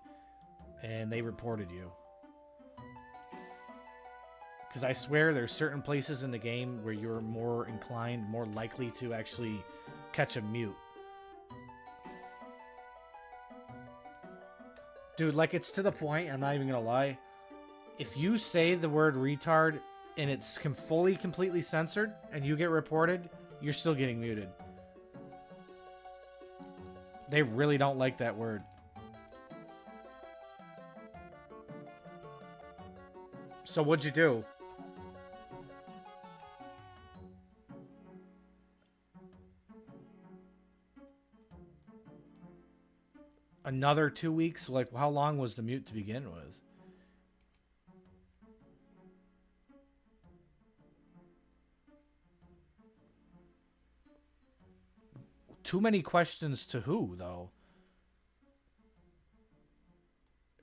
and they reported you. Because I swear there's certain places in the game where you're more inclined, more likely to actually catch a mute. Dude, like, it's to the point, I'm not even gonna lie. If you say the word retard and it's completely censored and you get reported, you're still getting muted. They really don't like that word. So what'd you do? Another 2 weeks? Like, how long was the mute to begin with? Too many questions to who, though?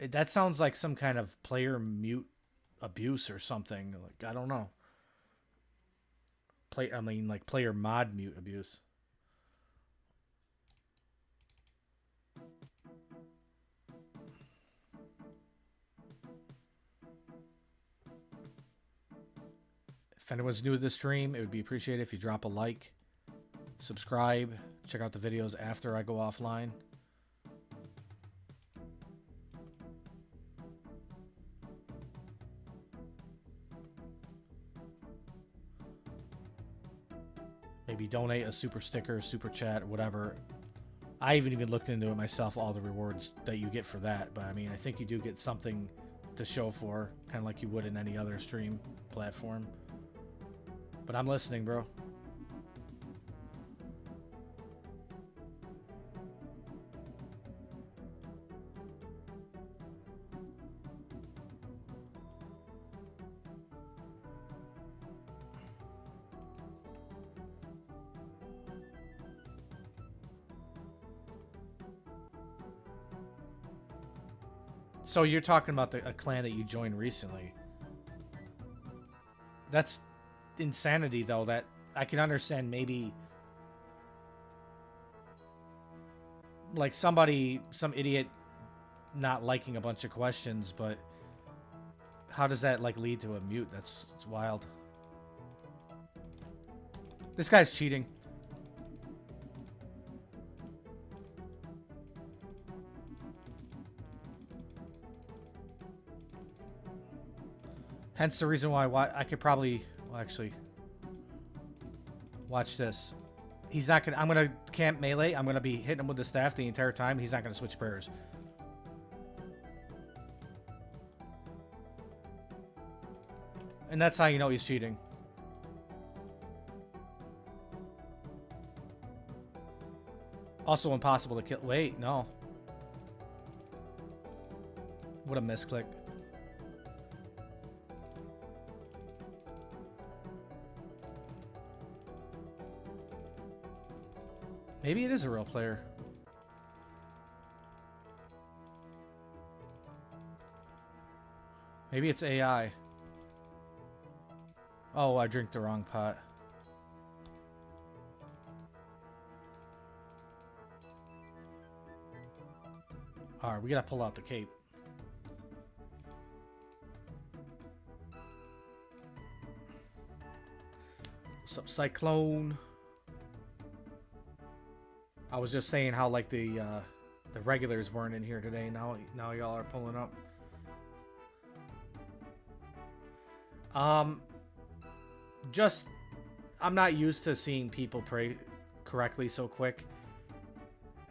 That sounds like some kind of player mute abuse or something. Like, I don't know. Like player mod mute abuse. If anyone's new to the stream, it would be appreciated if you drop a like, subscribe, check out the videos after I go offline. Maybe donate a super sticker, super chat, whatever. I haven't even looked into it myself, all the rewards that you get for that. But I mean, I think you do get something to show for, kind of like you would in any other stream platform. But I'm listening, bro. So you're talking about a clan that you joined recently. That's insanity, though. That I can understand maybe like some idiot not liking a bunch of questions, but how does that like lead to a mute? It's wild. This guy's cheating. Hence the reason why I could probably, well, actually, watch this. He's not gonna. I'm gonna camp melee. I'm gonna be hitting him with the staff the entire time. He's not gonna switch prayers. And that's how you know he's cheating. Also impossible to kill. Wait, no. What a misclick. Maybe it is a real player. Maybe it's AI. Oh, I drank the wrong pot. Alright, we gotta pull out the cape. What's up, Cyclone? I was just saying how like the regulars weren't in here today. Now y'all are pulling up. Just I'm not used to seeing people pray correctly so quick.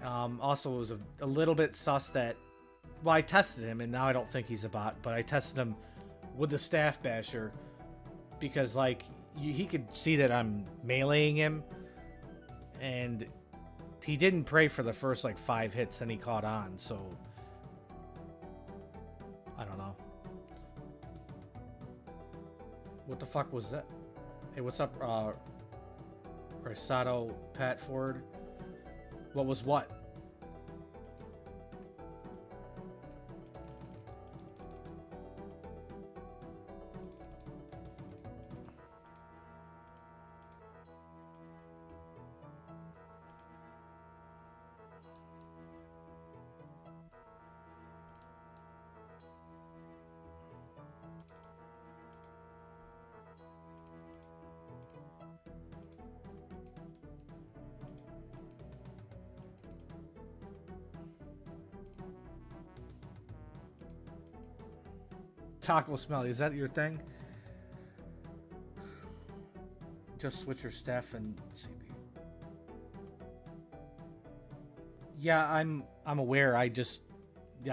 Also, it was a little bit sus that. Well, I tested him, and now I don't think he's a bot. But I tested him with the staff basher because like he could see that I'm meleeing him, and he didn't pray for the first like 5 hits, and he caught on. So I don't know. What the fuck was that? Hey, what's up, Rosado Pat Ford? What was what? Taco Smelly, is that your thing? Just switch your staff and CB. Yeah, I'm aware. I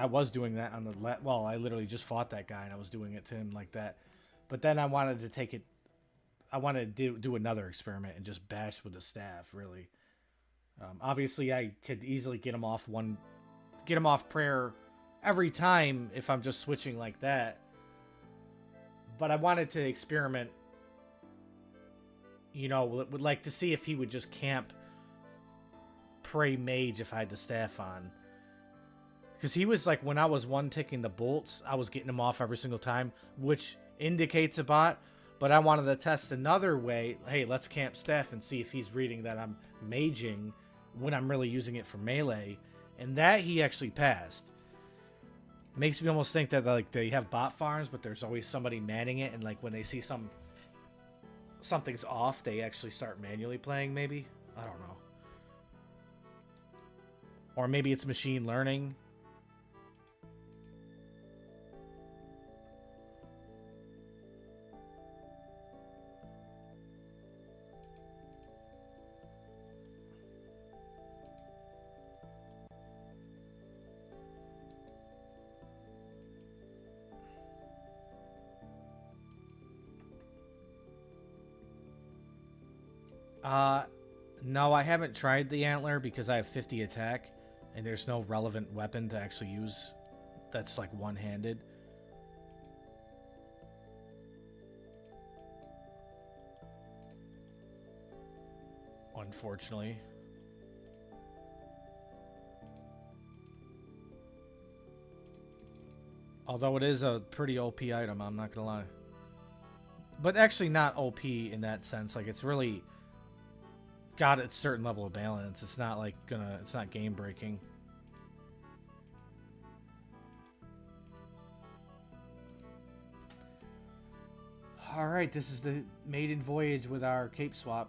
was doing that on the well, I literally just fought that guy and I was doing it to him like that. But then I wanted to take it. I wanted to do another experiment and just bash with the staff. Really, obviously, I could easily get him off prayer every time if I'm just switching like that. But I wanted to experiment, you know, would like to see if he would just camp pray mage if I had the staff on. Because he was like, when I was one-ticking the bolts, I was getting him off every single time, which indicates a bot. But I wanted to test another way. Hey, let's camp staff and see if he's reading that I'm maging when I'm really using it for melee. And that he actually passed. Makes me almost think that like they have bot farms, but there's always somebody manning it, and like when they see something's off, they actually start manually playing. Maybe, I don't know, or maybe it's machine learning. No, I haven't tried the antler because I have 50 attack and there's no relevant weapon to actually use that's like one-handed. Unfortunately. Although it is a pretty OP item, I'm not gonna lie. But actually not OP in that sense. Like, it's really got a certain level of balance. It's not like it's not game breaking. Alright, this is the maiden voyage with our cape swap.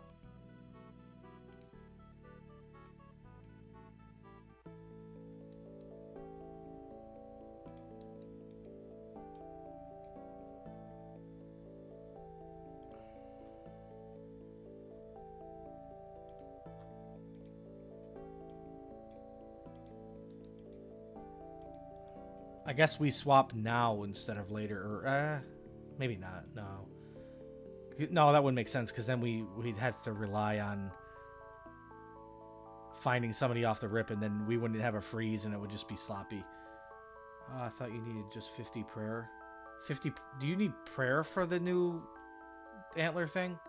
I guess we swap now instead of later, or maybe not. No, that wouldn't make sense because then we'd have to rely on finding somebody off the rip, and then we wouldn't have a freeze, and it would just be sloppy. Oh, I thought you needed just 50 prayer. 50. Do you need prayer for the new antler thing?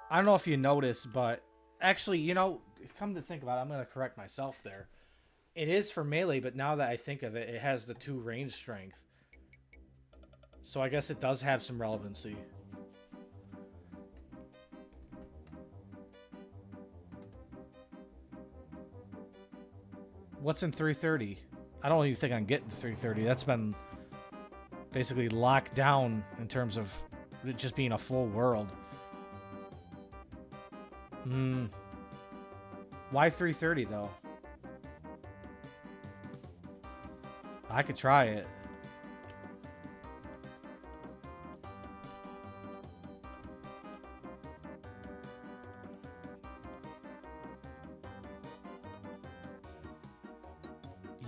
I don't know if you noticed, but actually, you know, come to think about it, I'm going to correct myself there. It is for melee, but now that I think of it, it has the 2 range strength. So I guess it does have some relevancy. What's in 330? I don't even think I'm getting 330. That's been basically locked down in terms of it just being a full world. Why 330 though? I could try it.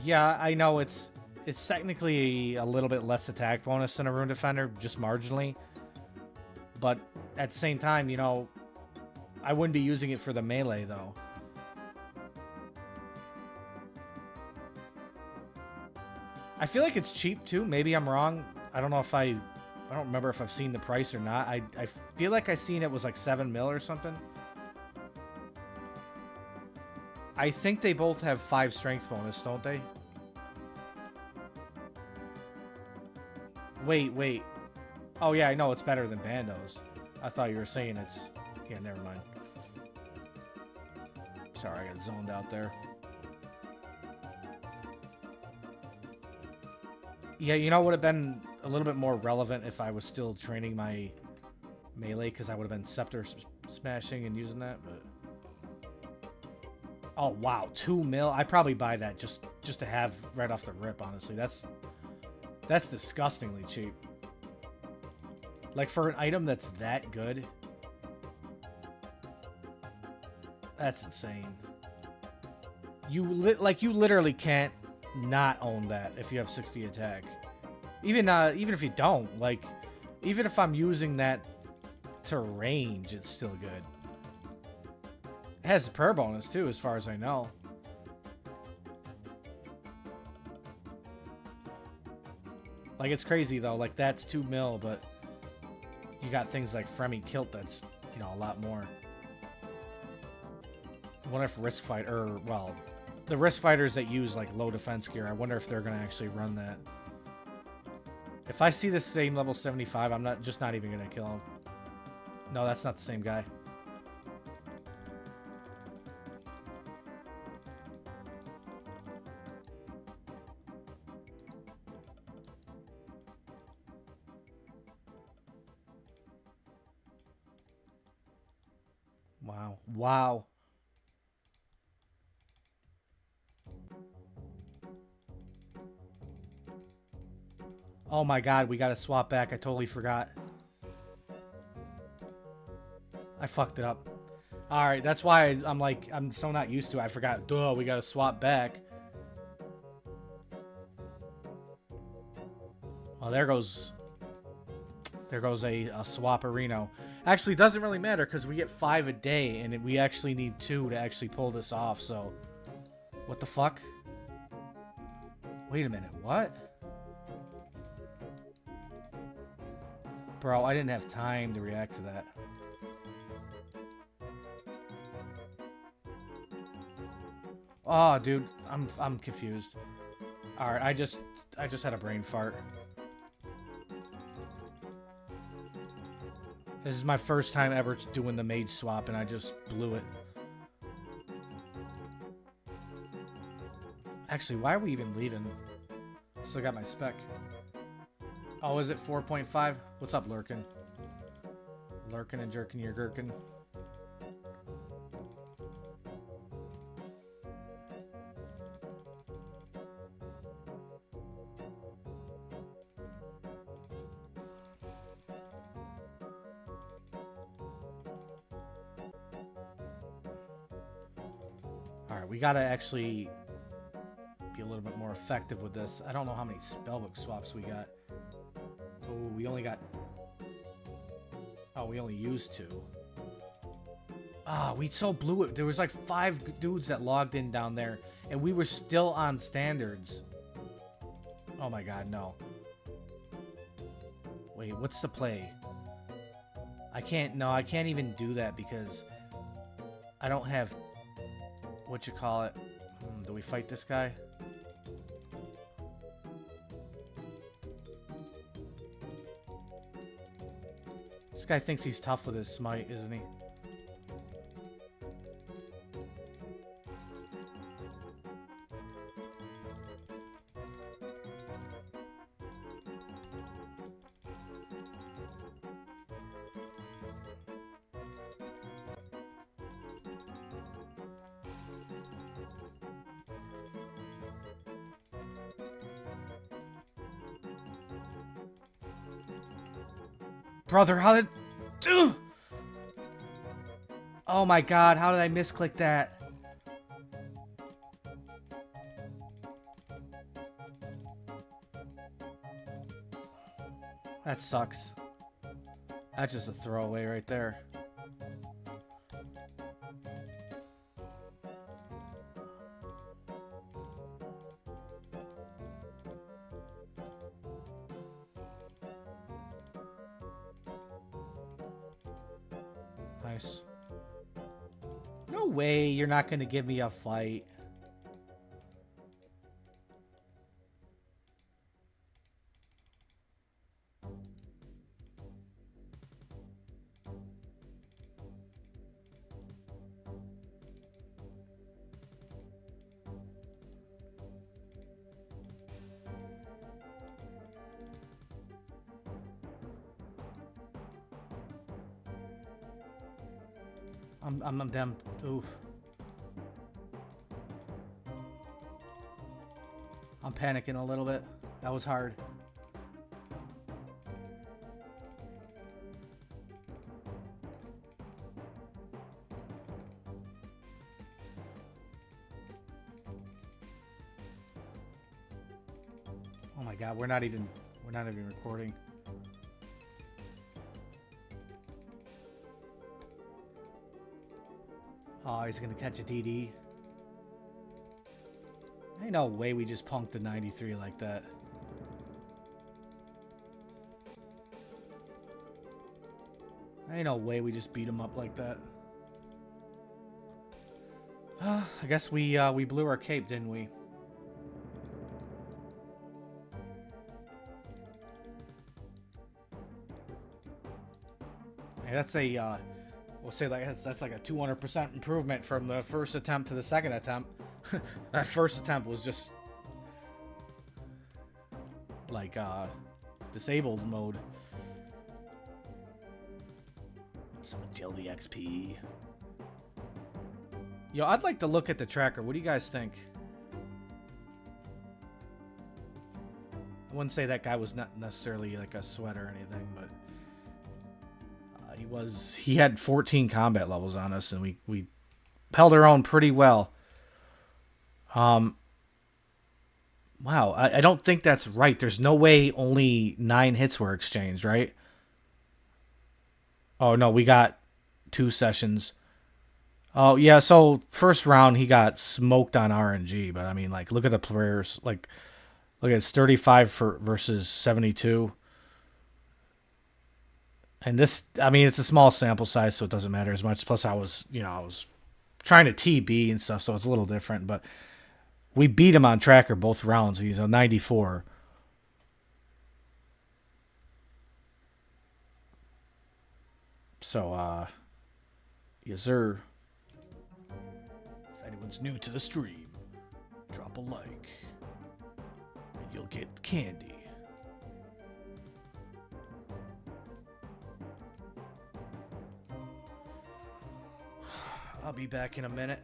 Yeah, I know it's technically a little bit less attack bonus than a Rune Defender, just marginally. But at the same time, you know, I wouldn't be using it for the melee though. I feel like it's cheap too. Maybe I'm wrong. I don't know if I don't remember if I've seen the price or not. I feel like I seen it was like 7 mil or something. I think they both have 5 strength bonus, don't they? Wait. Oh yeah, I know it's better than Bando's. I thought you were saying it's... Yeah, never mind. Sorry, I got zoned out there. Yeah, you know, it would have been a little bit more relevant if I was still training my melee, because I would have been scepter smashing and using that, but... Oh, wow, 2 mil? I'd probably buy that just to have right off the rip, honestly. That's disgustingly cheap. Like, for an item that's that good... That's insane. You literally can't not own that if you have 60 attack. Even if you don't, like, even if I'm using that to range, it's still good. It has a prayer bonus too, as far as I know. Like, it's crazy though. Like, that's 2 mil, but you got things like Fremi Kilt that's, you know, a lot more. I wonder if Risk Fighter, well, the Risk Fighters that use like low defense gear, I wonder if they're gonna actually run that. If I see the same level 75, I'm not even gonna kill him. No, that's not the same guy. Wow. Oh my god, we gotta swap back. I totally forgot. I fucked it up. Alright, that's why I'm so not used to it. I forgot. Duh, we gotta swap back. Oh, there goes a swap-arino. Actually, it doesn't really matter because we get 5 a day, and we actually need 2 to actually pull this off, so... What the fuck? Wait a minute, what? Bro, I didn't have time to react to that. Oh, dude, I'm confused. Alright, I just had a brain fart. This is my first time ever doing the mage swap, and I just blew it. Actually, why are we even leaving? Still got my spec. Oh, is it 4.5? What's up, Lurkin? Lurkin and jerking your gherkin. Alright, we gotta actually be a little bit more effective with this. I don't know how many spellbook swaps we got. Oh, we only got... Oh, we only used 2. Ah, we so blew it. There was like 5 dudes that logged in down there, and we were still on standards. Oh my god, no. Wait, what's the play? I can't even do that because I don't have... What you call it? Do we fight this guy? This guy thinks he's tough with his smite, isn't he? Brother, how did... Ugh! Oh my god, how did I misclick that? That sucks. That's just a throwaway right there. Nice. No way you're not going to give me a fight. I'm damn. Oof. I'm panicking a little bit. That was hard. Oh my god, we're not even recording. Oh, he's gonna catch a DD. Ain't no way we just punked the 93 like that. Ain't no way we just beat him up like that. I guess we blew our cape, didn't we? Hey, that's a we'll say like that's like a 200% improvement from the first attempt to the second attempt. That first attempt was just like disabled mode. Some agility XP. Yo, I'd like to look at the tracker. What do you guys think? I wouldn't say that guy was not necessarily like a sweat or anything, but he had 14 combat levels on us, and we held our own pretty well. Wow, I don't think that's right. There's no way only 9 hits were exchanged, right? Oh no, we got 2 sessions. Oh yeah, so first round he got smoked on RNG, but I mean, like, look at the players. Like, look at it's 35 versus 72. And this, I mean, it's a small sample size, so it doesn't matter as much. Plus, I was trying to TB and stuff, so it's a little different. But we beat him on tracker both rounds. He's a 94. So, yes, sir. If anyone's new to the stream, drop a like, and you'll get candy. I'll be back in a minute.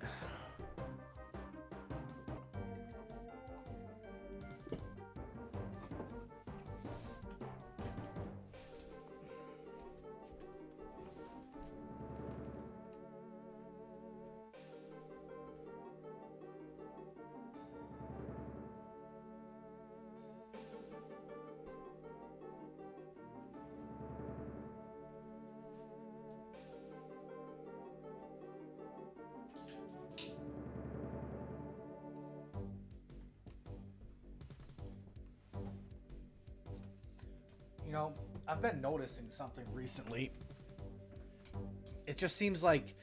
You know, I've been noticing something recently. It just seems like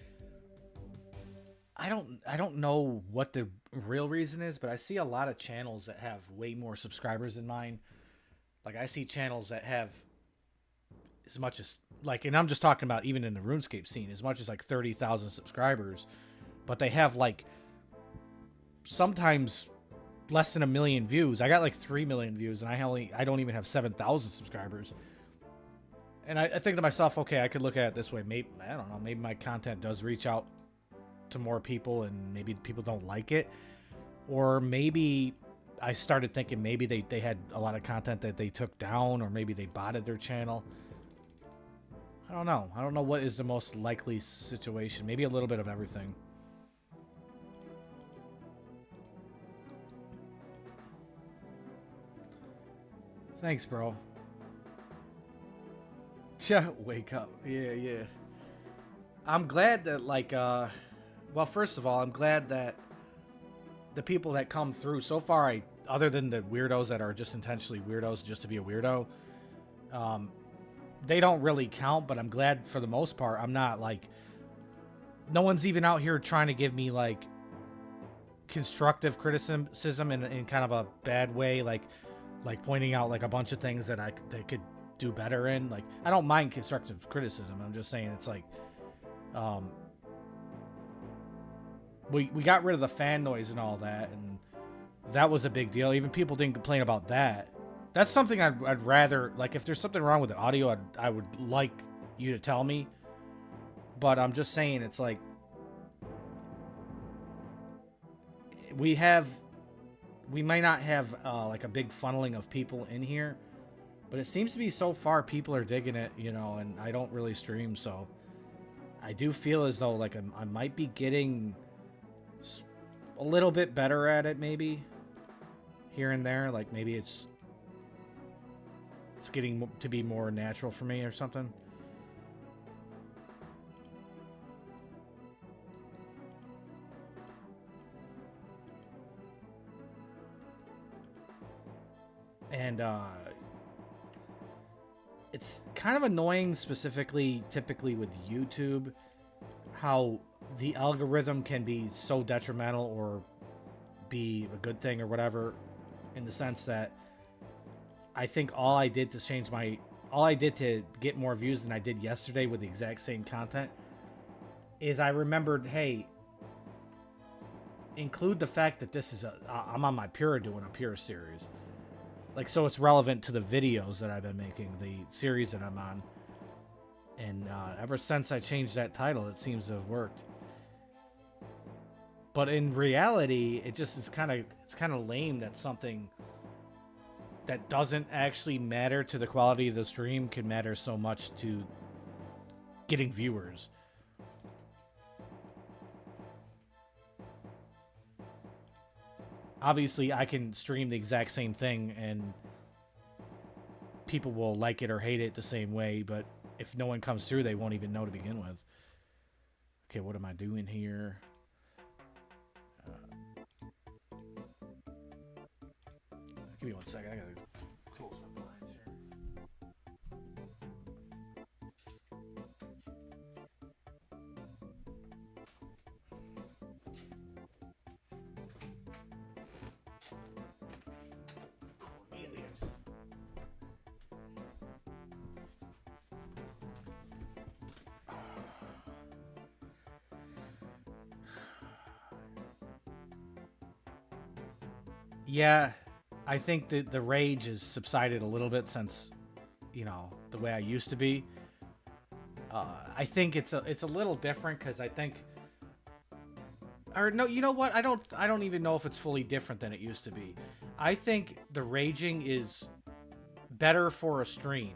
I don't know what the real reason is, but I see a lot of channels that have way more subscribers than mine. Like, I see channels that have as much as, like, and I'm just talking about even in the RuneScape scene, as much as like 30,000 subscribers, but they have like sometimes less than 1 million views. I got like 3 million views, and I don't even have 7,000 subscribers. And I think to myself, okay, I could look at it this way. Maybe, I don't know, maybe my content does reach out to more people, and maybe people don't like it. Or maybe I started thinking maybe they had a lot of content that they took down, or maybe they botted their channel. I don't know. I don't know what is the most likely situation. Maybe a little bit of everything. Thanks, bro. Yeah, wake up. Yeah. I'm glad that, like, well, first of all, I'm glad that the people that come through so far, other than the weirdos that are just intentionally weirdos just to be a weirdo, they don't really count, but I'm glad for the most part I'm not, like, no one's even out here trying to give me like constructive criticism in kind of a bad way, like pointing out like a bunch of things that that could do better in. Like, I don't mind constructive criticism. I'm just saying it's like, we got rid of the fan noise and all that, and that was a big deal. Even people didn't complain about that. That's something I'd rather, like, if there's something wrong with the audio, I would like you to tell me. But I'm just saying, it's like, we might not have like a big funneling of people in here, but it seems to be so far people are digging it, you know, and I don't really stream, so I do feel as though like I might be getting a little bit better at it, maybe here and there. Like, maybe it's getting to be more natural for me or something. And it's kind of annoying, typically with YouTube, how the algorithm can be so detrimental or be a good thing or whatever, in the sense that I think all I did to get more views than I did yesterday with the exact same content is I remembered, hey, include the fact that this is I'm on my Pura doing a Pura series. Like, so it's relevant to the videos that I've been making, the series that I'm on. And ever since I changed that title, it seems to have worked. But in reality, it just is kind of lame that something that doesn't actually matter to the quality of the stream can matter so much to getting viewers. Obviously, I can stream the exact same thing and people will like it or hate it the same way, but if no one comes through, they won't even know to begin with. Okay, what am I doing here? Give me 1 second. I gotta close my blinds here. Cornelius. Yeah, I think that the rage has subsided a little bit since, you know, the way I used to be. I think it's a little different because I think, or no, you know what? I don't even know if it's fully different than it used to be. I think the raging is better for a stream.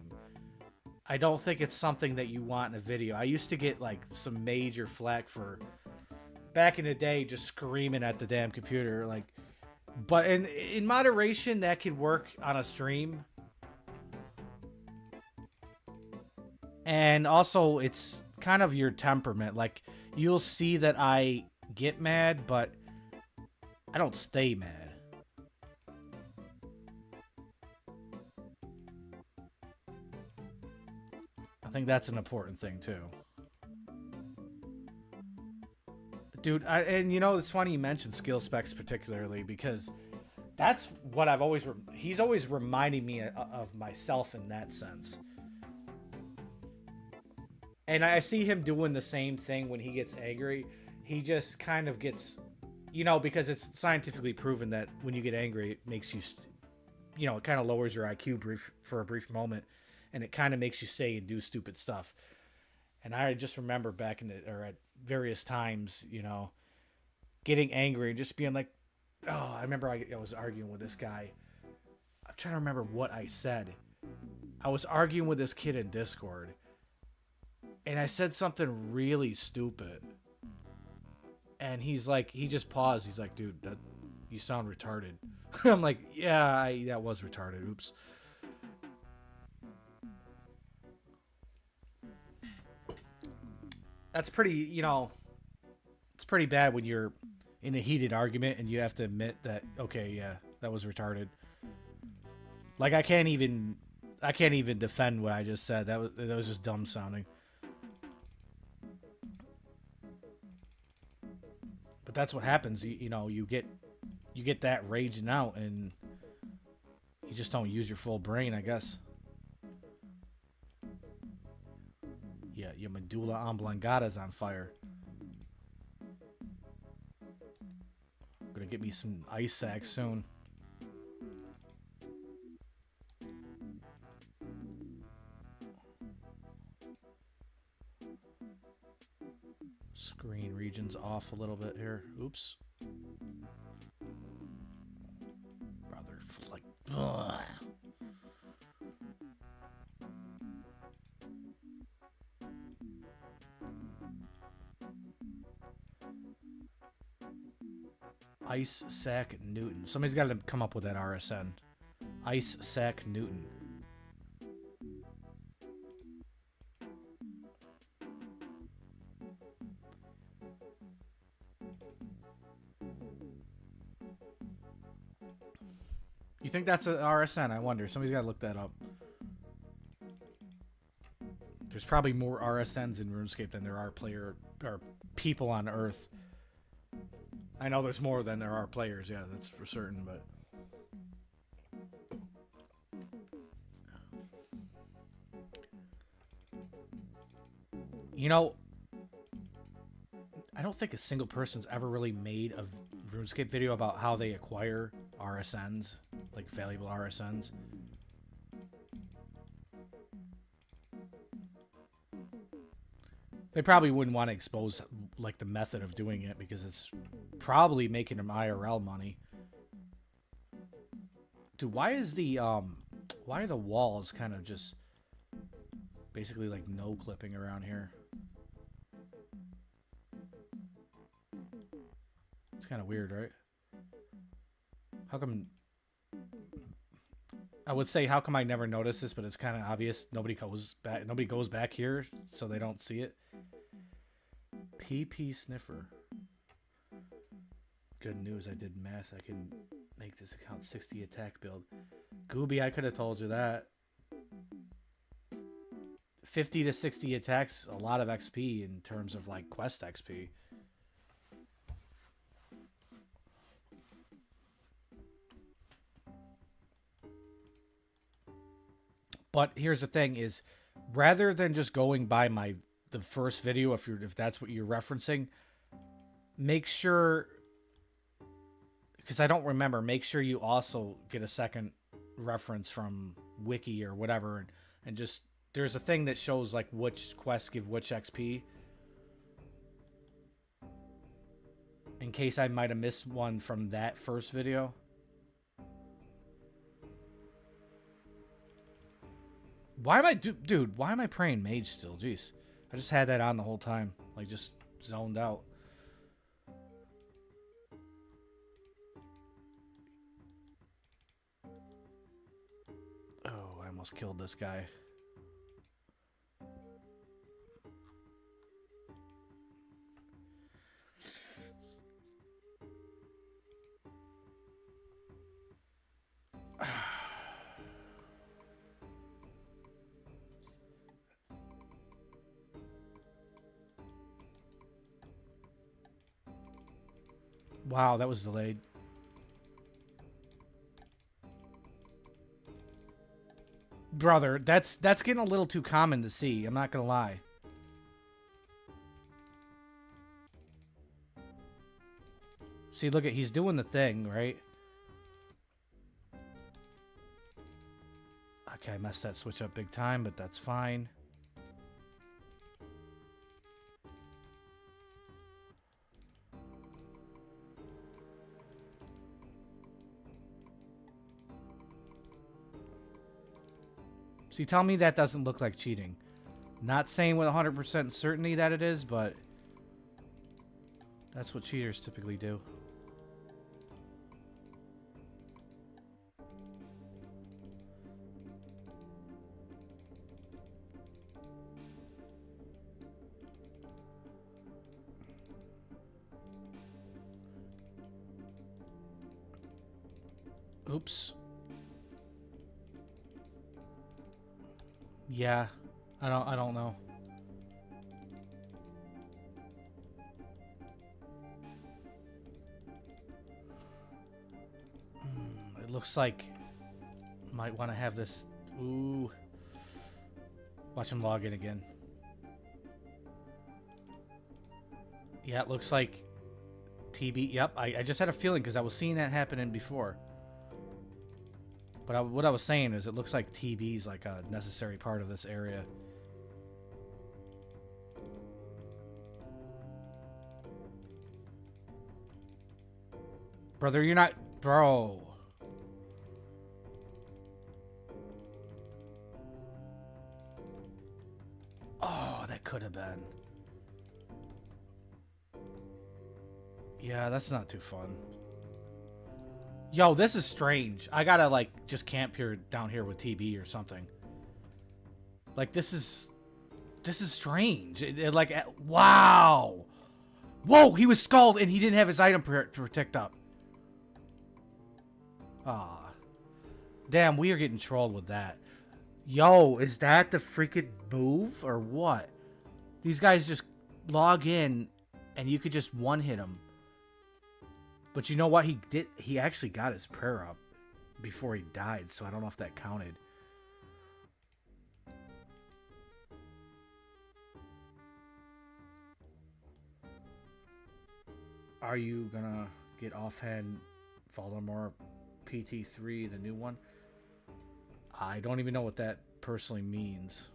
I don't think it's something that you want in a video. I used to get like some major flack for back in the day just screaming at the damn computer, like. But in moderation, that could work on a stream. And also, it's kind of your temperament. Like, you'll see that I get mad, but I don't stay mad. I think that's an important thing, too. Dude, and you know, it's funny you mentioned skill specs particularly, because that's what I've always... he's always reminding me of myself in that sense. And I see him doing the same thing when he gets angry. He just kind of gets... You know, because it's scientifically proven that when you get angry, it makes you... You know, it kind of lowers your IQ for a brief moment. And it kind of makes you say and do stupid stuff. And I just remember back at various times, you know, getting angry and just being like, oh, I remember I was arguing with this guy. I'm trying to remember what I said. I was arguing with this kid in Discord. And I said something really stupid. And he's like, he just paused. He's like, dude, you sound retarded. I'm like, yeah, that was retarded. Oops. That's pretty, you know, it's pretty bad when you're in a heated argument and you have to admit that, okay, yeah, that was retarded. Like, I can't even defend what I just said. That was just dumb sounding. But that's what happens. You know, you get that raging out, and you just don't use your full brain, I guess. Yeah, your medulla oblongata is on fire. I'm gonna get me some ice sacks soon. Screen regions off a little bit here. Oops. Brother, like, ugh. Ice Sack Newton. Somebody's got to come up with that RSN. Ice Sack Newton. You think that's an RSN? I wonder. Somebody's got to look that up. There's probably more RSNs in RuneScape than there are people on Earth. I know there's more than there are players, yeah, that's for certain, but... You know, I don't think a single person's ever really made a RuneScape video about how they acquire RSNs, like valuable RSNs. They probably wouldn't want to expose like the method of doing it because it's probably making them IRL money. Dude, why are the walls kind of just basically like no clipping around here? It's kind of weird, right? How come? I would say, how come I never noticed this, but it's kind of obvious. Nobody goes back here, so they don't see it. PP Sniffer. Good news, I did math. I can make this account 60 attack build. Gooby, I could have told you that. 50 to 60 attacks, a lot of XP in terms of like quest XP. But here's the thing is, rather than just going by the first video, if that's what you're referencing, make sure, because I don't remember, make sure you also get a second reference from Wiki or whatever, and just, there's a thing that shows like which quests give which XP. In case I might have missed one from that first video. Why am I, dude, why am I praying mage still? Jeez. I just had that on the whole time. Like, just zoned out. Oh, I almost killed this guy. Wow, that was delayed. Brother, that's getting a little too common to see. I'm not gonna lie. See, look at, he's doing the thing, right? Okay, I messed that switch up big time, but that's fine. See, tell me that doesn't look like cheating. Not saying with 100% certainty that it is, but that's what cheaters typically do. Oops. Yeah, I don't know. looks like might want to have this. Ooh. Watch him log in again. Yeah, it looks like TB. Yep, I just had a feeling because I was seeing that happening before. But what I was saying is it looks like TB is like a necessary part of this area. Brother, you're not... Bro. Oh, that could have been. Yeah, that's not too fun. Yo, this is strange. I gotta, like, just camp here down here with TB or something. Like, this is strange. Like, wow. Whoa, he was skulled and he didn't have his item protect up. Ah. Damn, we are getting trolled with that. Yo, is that the freaking move or what? These guys just log in and you could just one-hit them. But you know what he did? He actually got his prayer up before he died, so I don't know if that counted. Are you gonna get offhand Voldemort PT3, the new one? I don't even know what that personally means.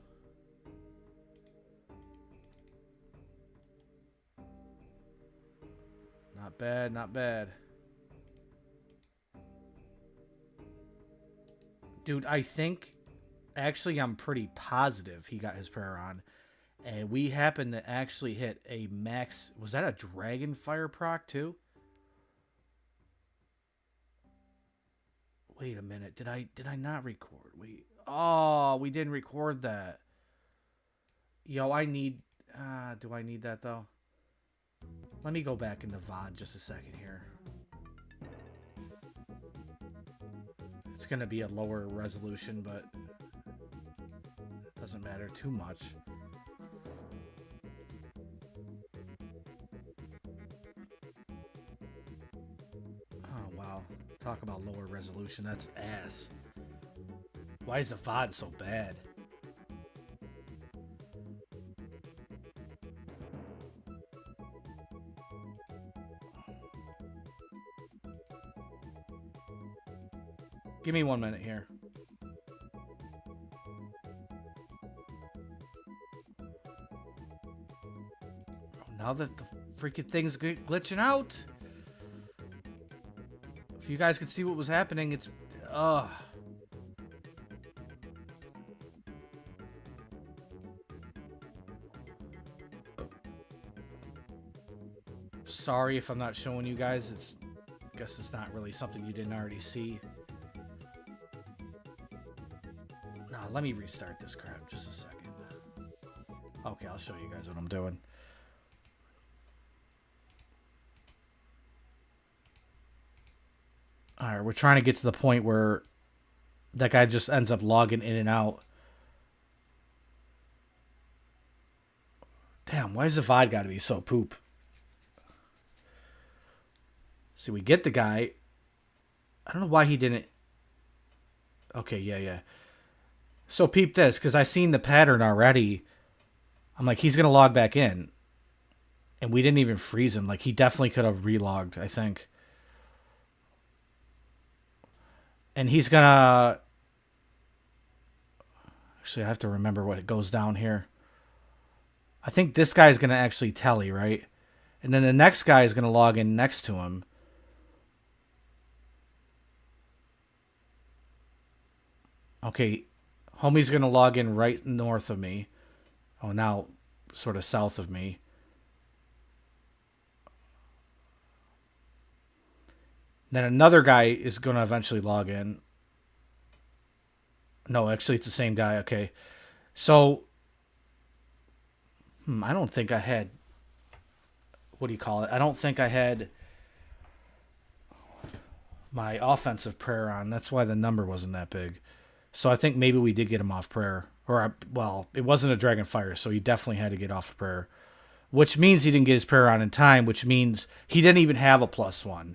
Not bad, not bad. Dude, I think... Actually, I'm pretty positive he got his prayer on. And we happened to actually hit a max... Was that a Dragon Fire proc, too? Wait a minute. Did I not record? Wait. Oh, we didn't record that. Yo, I need... do I need that, though? Let me go back into VOD just a second here. It's going to be a lower resolution, but it doesn't matter too much. Oh, wow. Talk about lower resolution. That's ass. Why is the VOD so bad? Give me 1 minute here. Now that the freaking thing's glitching out. If you guys could see what was happening, it's... Sorry if I'm not showing you guys. I guess it's not really something you didn't already see. No, let me restart this crap just a second. Okay, I'll show you guys what I'm doing. Alright, we're trying to get to the point where that guy just ends up logging in and out. Damn, why is the VOD gotta be so poop? See, we get the guy. I don't know why he didn't... Okay, yeah. So peep this, because I seen the pattern already. I'm like, he's going to log back in. And we didn't even freeze him. Like, he definitely could have relogged, I think. And he's going to... Actually, I have to remember what it goes down here. I think this guy's going to actually tally, right? And then the next guy is going to log in next to him. Okay, homie's going to log in right north of me. Oh, now sort of south of me. Then another guy is going to eventually log in. No, actually, it's the same guy. Okay. So, I don't think I had... What do you call it? I don't think I had my offensive prayer on. That's why the number wasn't that big. So I think maybe we did get him off prayer. Or, well, it wasn't a Dragon Fire, so he definitely had to get off prayer. Which means he didn't get his prayer on in time, which means he didn't even have a +1.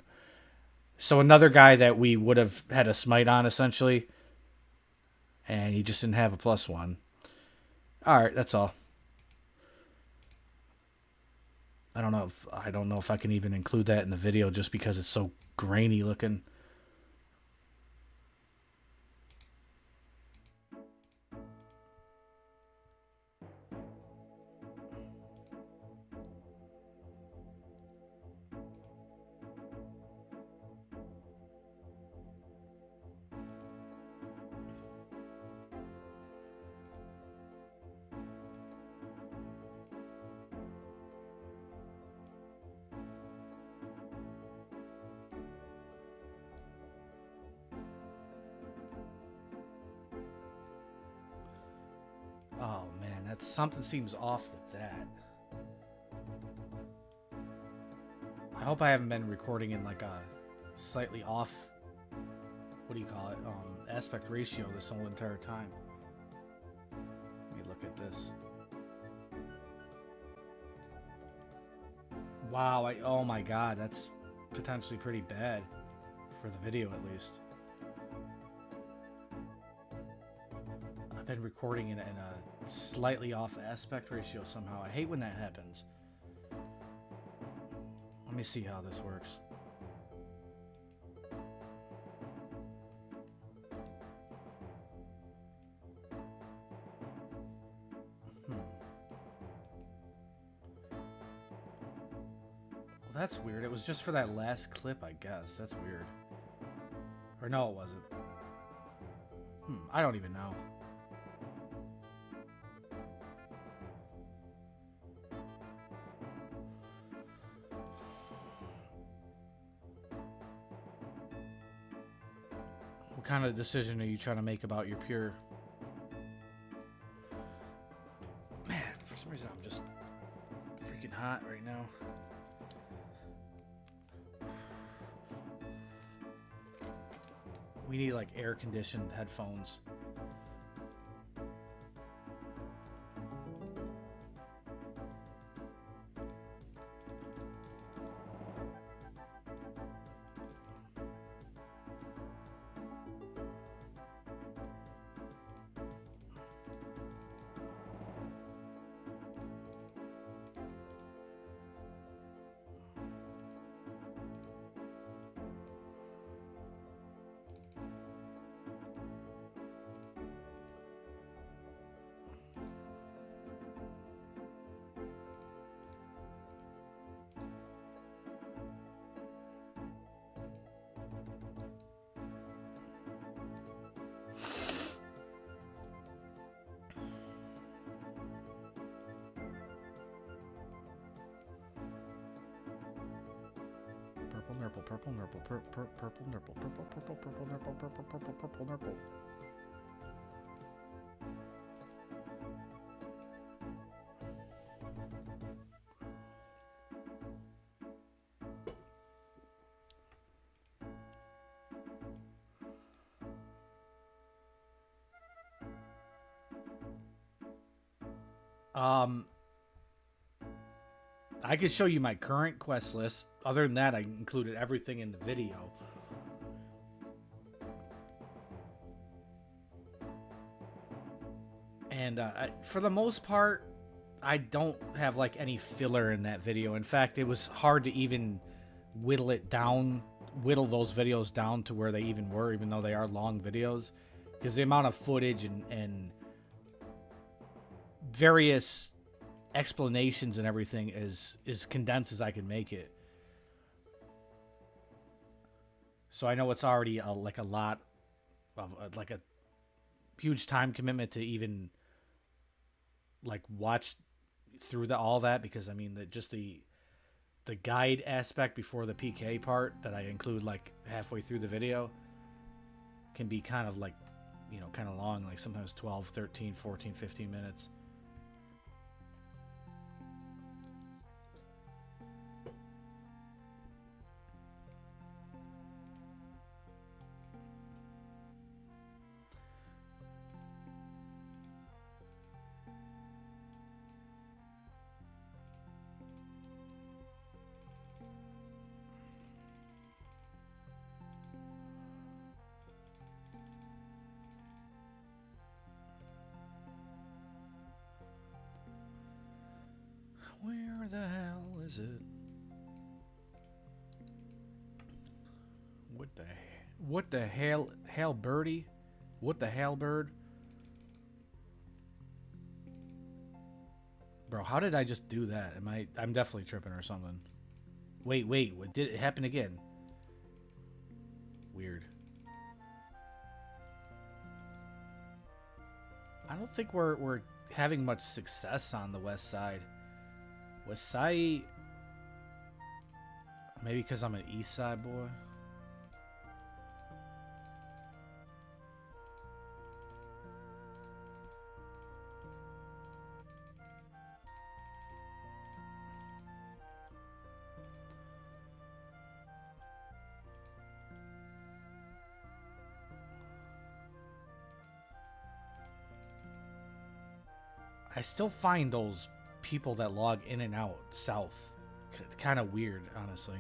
So another guy that we would have had a smite on, essentially. And he just didn't have a +1. Alright, that's all. I don't know if I can even include that in the video just because it's so grainy looking. Oh man, that's something seems off with that. I hope I haven't been recording in like a slightly off, what do you call it, aspect ratio this whole entire time. Let me look at this. Wow, oh my god, that's potentially pretty bad for the video at least. I've been recording in a slightly off aspect ratio somehow. I hate when that happens. Let me see how this works. Well, that's weird. It was just for that last clip, I guess. That's weird. Or no, it wasn't. I don't even know. What kind of decision are you trying to make about your pure? Man, for some reason I'm just freaking hot right now. We need like air-conditioned headphones. Purple nurple, purple nurple, purple nurple, purple nurple. I could show you my current quest list. Other than that, I included everything in the video. And for the most part, I don't have like any filler in that video. In fact, it was hard to even whittle those videos down to where they even were, even though they are long videos, because the amount of footage and various explanations and everything is condensed as I can make it. So I know it's already like a lot of like a huge time commitment to even like watch through all that, because I mean just the guide aspect before the PK part that I include like halfway through the video can be kind of like, you know, kind of long, like sometimes 12, 13, 14, 15 minutes. Where the hell is it? What the hell birdie? What the hell bird? Bro, how did I just do that? I'm definitely tripping or something. Wait, what did it happen again? Weird. I don't think we're having much success on the west side. West side, maybe because I'm an east side boy. I still find those people that log in and out south kind of weird, honestly.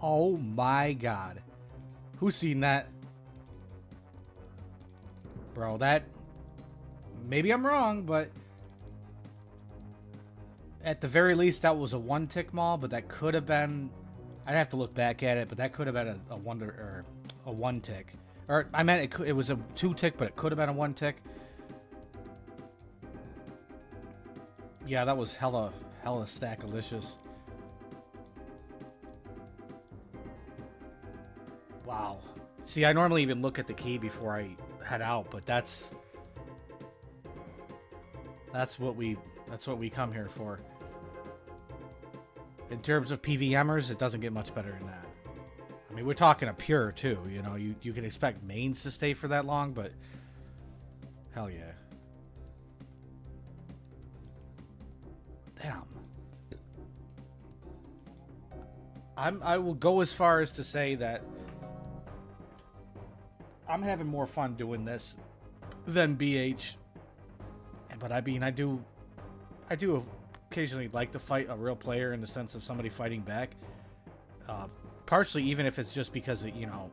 Oh my god. Who's seen that? Bro, that... Maybe I'm wrong, but... At the very least, that was a one-tick mall, but that could have been... I'd have to look back at it, but that could have been a one-tick. Or, I meant it was a two-tick, but it could have been a one-tick. Yeah, that was hella stack-alicious. Wow. See, I normally even look at the key before I head out, but that's what we come here for. In terms of PVMers, it doesn't get much better than that. I mean, we're talking a pure too, you know, you can expect mains to stay for that long, but hell yeah. Damn. I will go as far as to say that I'm having more fun doing this than BH. But I mean, I do occasionally like to fight a real player in the sense of somebody fighting back. Partially, even if it's just because, you know,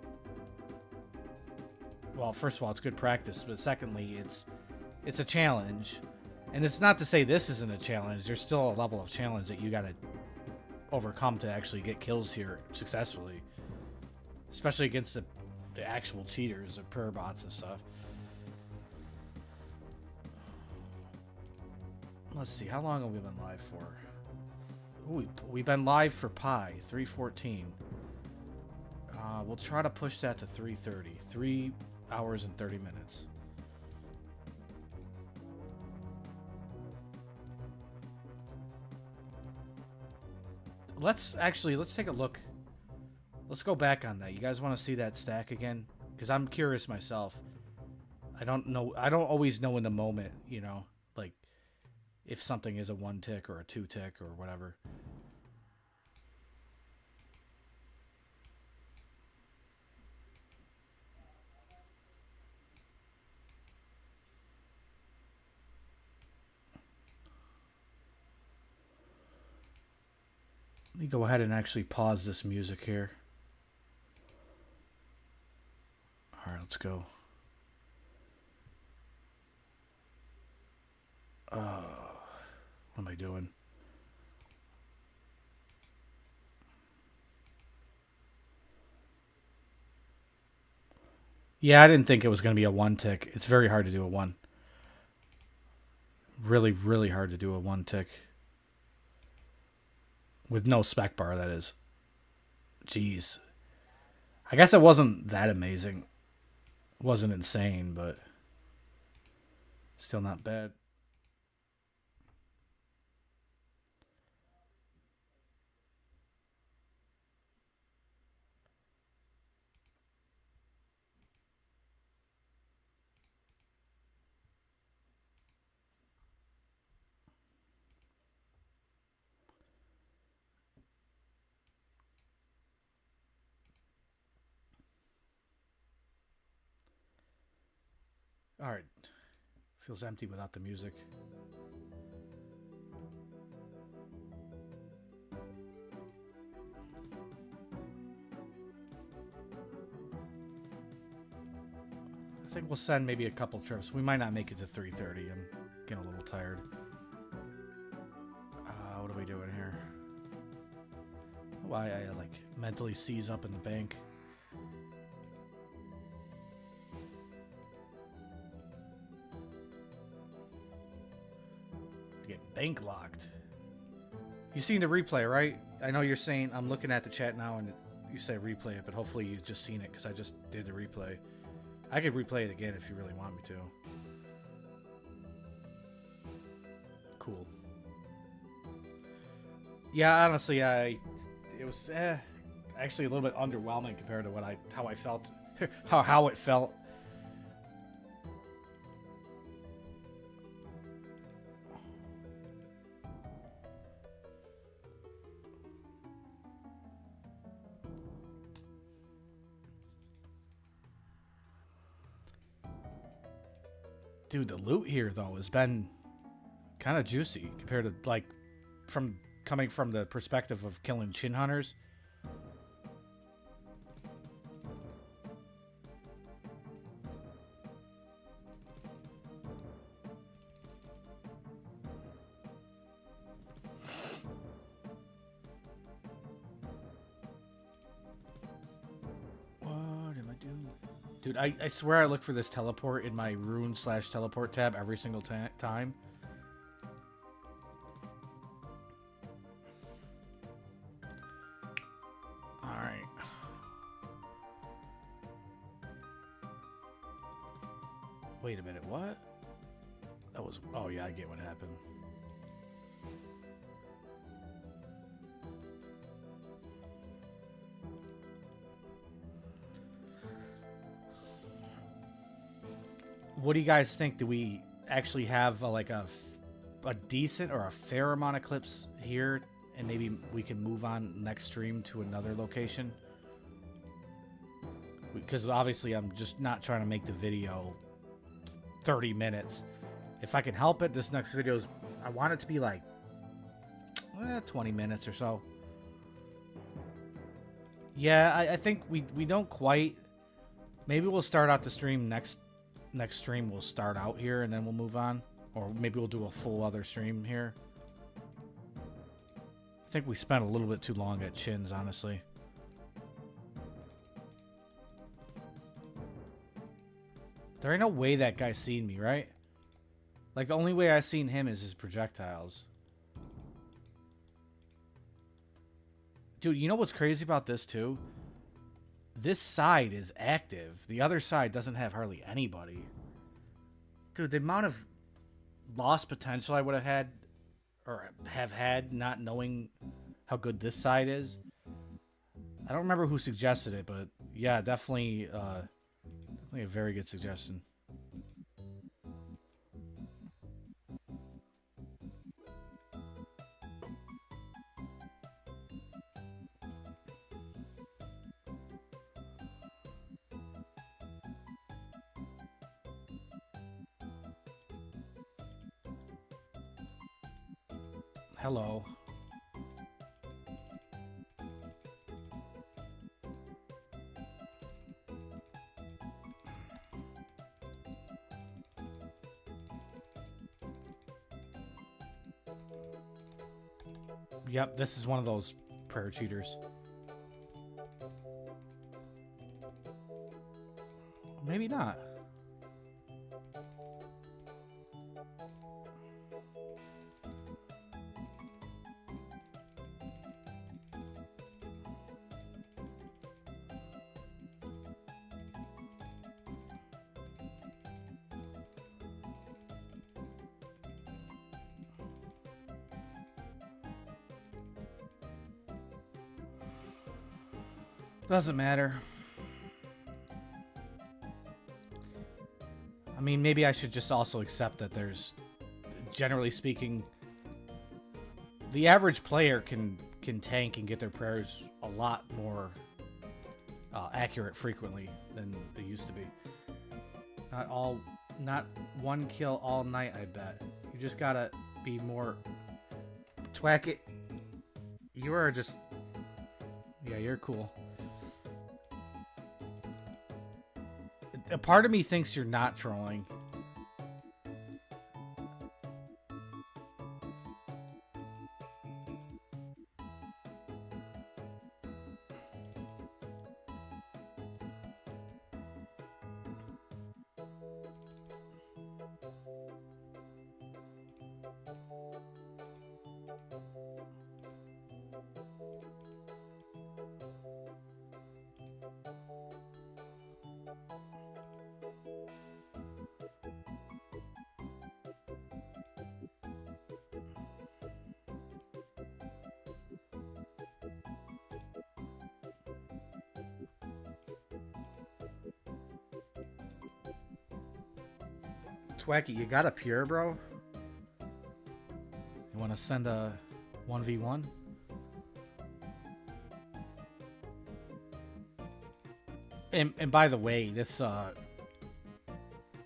well, first of all, it's good practice, but secondly, it's a challenge. And it's not to say this isn't a challenge. There's still a level of challenge that you got to overcome to actually get kills here successfully. Especially against the actual cheaters, the prayer bots and stuff. Let's see, how long have we been live for? Ooh, we've been live for Pi, 3:14. We'll try to push that to 3:30. 3 hours and 30 minutes. Let's take a look. Let's go back on that. You guys want to see that stack again? Because I'm curious myself. I don't know. I don't always know in the moment, you know, like if something is a one tick or a two tick or whatever. Let me go ahead and actually pause this music here. All right, let's go. What am I doing? Yeah, I didn't think it was going to be a one tick. It's very hard to do a one. Really, really hard to do a one tick. With no spec bar, that is. Jeez. I guess it wasn't that amazing. It wasn't insane, but still not bad. All right. Feels empty without the music. I think we'll send maybe a couple trips. We might not make it to 3:30. I'm getting a little tired. What are we doing here? Why I like mentally seize up in the bank. Get bank locked. You seen the replay, right? I know you're saying, I'm looking at the chat now and you say replay it, but hopefully you've just seen it because I just did the replay. I could replay it again if you really want me to. Cool. Yeah, honestly, it was actually a little bit underwhelming compared to how I felt, how it felt. Dude, the loot here though has been kind of juicy compared to like coming from the perspective of killing chin hunters. What am I doing? Dude, I swear I look for this teleport in my rune/teleport tab every single time. Alright. Wait a minute, what? That was... Oh yeah, I get what happened. What do you guys think? Do we actually have a decent or a fair amount of clips here, and maybe we can move on next stream to another location? Because obviously I'm just not trying to make the video 30 minutes. If I can help it, this next video is... I want it to be like 20 minutes or so. Yeah, I think we don't quite... Maybe we'll start out the stream next stream. We'll start out here and then we'll move on. Or maybe we'll do a full other stream here. I think we spent a little bit too long at Chins, honestly. There ain't no way that guy's seen me, right? Like, the only way I've seen him is his projectiles. Dude, you know what's crazy about this, too? This side is active. The other side doesn't have hardly anybody. Dude, the amount of lost potential I would have had, or have had, not knowing how good this side is. I don't remember who suggested it, but yeah, definitely a very good suggestion. Hello. Yep, this is one of those prayer cheaters. Maybe not. Doesn't matter. I mean, maybe I should just also accept that there's, generally speaking, the average player can tank and get their prayers a lot more accurate frequently than they used to be. Not one kill all night, I bet. You just gotta be more... Twack it. You are just... Yeah, you're cool. A part of me thinks you're not trolling. Twacky, you got a pure, bro? You want to send a 1v1? And by the way, this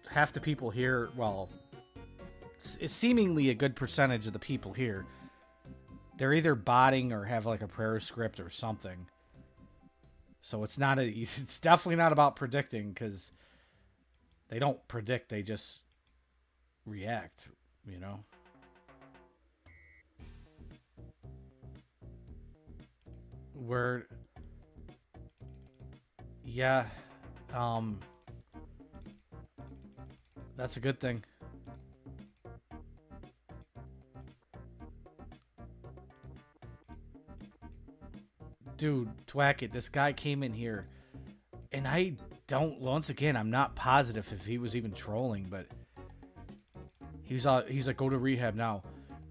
half the people here, well, it's seemingly a good percentage of the people here. They're either botting or have like a prayer script or something. So it's definitely not about predicting, because they don't predict, they just react, you know. Yeah, that's a good thing. Dude, Twack it, this guy came in here, and once again, I'm not positive if he was even trolling, but he's like, go to rehab now.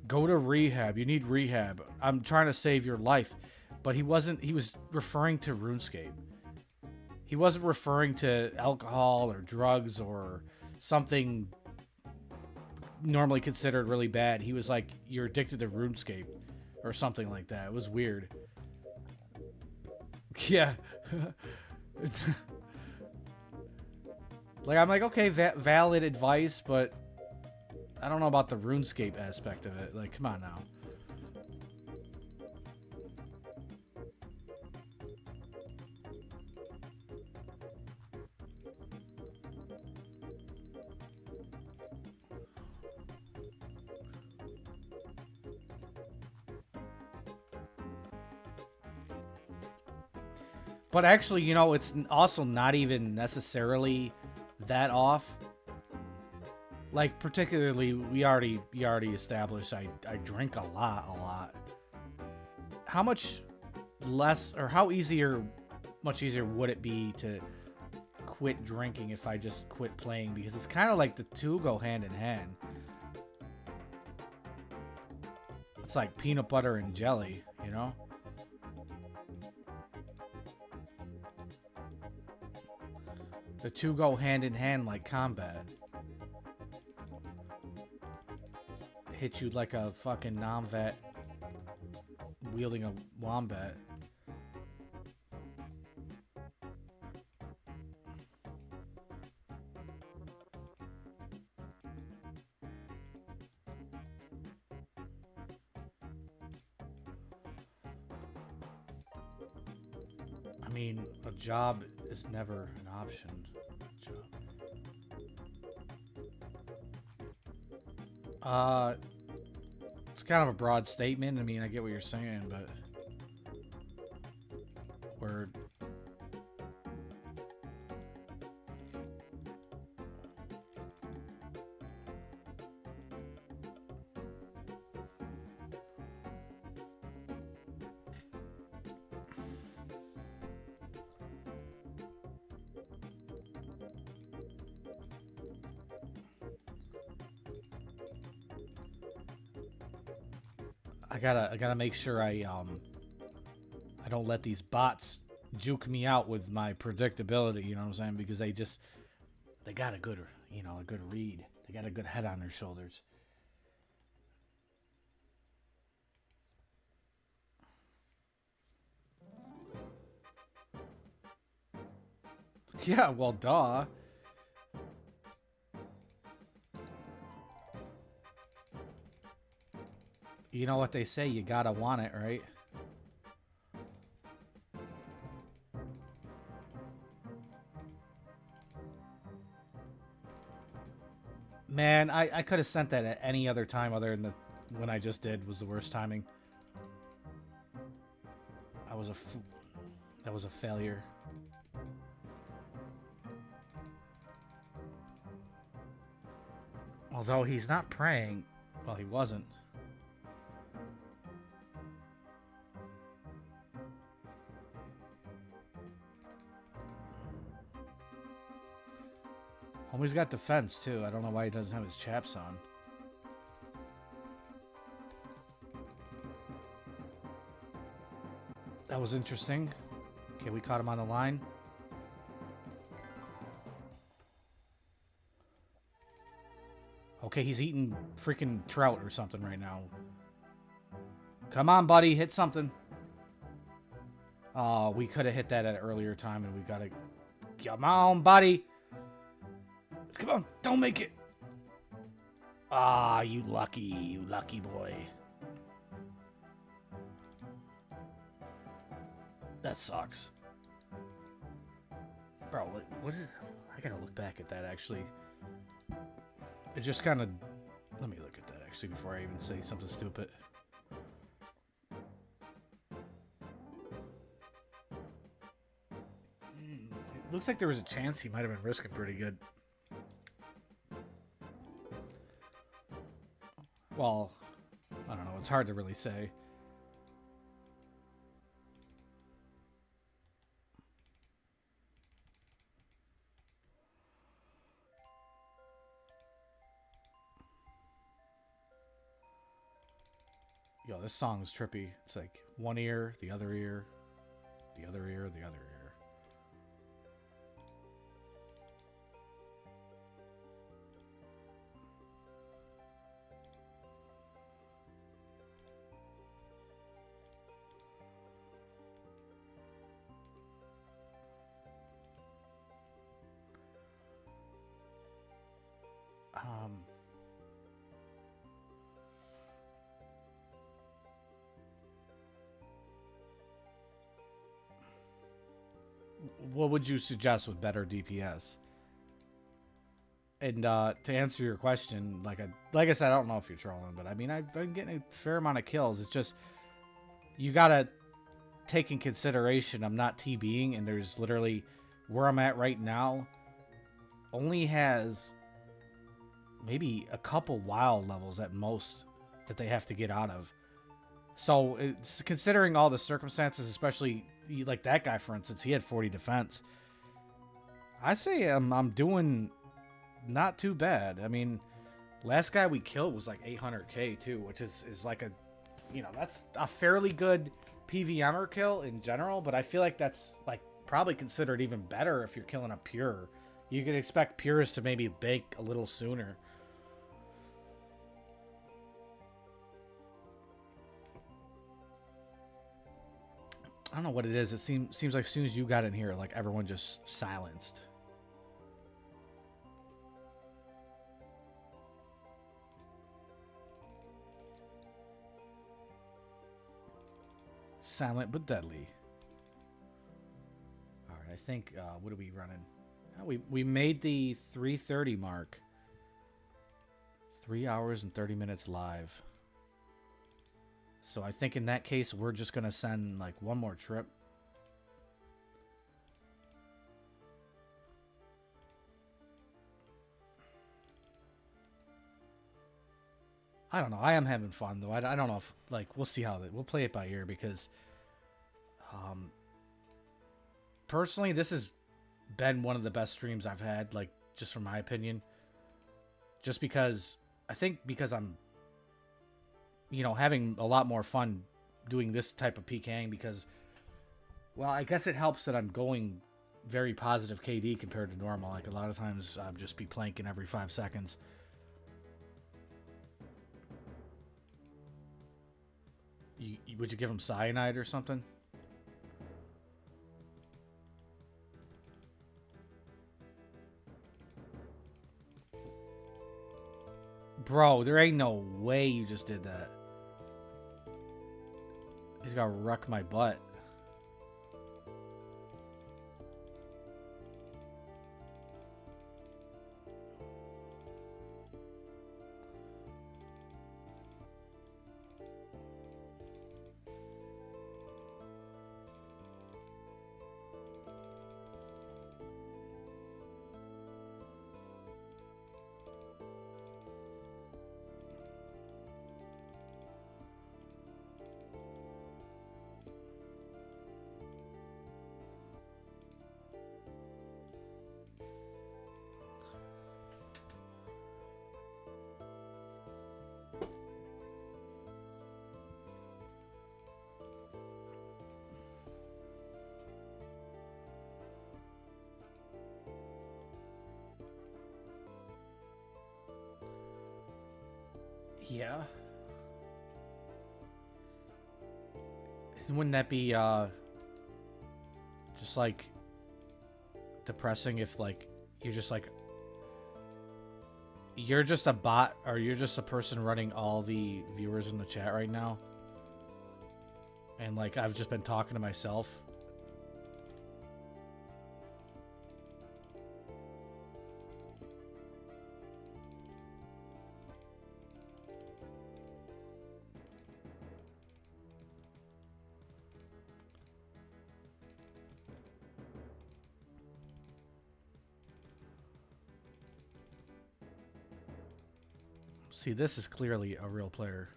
Go to rehab. You need rehab. I'm trying to save your life. But he was referring to RuneScape. He wasn't referring to alcohol or drugs or something normally considered really bad. He was like, you're addicted to RuneScape or something like that. It was weird. Yeah. Like, I'm like, okay, valid advice, but I don't know about the RuneScape aspect of it. Like, come on now. But actually, you know, it's also not even necessarily that off. Like, particularly, you already established I drink a lot. How much less, or how much easier would it be to quit drinking if I just quit playing? Because it's kind of like the two go hand in hand. It's like peanut butter and jelly, you know? The two go hand in hand like combat. Hit you like a fucking non-vet wielding a wombat. I mean, a job is never an option. It's kind of a broad statement. I mean, I get what you're saying, but word. I gotta make sure I don't let these bots juke me out with my predictability, you know what I'm saying? Because they got a good, a good read. They got a good head on their shoulders. Yeah, well, duh. You know what they say, you gotta want it, right? Man, I could have sent that at any other time other than when I just did was the worst timing. That was a failure. Although he's not praying. Well, he wasn't. Homie's got defense, too. I don't know why he doesn't have his chaps on. That was interesting. Okay, we caught him on the line. Okay, he's eating freaking trout or something right now. Come on, buddy. Hit something. Oh, we could have hit that at an earlier time, and we got to... Come on, buddy. Come on. Don't make it. Ah, you lucky boy. That sucks. Bro, what is... I gotta look back at that, actually. It just kind of... Let me look at that, actually, before I even say something stupid. It looks like there was a chance he might have been risking pretty good. Well, I don't know. It's hard to really say. Yo, this song's trippy. It's like one ear, the other ear, the other ear, the other ear. What would you suggest with better DPS? And to answer your question, like I said, I don't know if you're trolling, but I mean, I've been getting a fair amount of kills. It's just you gotta take in consideration I'm not TBing, and there's literally where I'm at right now only has maybe a couple wild levels at most that they have to get out of. So it's considering all the circumstances, especially like that guy, for instance, he had 40 defense. I'd say I'm doing not too bad. I mean, last guy we killed was like 800k too, which is like a, that's a fairly good PVMer kill in general, but I feel like that's like probably considered even better if you're killing a pure. You could expect pures to maybe bake a little sooner. I don't know what it is. It seems like as soon as you got in here, like everyone just silenced. Silent but deadly. All right, I think what are we running? Oh, we made the 3:30 mark. 3 hours and 30 minutes live. So I think in that case, we're just going to send like one more trip. I don't know. I am having fun though. I don't know if like, we'll see how we'll play it by ear because personally, this has been one of the best streams I've had, like just from my opinion, just because I think because I'm having a lot more fun doing this type of PKing because Well, I guess it helps that I'm going very positive KD compared to normal. Like, a lot of times I'll just be planking every 5 seconds. Would you give him cyanide or something? Bro, there ain't no way you just did that. He's gonna wreck my butt. Yeah. Wouldn't that be just like depressing if like you're just like you're just a bot or you're just a person running all the viewers in the chat right now, and like I've just been talking to myself? See, this is clearly a real player.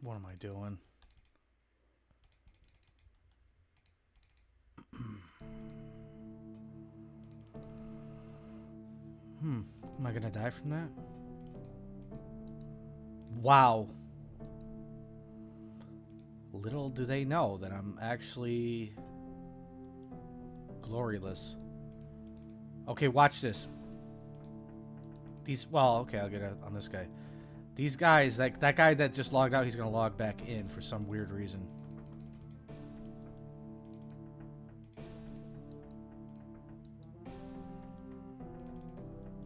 What am I doing? Am I gonna die from that? Wow. Little do they know that I'm actually glorious. Okay, watch this. Well, okay, I'll get it on this guy. These guys, that guy that just logged out, he's gonna log back in for some weird reason.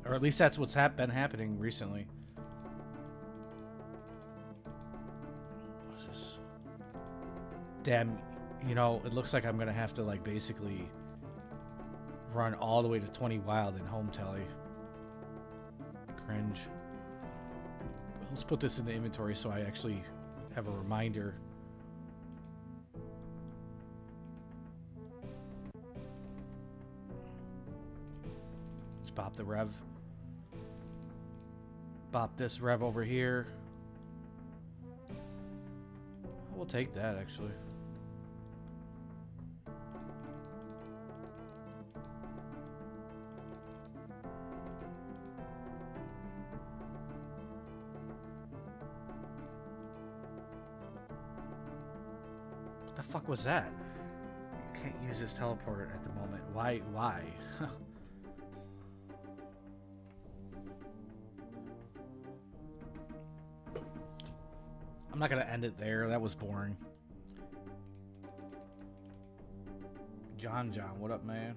Or at least that's what's been happening recently. What is this? Damn, you know, it looks like I'm gonna have to like basically run all the way to 20 wild in home tally. Cringe. Let's put this in the inventory so I actually have a reminder. Let's pop the rev. Pop this rev over here. We'll take that actually. What the fuck was that? You can't use this teleport at the moment. Why? I'm not gonna end it there. That was boring. John, what up, man?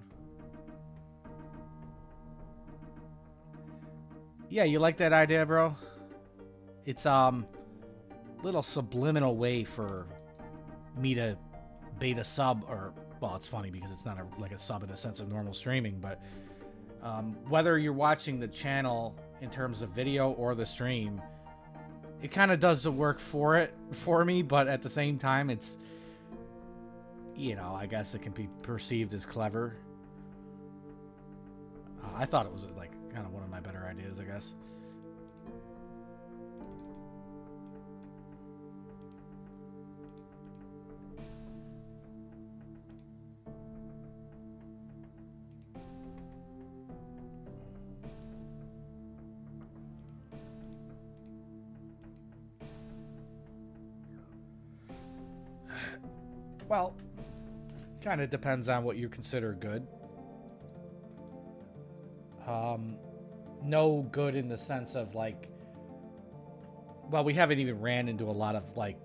Yeah, you like that idea, bro? It's little subliminal way for me to beta sub, or, well, it's funny because it's not like a sub in the sense of normal streaming, but whether you're watching the channel in terms of video or the stream, it kind of does the work for me, but at the same time, it's, you know, I guess it can be perceived as clever. I thought it was like kind of one of my better ideas, I guess. Well, kind of depends on what you consider good. No good in the sense of like, well, we haven't even ran into a lot of like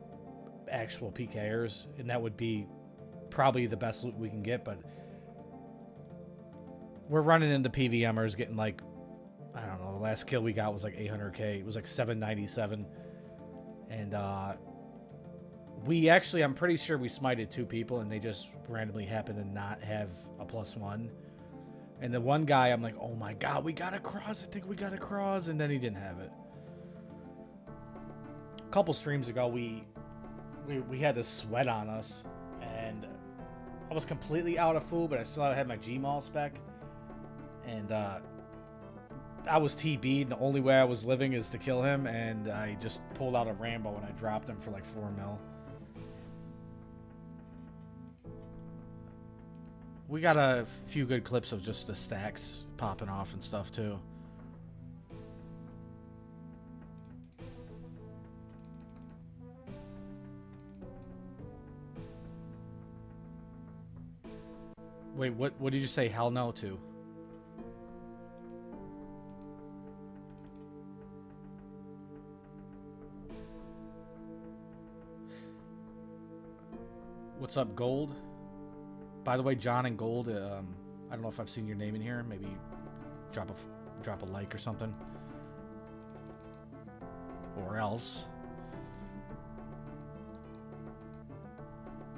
actual PKers, and that would be probably the best loot we can get, but we're running into PVMers getting like, I don't know, the last kill we got was like 800k. It was like 797. And we actually, I'm pretty sure we smited 2 people and they just randomly happened to not have a +1. And the one guy, I'm like, oh my god, we got a cross. I think we got a cross. And then he didn't have it. A couple streams ago, we had this sweat on us. And I was completely out of food, but I still had my Gmaul spec. And I was TB'd. The only way I was living is to kill him. And I just pulled out a Rambo and I dropped him for like 4 mil. We got a few good clips of just the stacks popping off and stuff too. Wait, what did you say hell no to? What's up, Gold? By the way, John and Gold, I don't know if I've seen your name in here. Maybe drop a like or something. Or else.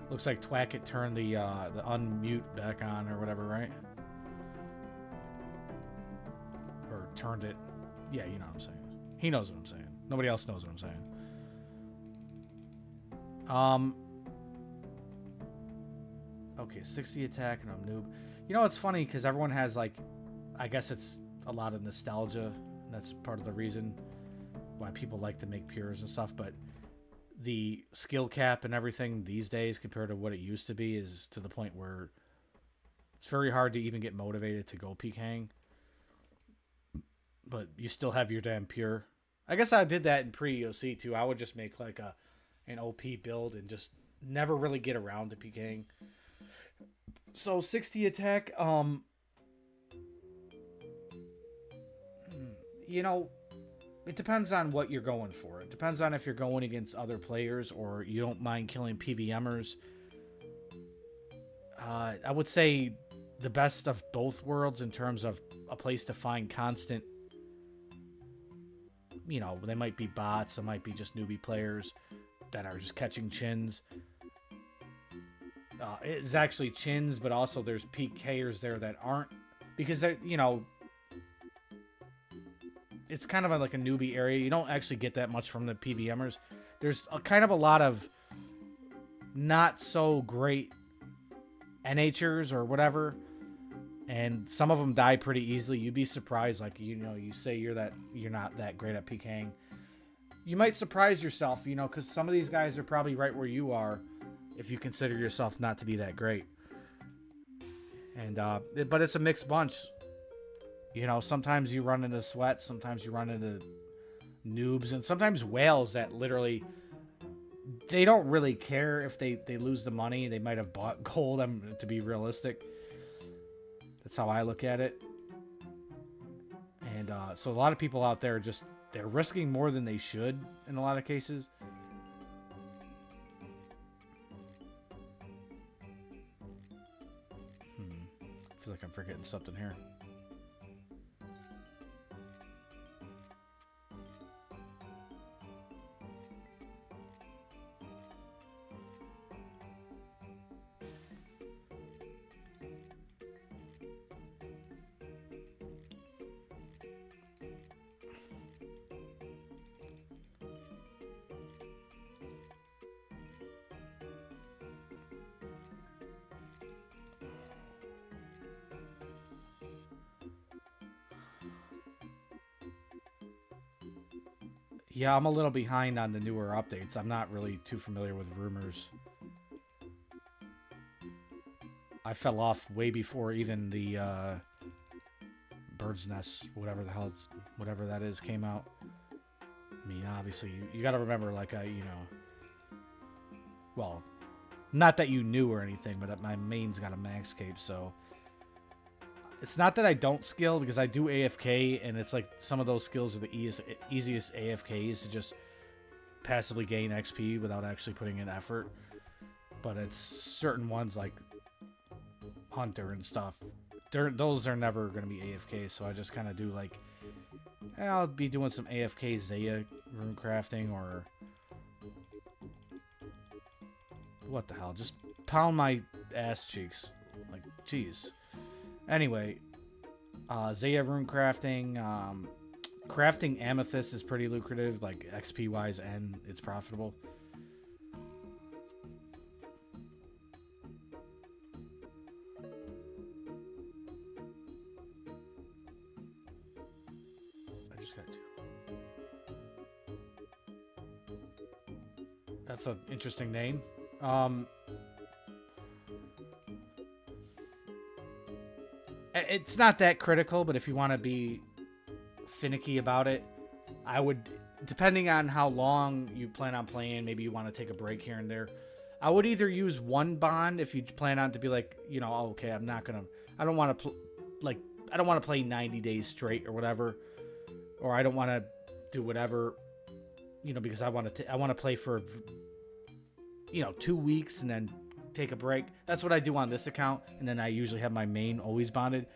Looks like Twacket turned the unmute back on or whatever, right? Or turned it. Yeah, you know what I'm saying. He knows what I'm saying. Nobody else knows what I'm saying. Okay, 60 attack and I'm noob. You know, it's funny because everyone has like, I guess it's a lot of nostalgia. And that's part of the reason why people like to make pures and stuff. But the skill cap and everything these days compared to what it used to be is to the point where it's very hard to even get motivated to go PKing. But you still have your damn pure. I guess I did that in pre-EOC too. I would just make like an OP build and just never really get around to PKing. So 60 attack, you know, it depends on what you're going for. It depends on if you're going against other players or you don't mind killing PVMers. I would say the best of both worlds in terms of a place to find constant, you know, they might be bots, they might be just newbie players that are just catching chins. It's actually chins, but also there's PKers there that aren't, because they, you know, it's kind of like a newbie area. You don't actually get that much from the PVMers. There's kind of a lot of not so great NHers or whatever, and some of them die pretty easily. You'd be surprised, like, you know, you say you're not that great at PKing. You might surprise yourself, you know, because some of these guys are probably right where you are if you consider yourself not to be that great. And but it's a mixed bunch. You know, sometimes you run into sweats, sometimes you run into noobs, and sometimes whales that literally, they don't really care if they lose the money. They might have bought gold, to be realistic. That's how I look at it. And so a lot of people out there just, they're risking more than they should in a lot of cases. I feel like I'm forgetting something here. Yeah, I'm a little behind on the newer updates. I'm not really too familiar with rumors. I fell off way before even the Bird's Nest, whatever the hell, whatever that is, came out. I mean, obviously, you got to remember, like, well, not that you knew or anything, but my main's got a max cape, so it's not that I don't skill, because I do AFK, and it's like some of those skills are the easiest AFKs to just passively gain XP without actually putting in effort. But it's certain ones like Hunter and stuff. Those are never going to be AFK, so I just kind of do like, I'll be doing some AFK Zaya rune crafting, or what the hell, just pound my ass cheeks. Like, jeez. Anyway, Zaya rune crafting, crafting amethyst is pretty lucrative, like XP wise, and it's profitable. I just got two. That's an interesting name. It's not that critical, but if you want to be finicky about it, I would, depending on how long you plan on playing, maybe you want to take a break here and there, I would either use one bond if you plan on to be like, you know, oh, okay, I don't want to play 90 days straight or whatever, or I don't want to do whatever, you know, because I want to play for, you know, 2 weeks and then take a break. That's what I do on this account, and then I usually have my main always bonded.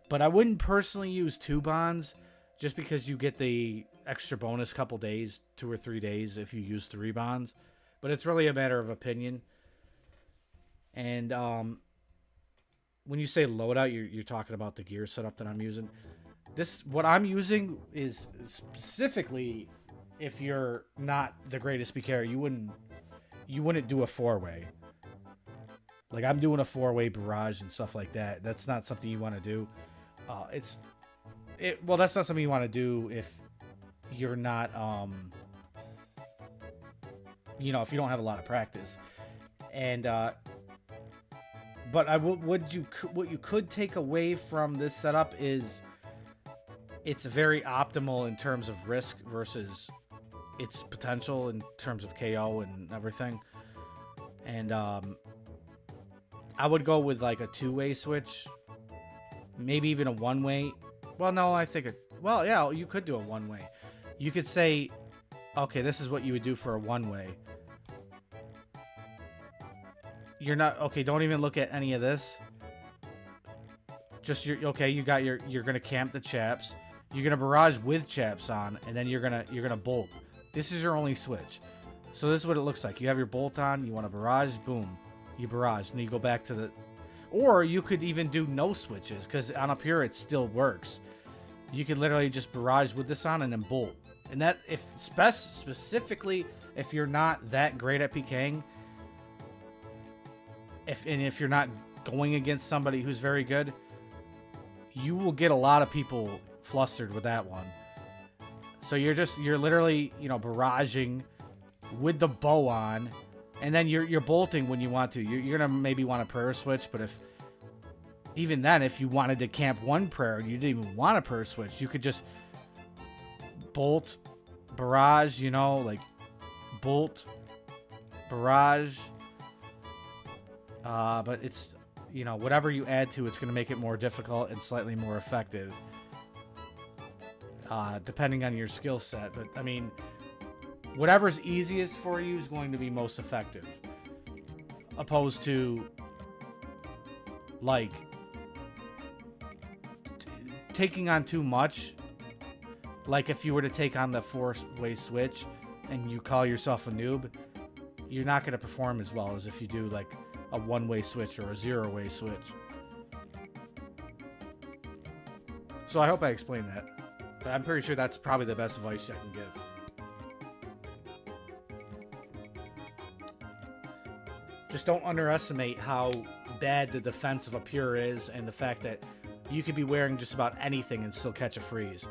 But I wouldn't personally use 2 bonds, just because you get the extra bonus couple days, 2 or 3 days, if you use 3 bonds. But it's really a matter of opinion. And when you say loadout, you're talking about the gear setup that I'm using. What I'm using is specifically, if you're not the greatest PKer, you wouldn't do a 4-way. Like, I'm doing a 4-way barrage and stuff like that. That's not something you want to do. Well, that's not something you want to do if you're not, you know, if you don't have a lot of practice. And, but what you could take away from this setup is it's very optimal in terms of risk versus its potential in terms of KO and everything. And, I would go with like a 2-way switch, maybe even a 1-way. Well, no, I think well, yeah, you could do a 1-way. You could say, okay, this is what you would do for a 1-way. You're not, okay, don't even look at any of this. Just you're gonna camp the chaps. You're gonna barrage with chaps on, and then you're gonna bolt. This is your only switch. So this is what it looks like. You have your bolt on, you want to barrage, boom. You barrage, and you go back to the... Or you could even do no switches, because on up here it still works. You could literally just barrage with this on and then bolt. And that, if specifically, if you're not that great at PKing, if you're not going against somebody who's very good, you will get a lot of people flustered with that one. So you're literally, you know, barraging with the bow on, and then you're bolting when you want to. You're gonna maybe want a prayer switch, but even then, if you wanted to camp one prayer and you didn't even want a prayer switch, you could just bolt, barrage, you know, like bolt, barrage. But it's, you know, whatever you add to it's gonna make it more difficult and slightly more effective, depending on your skill set. But I mean, whatever's easiest for you is going to be most effective, opposed to like taking on too much. Like if you were to take on the 4-way switch and you call yourself a noob, you're not going to perform as well as if you do like a 1-way switch or a 0-way switch. So I hope I explained that, but I'm pretty sure that's probably the best advice I can give. Just don't underestimate how bad the defense of a pure is, and the fact that you could be wearing just about anything and still catch a freeze.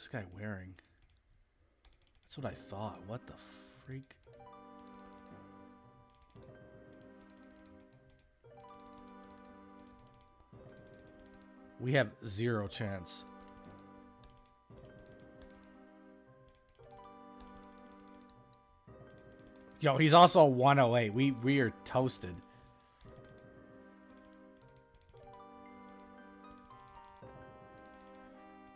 this guy wearing? That's what I thought. What the freak? We have 0 chance. Yo, he's also 108. We are toasted.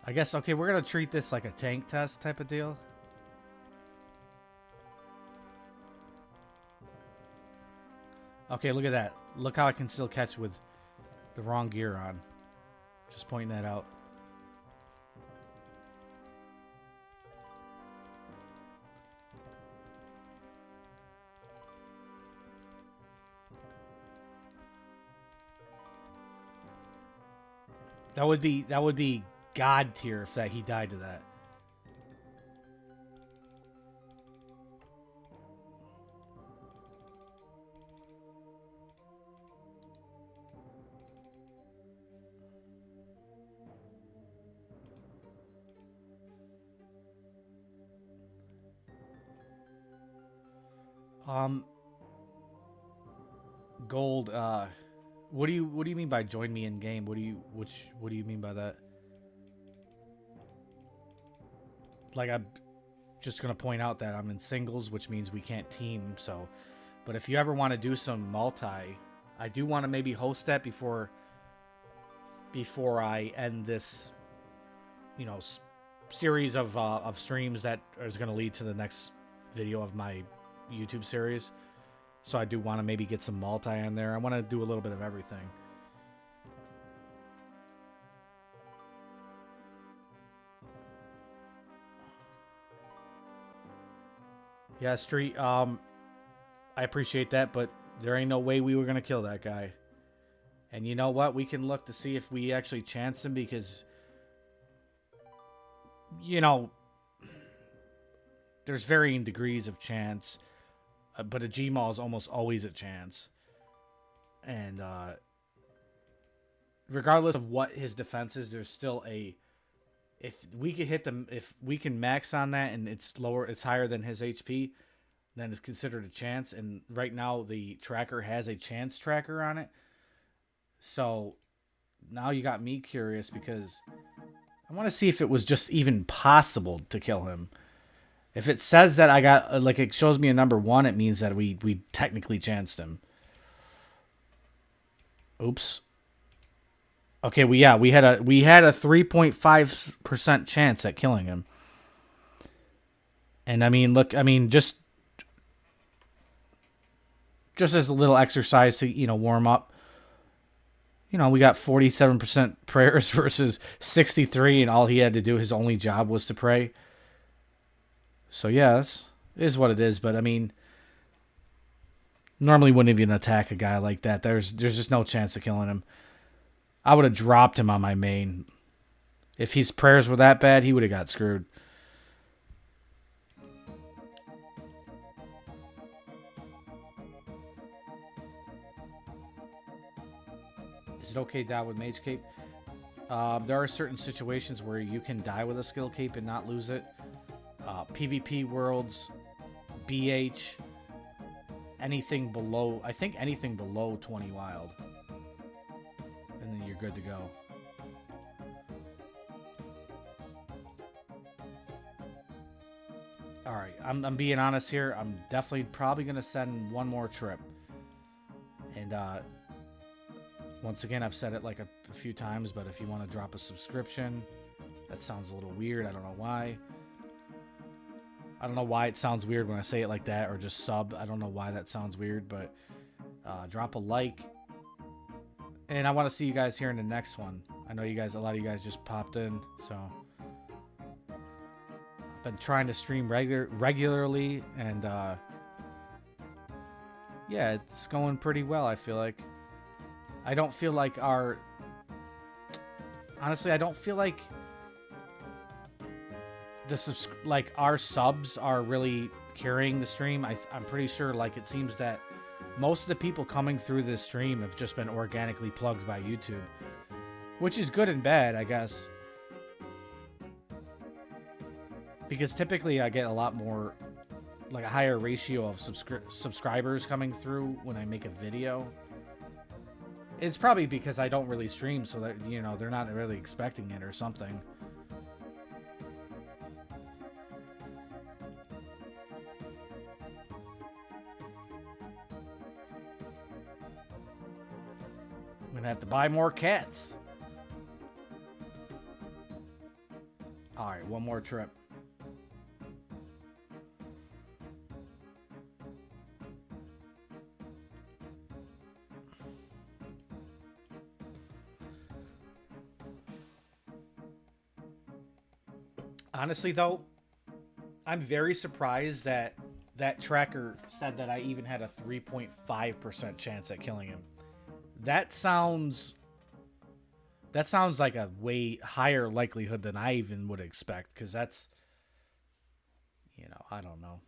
I guess, okay, we're going to treat this like a tank test type of deal. Okay, look at that. Look how I can still catch with the wrong gear on. Just pointing that out. That would be God tier if he died to that. Gold, what do you mean by join me in game? What do you mean by that? Like, I'm just gonna point out that I'm in singles, which means we can't team, so but if you ever want to do some multi, I do want to maybe host that before I end this, you know, series of streams that is going to lead to the next video of my YouTube series. So I do want to maybe get some multi in there. I want to do a little bit of everything. Yeah, Street, I appreciate that, but there ain't no way we were going to kill that guy. And you know what? We can look to see if we actually chance him because, you know, there's varying degrees of chance. But a Gmaul is almost always a chance. And regardless of what his defense is, there's still a... If we can hit them, if we can max on that and it's lower, it's higher than his HP, then it's considered a chance. And right now the tracker has a chance tracker on it. So now you got me curious because I want to see if it was just even possible to kill him. If it says that I got, like, it shows me a number 1, it means that we technically chanced him. Oops. Okay, we had a 3.5% chance at killing him. And I mean, look, I mean, just as a little exercise to, you know, warm up. You know, we got 47% prayers versus 63, and all he had to do, his only job was to pray. So yeah, that's is what it is. But I mean, normally wouldn't even attack a guy like that. There's just no chance of killing him. I would have dropped him on my main. If his prayers were that bad, he would have got screwed. Is it okay to die with Mage Cape? There are certain situations where you can die with a skill cape and not lose it. PvP worlds, BH, anything below, I think anything below 20 wild. And then you're good to go. Alright, I'm being honest here. I'm definitely probably going to send one more trip. And once again, I've said it like a few times, but if you want to drop a subscription, that sounds a little weird. I don't know why. I don't know why it sounds weird when I say it like that, or just sub. I don't know why that sounds weird, but drop a like. And I want to see you guys here in the next one. I know you guys, a lot of you guys just popped in, so I've been trying to stream regularly, and yeah, it's going pretty well. I feel like I don't feel like honestly, I don't feel like our subs are really carrying the stream. I'm pretty sure, like, it seems that most of the people coming through this stream have just been organically plugged by YouTube, which is good and bad, I guess. Because typically I get a lot more, like a higher ratio of subscribers coming through when I make a video. It's probably because I don't really stream, so that, you know, they're not really expecting it or something. I'm gonna have to buy more cats. Alright, one more trip. Honestly, though, I'm very surprised that that tracker said that I even had a 3.5% chance at killing him. That sounds like a way higher likelihood than I even would expect, because that's, you know, I don't know.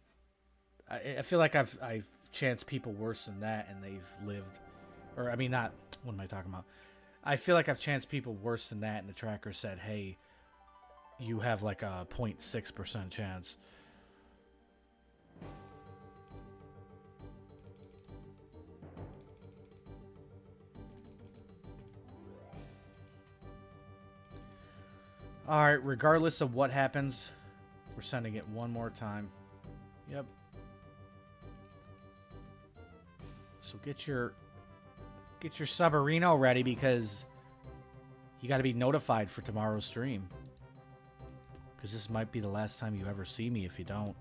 I feel like I've chanced people worse than that and they've lived. Or, I mean, not, what am I talking about? I feel like I've chanced people worse than that and the tracker said, hey, you have like a 0.6% chance. Alright, regardless of what happens, we're sending it one more time. Yep. So get your Subarino ready, because you got to be notified for tomorrow's stream. Because this might be the last time you ever see me if you don't.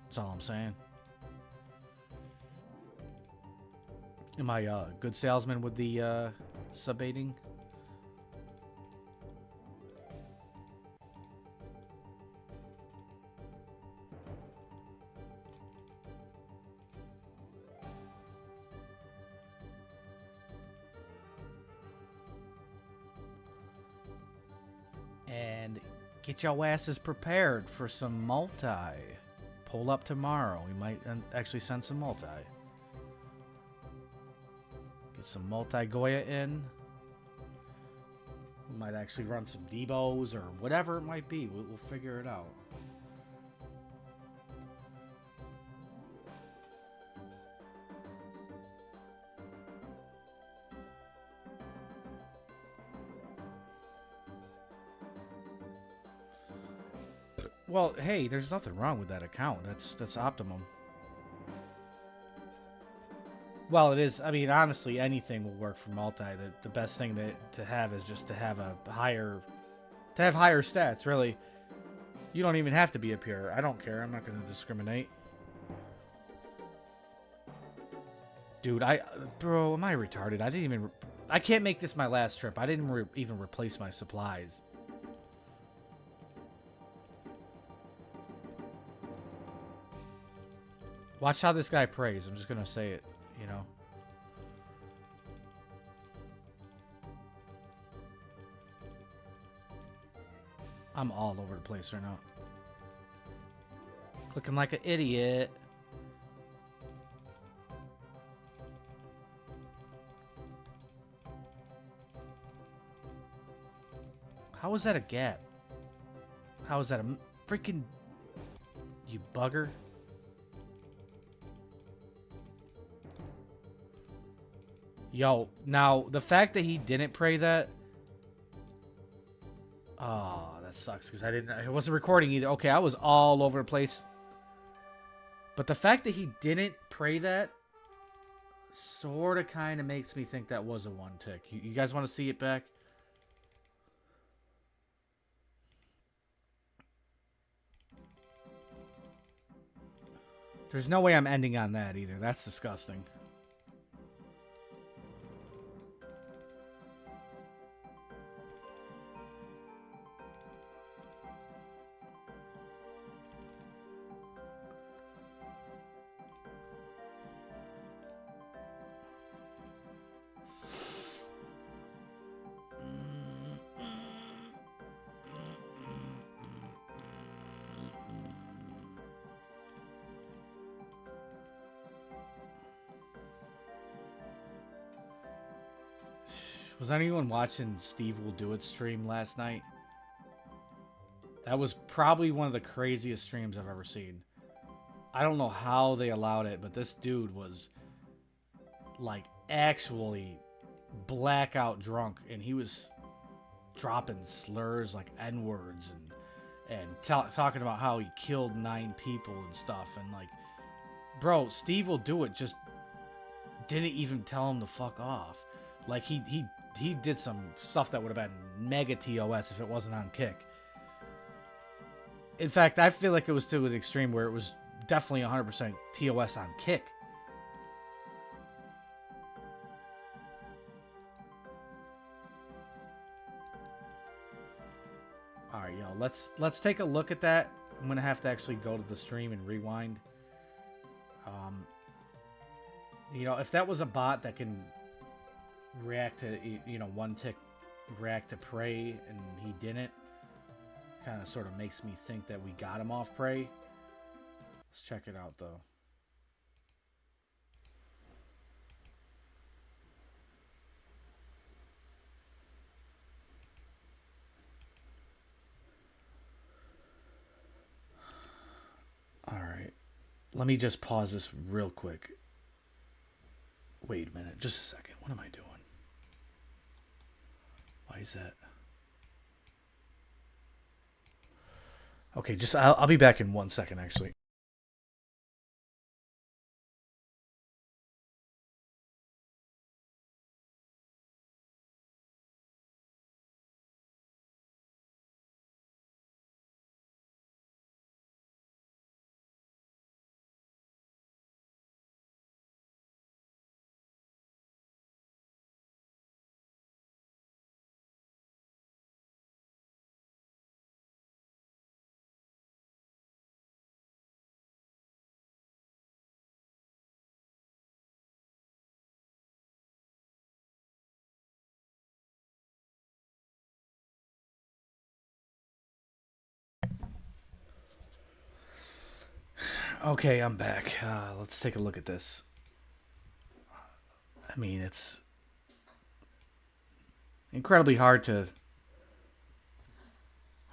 That's all I'm saying. Am I a good salesman with the sub-baiting? And get your asses prepared for some multi. Pull up tomorrow. We might actually send some multi. Get some multi Goya in. We might actually run some Debos or whatever it might be. We'll figure it out. Well, hey, there's nothing wrong with that account. That's optimum. Well, it is. I mean, honestly, anything will work for multi. The best thing to have is just to have higher stats. Really, you don't even have to be a pure. I don't care. I'm not going to discriminate. Dude, bro, am I retarded? I can't make this my last trip. I didn't even replace my supplies. Watch how this guy prays. I'm just going to say it, you know. I'm all over the place right now. Clicking like an idiot. How is that a gap? How is that a freaking... You bugger. Yo, now, the fact that he didn't pray that... Oh, that sucks, because I wasn't recording either. Okay, I was all over the place. But the fact that he didn't pray that sort of kind of makes me think that was a one tick. You guys want to see it back? There's no way I'm ending on that either. That's disgusting. Was anyone watching Steve Will Do It stream last night? That was probably one of the craziest streams I've ever seen. I don't know how they allowed it, but this dude was like actually blackout drunk, and he was dropping slurs like N-words and talking about how he killed 9 people and stuff. And like, bro, Steve will do it. Just didn't even tell him to fuck off. Like he did some stuff that would have been mega TOS if it wasn't on Kick. In fact, I feel like it was to the extreme where it was definitely 100% TOS on Kick. All right, yo, let's take a look at that. I'm gonna have to actually go to the stream and rewind. You know, if that was a bot that can react to, you know, one tick react to prey and he didn't, kind of sort of makes me think that we got him off prey. Let's check it out though. All right, let me just pause this real quick. Wait a minute, just a second. What am I doing? Why is that? Okay, just I'll be back in 1 second, actually. Okay, I'm back. Let's take a look at this. I mean, it's incredibly hard to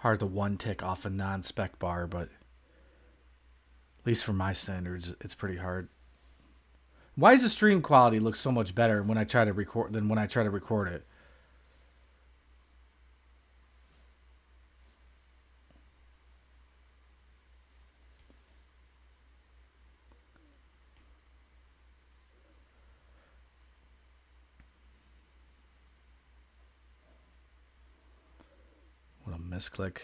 one tick off a non-spec bar, but at least for my standards, it's pretty hard. Why does the stream quality look so much better when I try to record than when I try to record it? What a misclick.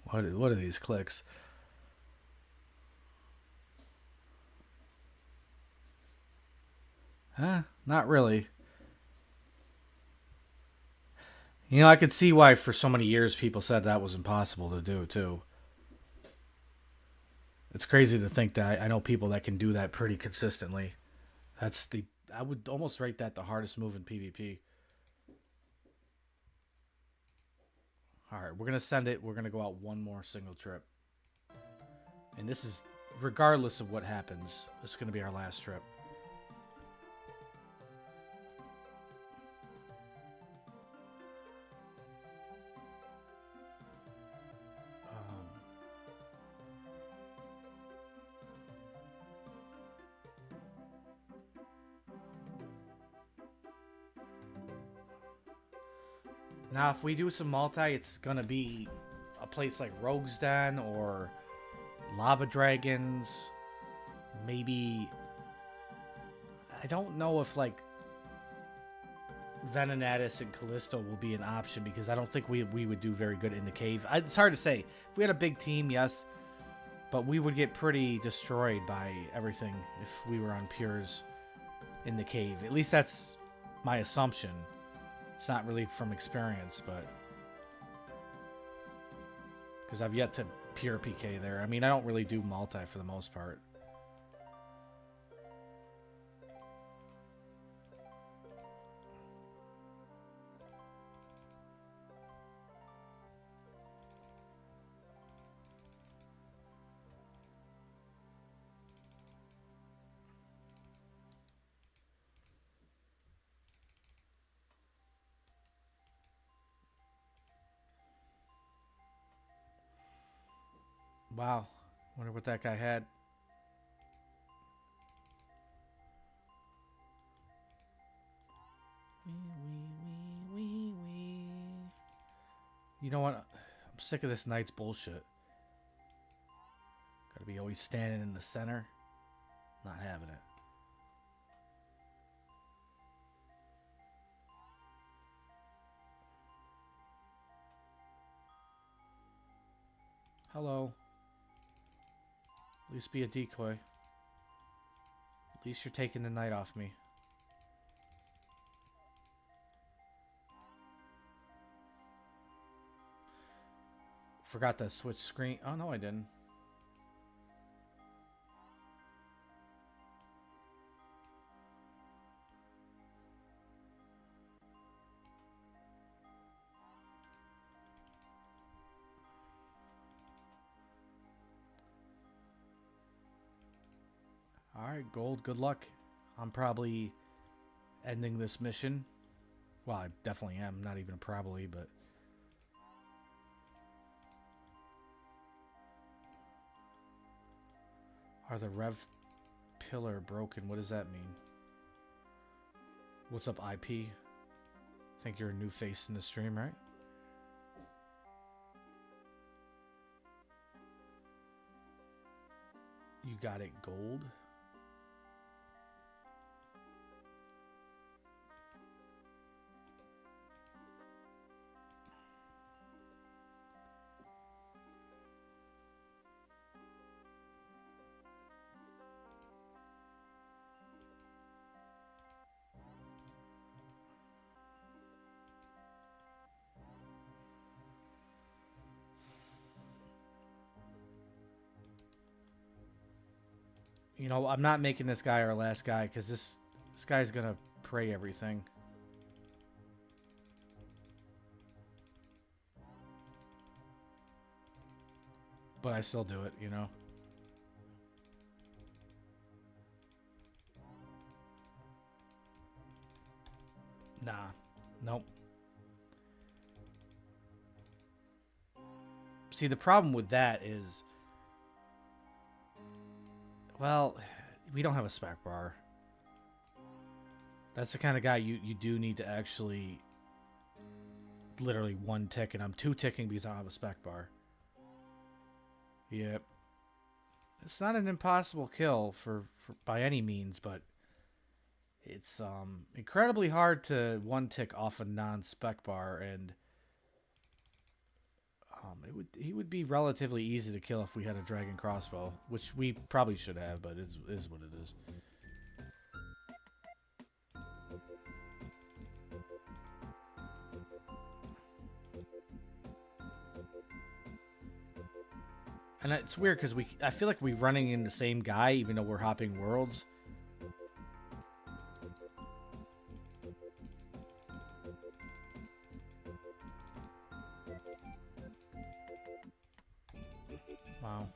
What are these clicks? Huh? Not really. You know, I could see why for so many years people said that was impossible to do, too. It's crazy to think that I know people that can do that pretty consistently. I would almost rate that the hardest move in PvP. Alright, we're going to send it. We're going to go out one more single trip. And this is, regardless of what happens, this is going to be our last trip. Now, if we do some multi, it's going to be a place like Rogue's Den or Lava Dragons. Maybe... I don't know if, like, Venenatus and Callisto will be an option because I don't think we would do very good in the cave. It's hard to say. If we had a big team, yes. But we would get pretty destroyed by everything if we were on Pures in the cave. At least that's my assumption. It's not really from experience, but... because I've yet to pure PK there. I mean, I don't really do multi for the most part. Wow. Wonder what that guy had. You know what? I'm sick of this knight's bullshit. Gotta be always standing in the center. Not having it. Hello. At least be a decoy. At least you're taking the knight off me. Forgot to switch screen. Oh, no, I didn't. Alright, gold, good luck. I'm probably ending this mission. Well, I definitely am. Not even probably, but... Are the rev pillar broken? What does that mean? What's up, IP? Think you're a new face in the stream, right? You got it gold? You know, I'm not making this guy our last guy because this guy's gonna pray everything. But I still do it, you know. Nah. Nope. See, the problem with that is... Well, we don't have a spec bar. That's the kind of guy you do need to actually literally one tick, and I'm two ticking because I don't have a spec bar. Yep. It's not an impossible kill for by any means, but it's incredibly hard to one tick off a non-spec bar, and he would be relatively easy to kill if we had a dragon crossbow, which we probably should have, but it is what it is. And it's weird because I feel like we're running in the same guy even though we're hopping worlds. Wow.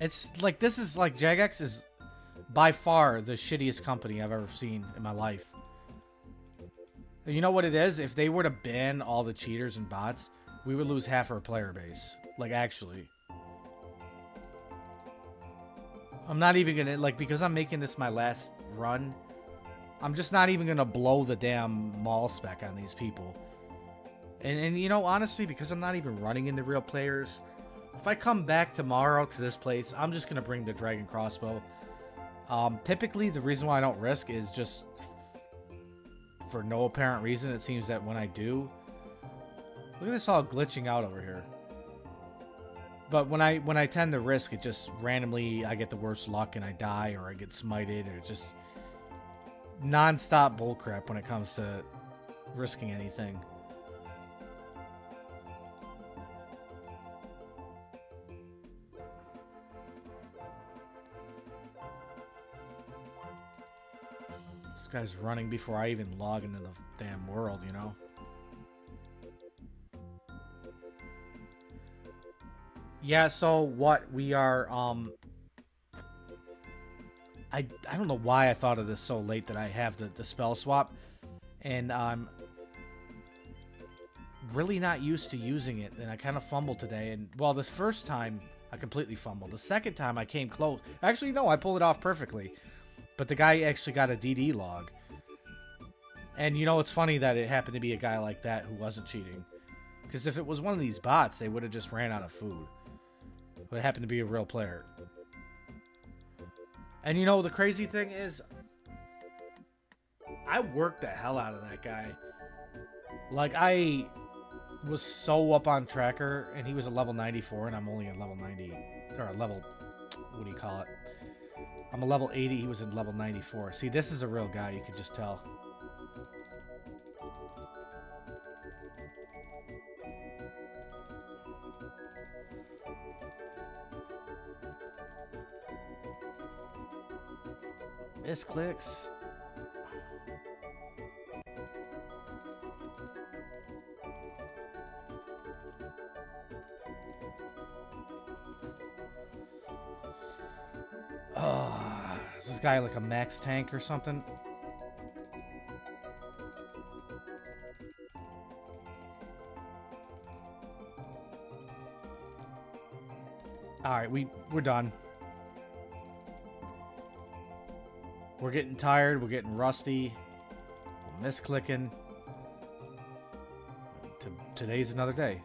It's like, this is like, Jagex is by far the shittiest company I've ever seen in my life. You know what it is? If they were to ban all the cheaters and bots, we would lose half our player base. Like, actually. I'm not even gonna, like, because I'm making this my last run, I'm just not even gonna blow the damn mall spec on these people. And you know, honestly, because I'm not even running into real players, if I come back tomorrow to this place, I'm just gonna bring the dragon crossbow. Typically, the reason why I don't risk is just for no apparent reason. It seems that when I do, look at this all glitching out over here. But when I tend to risk, it just randomly, I get the worst luck and I die, or I get smited, or just non-stop bullcrap when it comes to risking anything. This guy's running before I even log into the damn world, you know? Yeah, so what we are, I don't know why I thought of this so late that I have the spell swap. and I'm really not used to using it, and I kind of fumbled today. And well, this first time I completely fumbled. The second time I came close. Actually, no, I pulled it off perfectly. But the guy actually got a DD log. And you know, it's funny that it happened to be a guy like that who wasn't cheating. Because if it was one of these bots, they would have just ran out of food. But it happened to be a real player. And you know, the crazy thing is, I worked the hell out of that guy. Like, I was so up on tracker, and he was a level 94, and I'm only at level 90. Or a level, what do you call it? I'm a level 80, he was in level 94. See, this is a real guy, you could just tell. Misclicks. Is this guy like a max tank or something? Alright, we're done. We're getting tired, we're getting rusty, we're misclicking. Today's another day.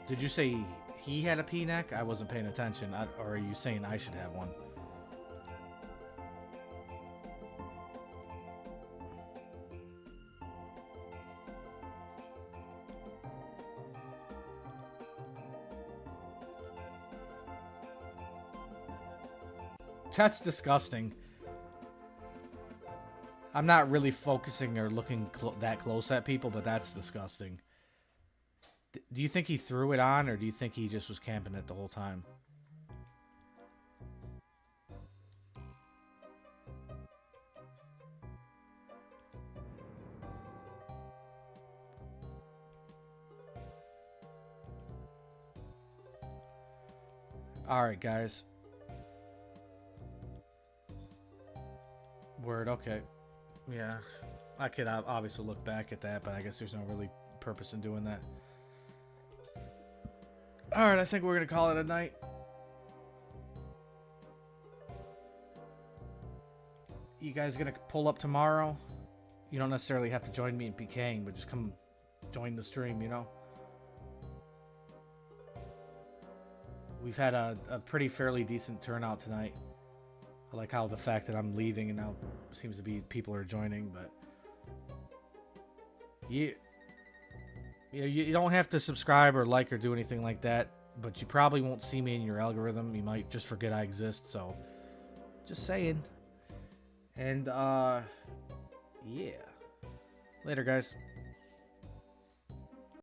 Did you say he had a P-neck? I wasn't paying attention. Or are you saying I should have one? That's disgusting. I'm not really focusing or looking that close at people, but that's disgusting. Do you think he threw it on, or do you think he just was camping it the whole time? Alright, guys. Word, okay. Yeah. I could obviously look back at that, but I guess there's no really purpose in doing that. Alright, I think we're going to call it a night. You guys going to pull up tomorrow? You don't necessarily have to join me in PKing, but just come join the stream, you know? We've had a pretty fairly decent turnout tonight. I like how the fact that I'm leaving and now seems to be people are joining, but... You don't have to subscribe or like or do anything like that, but you probably won't see me in your algorithm. You might just forget I exist, so just saying. And, yeah. Later, guys.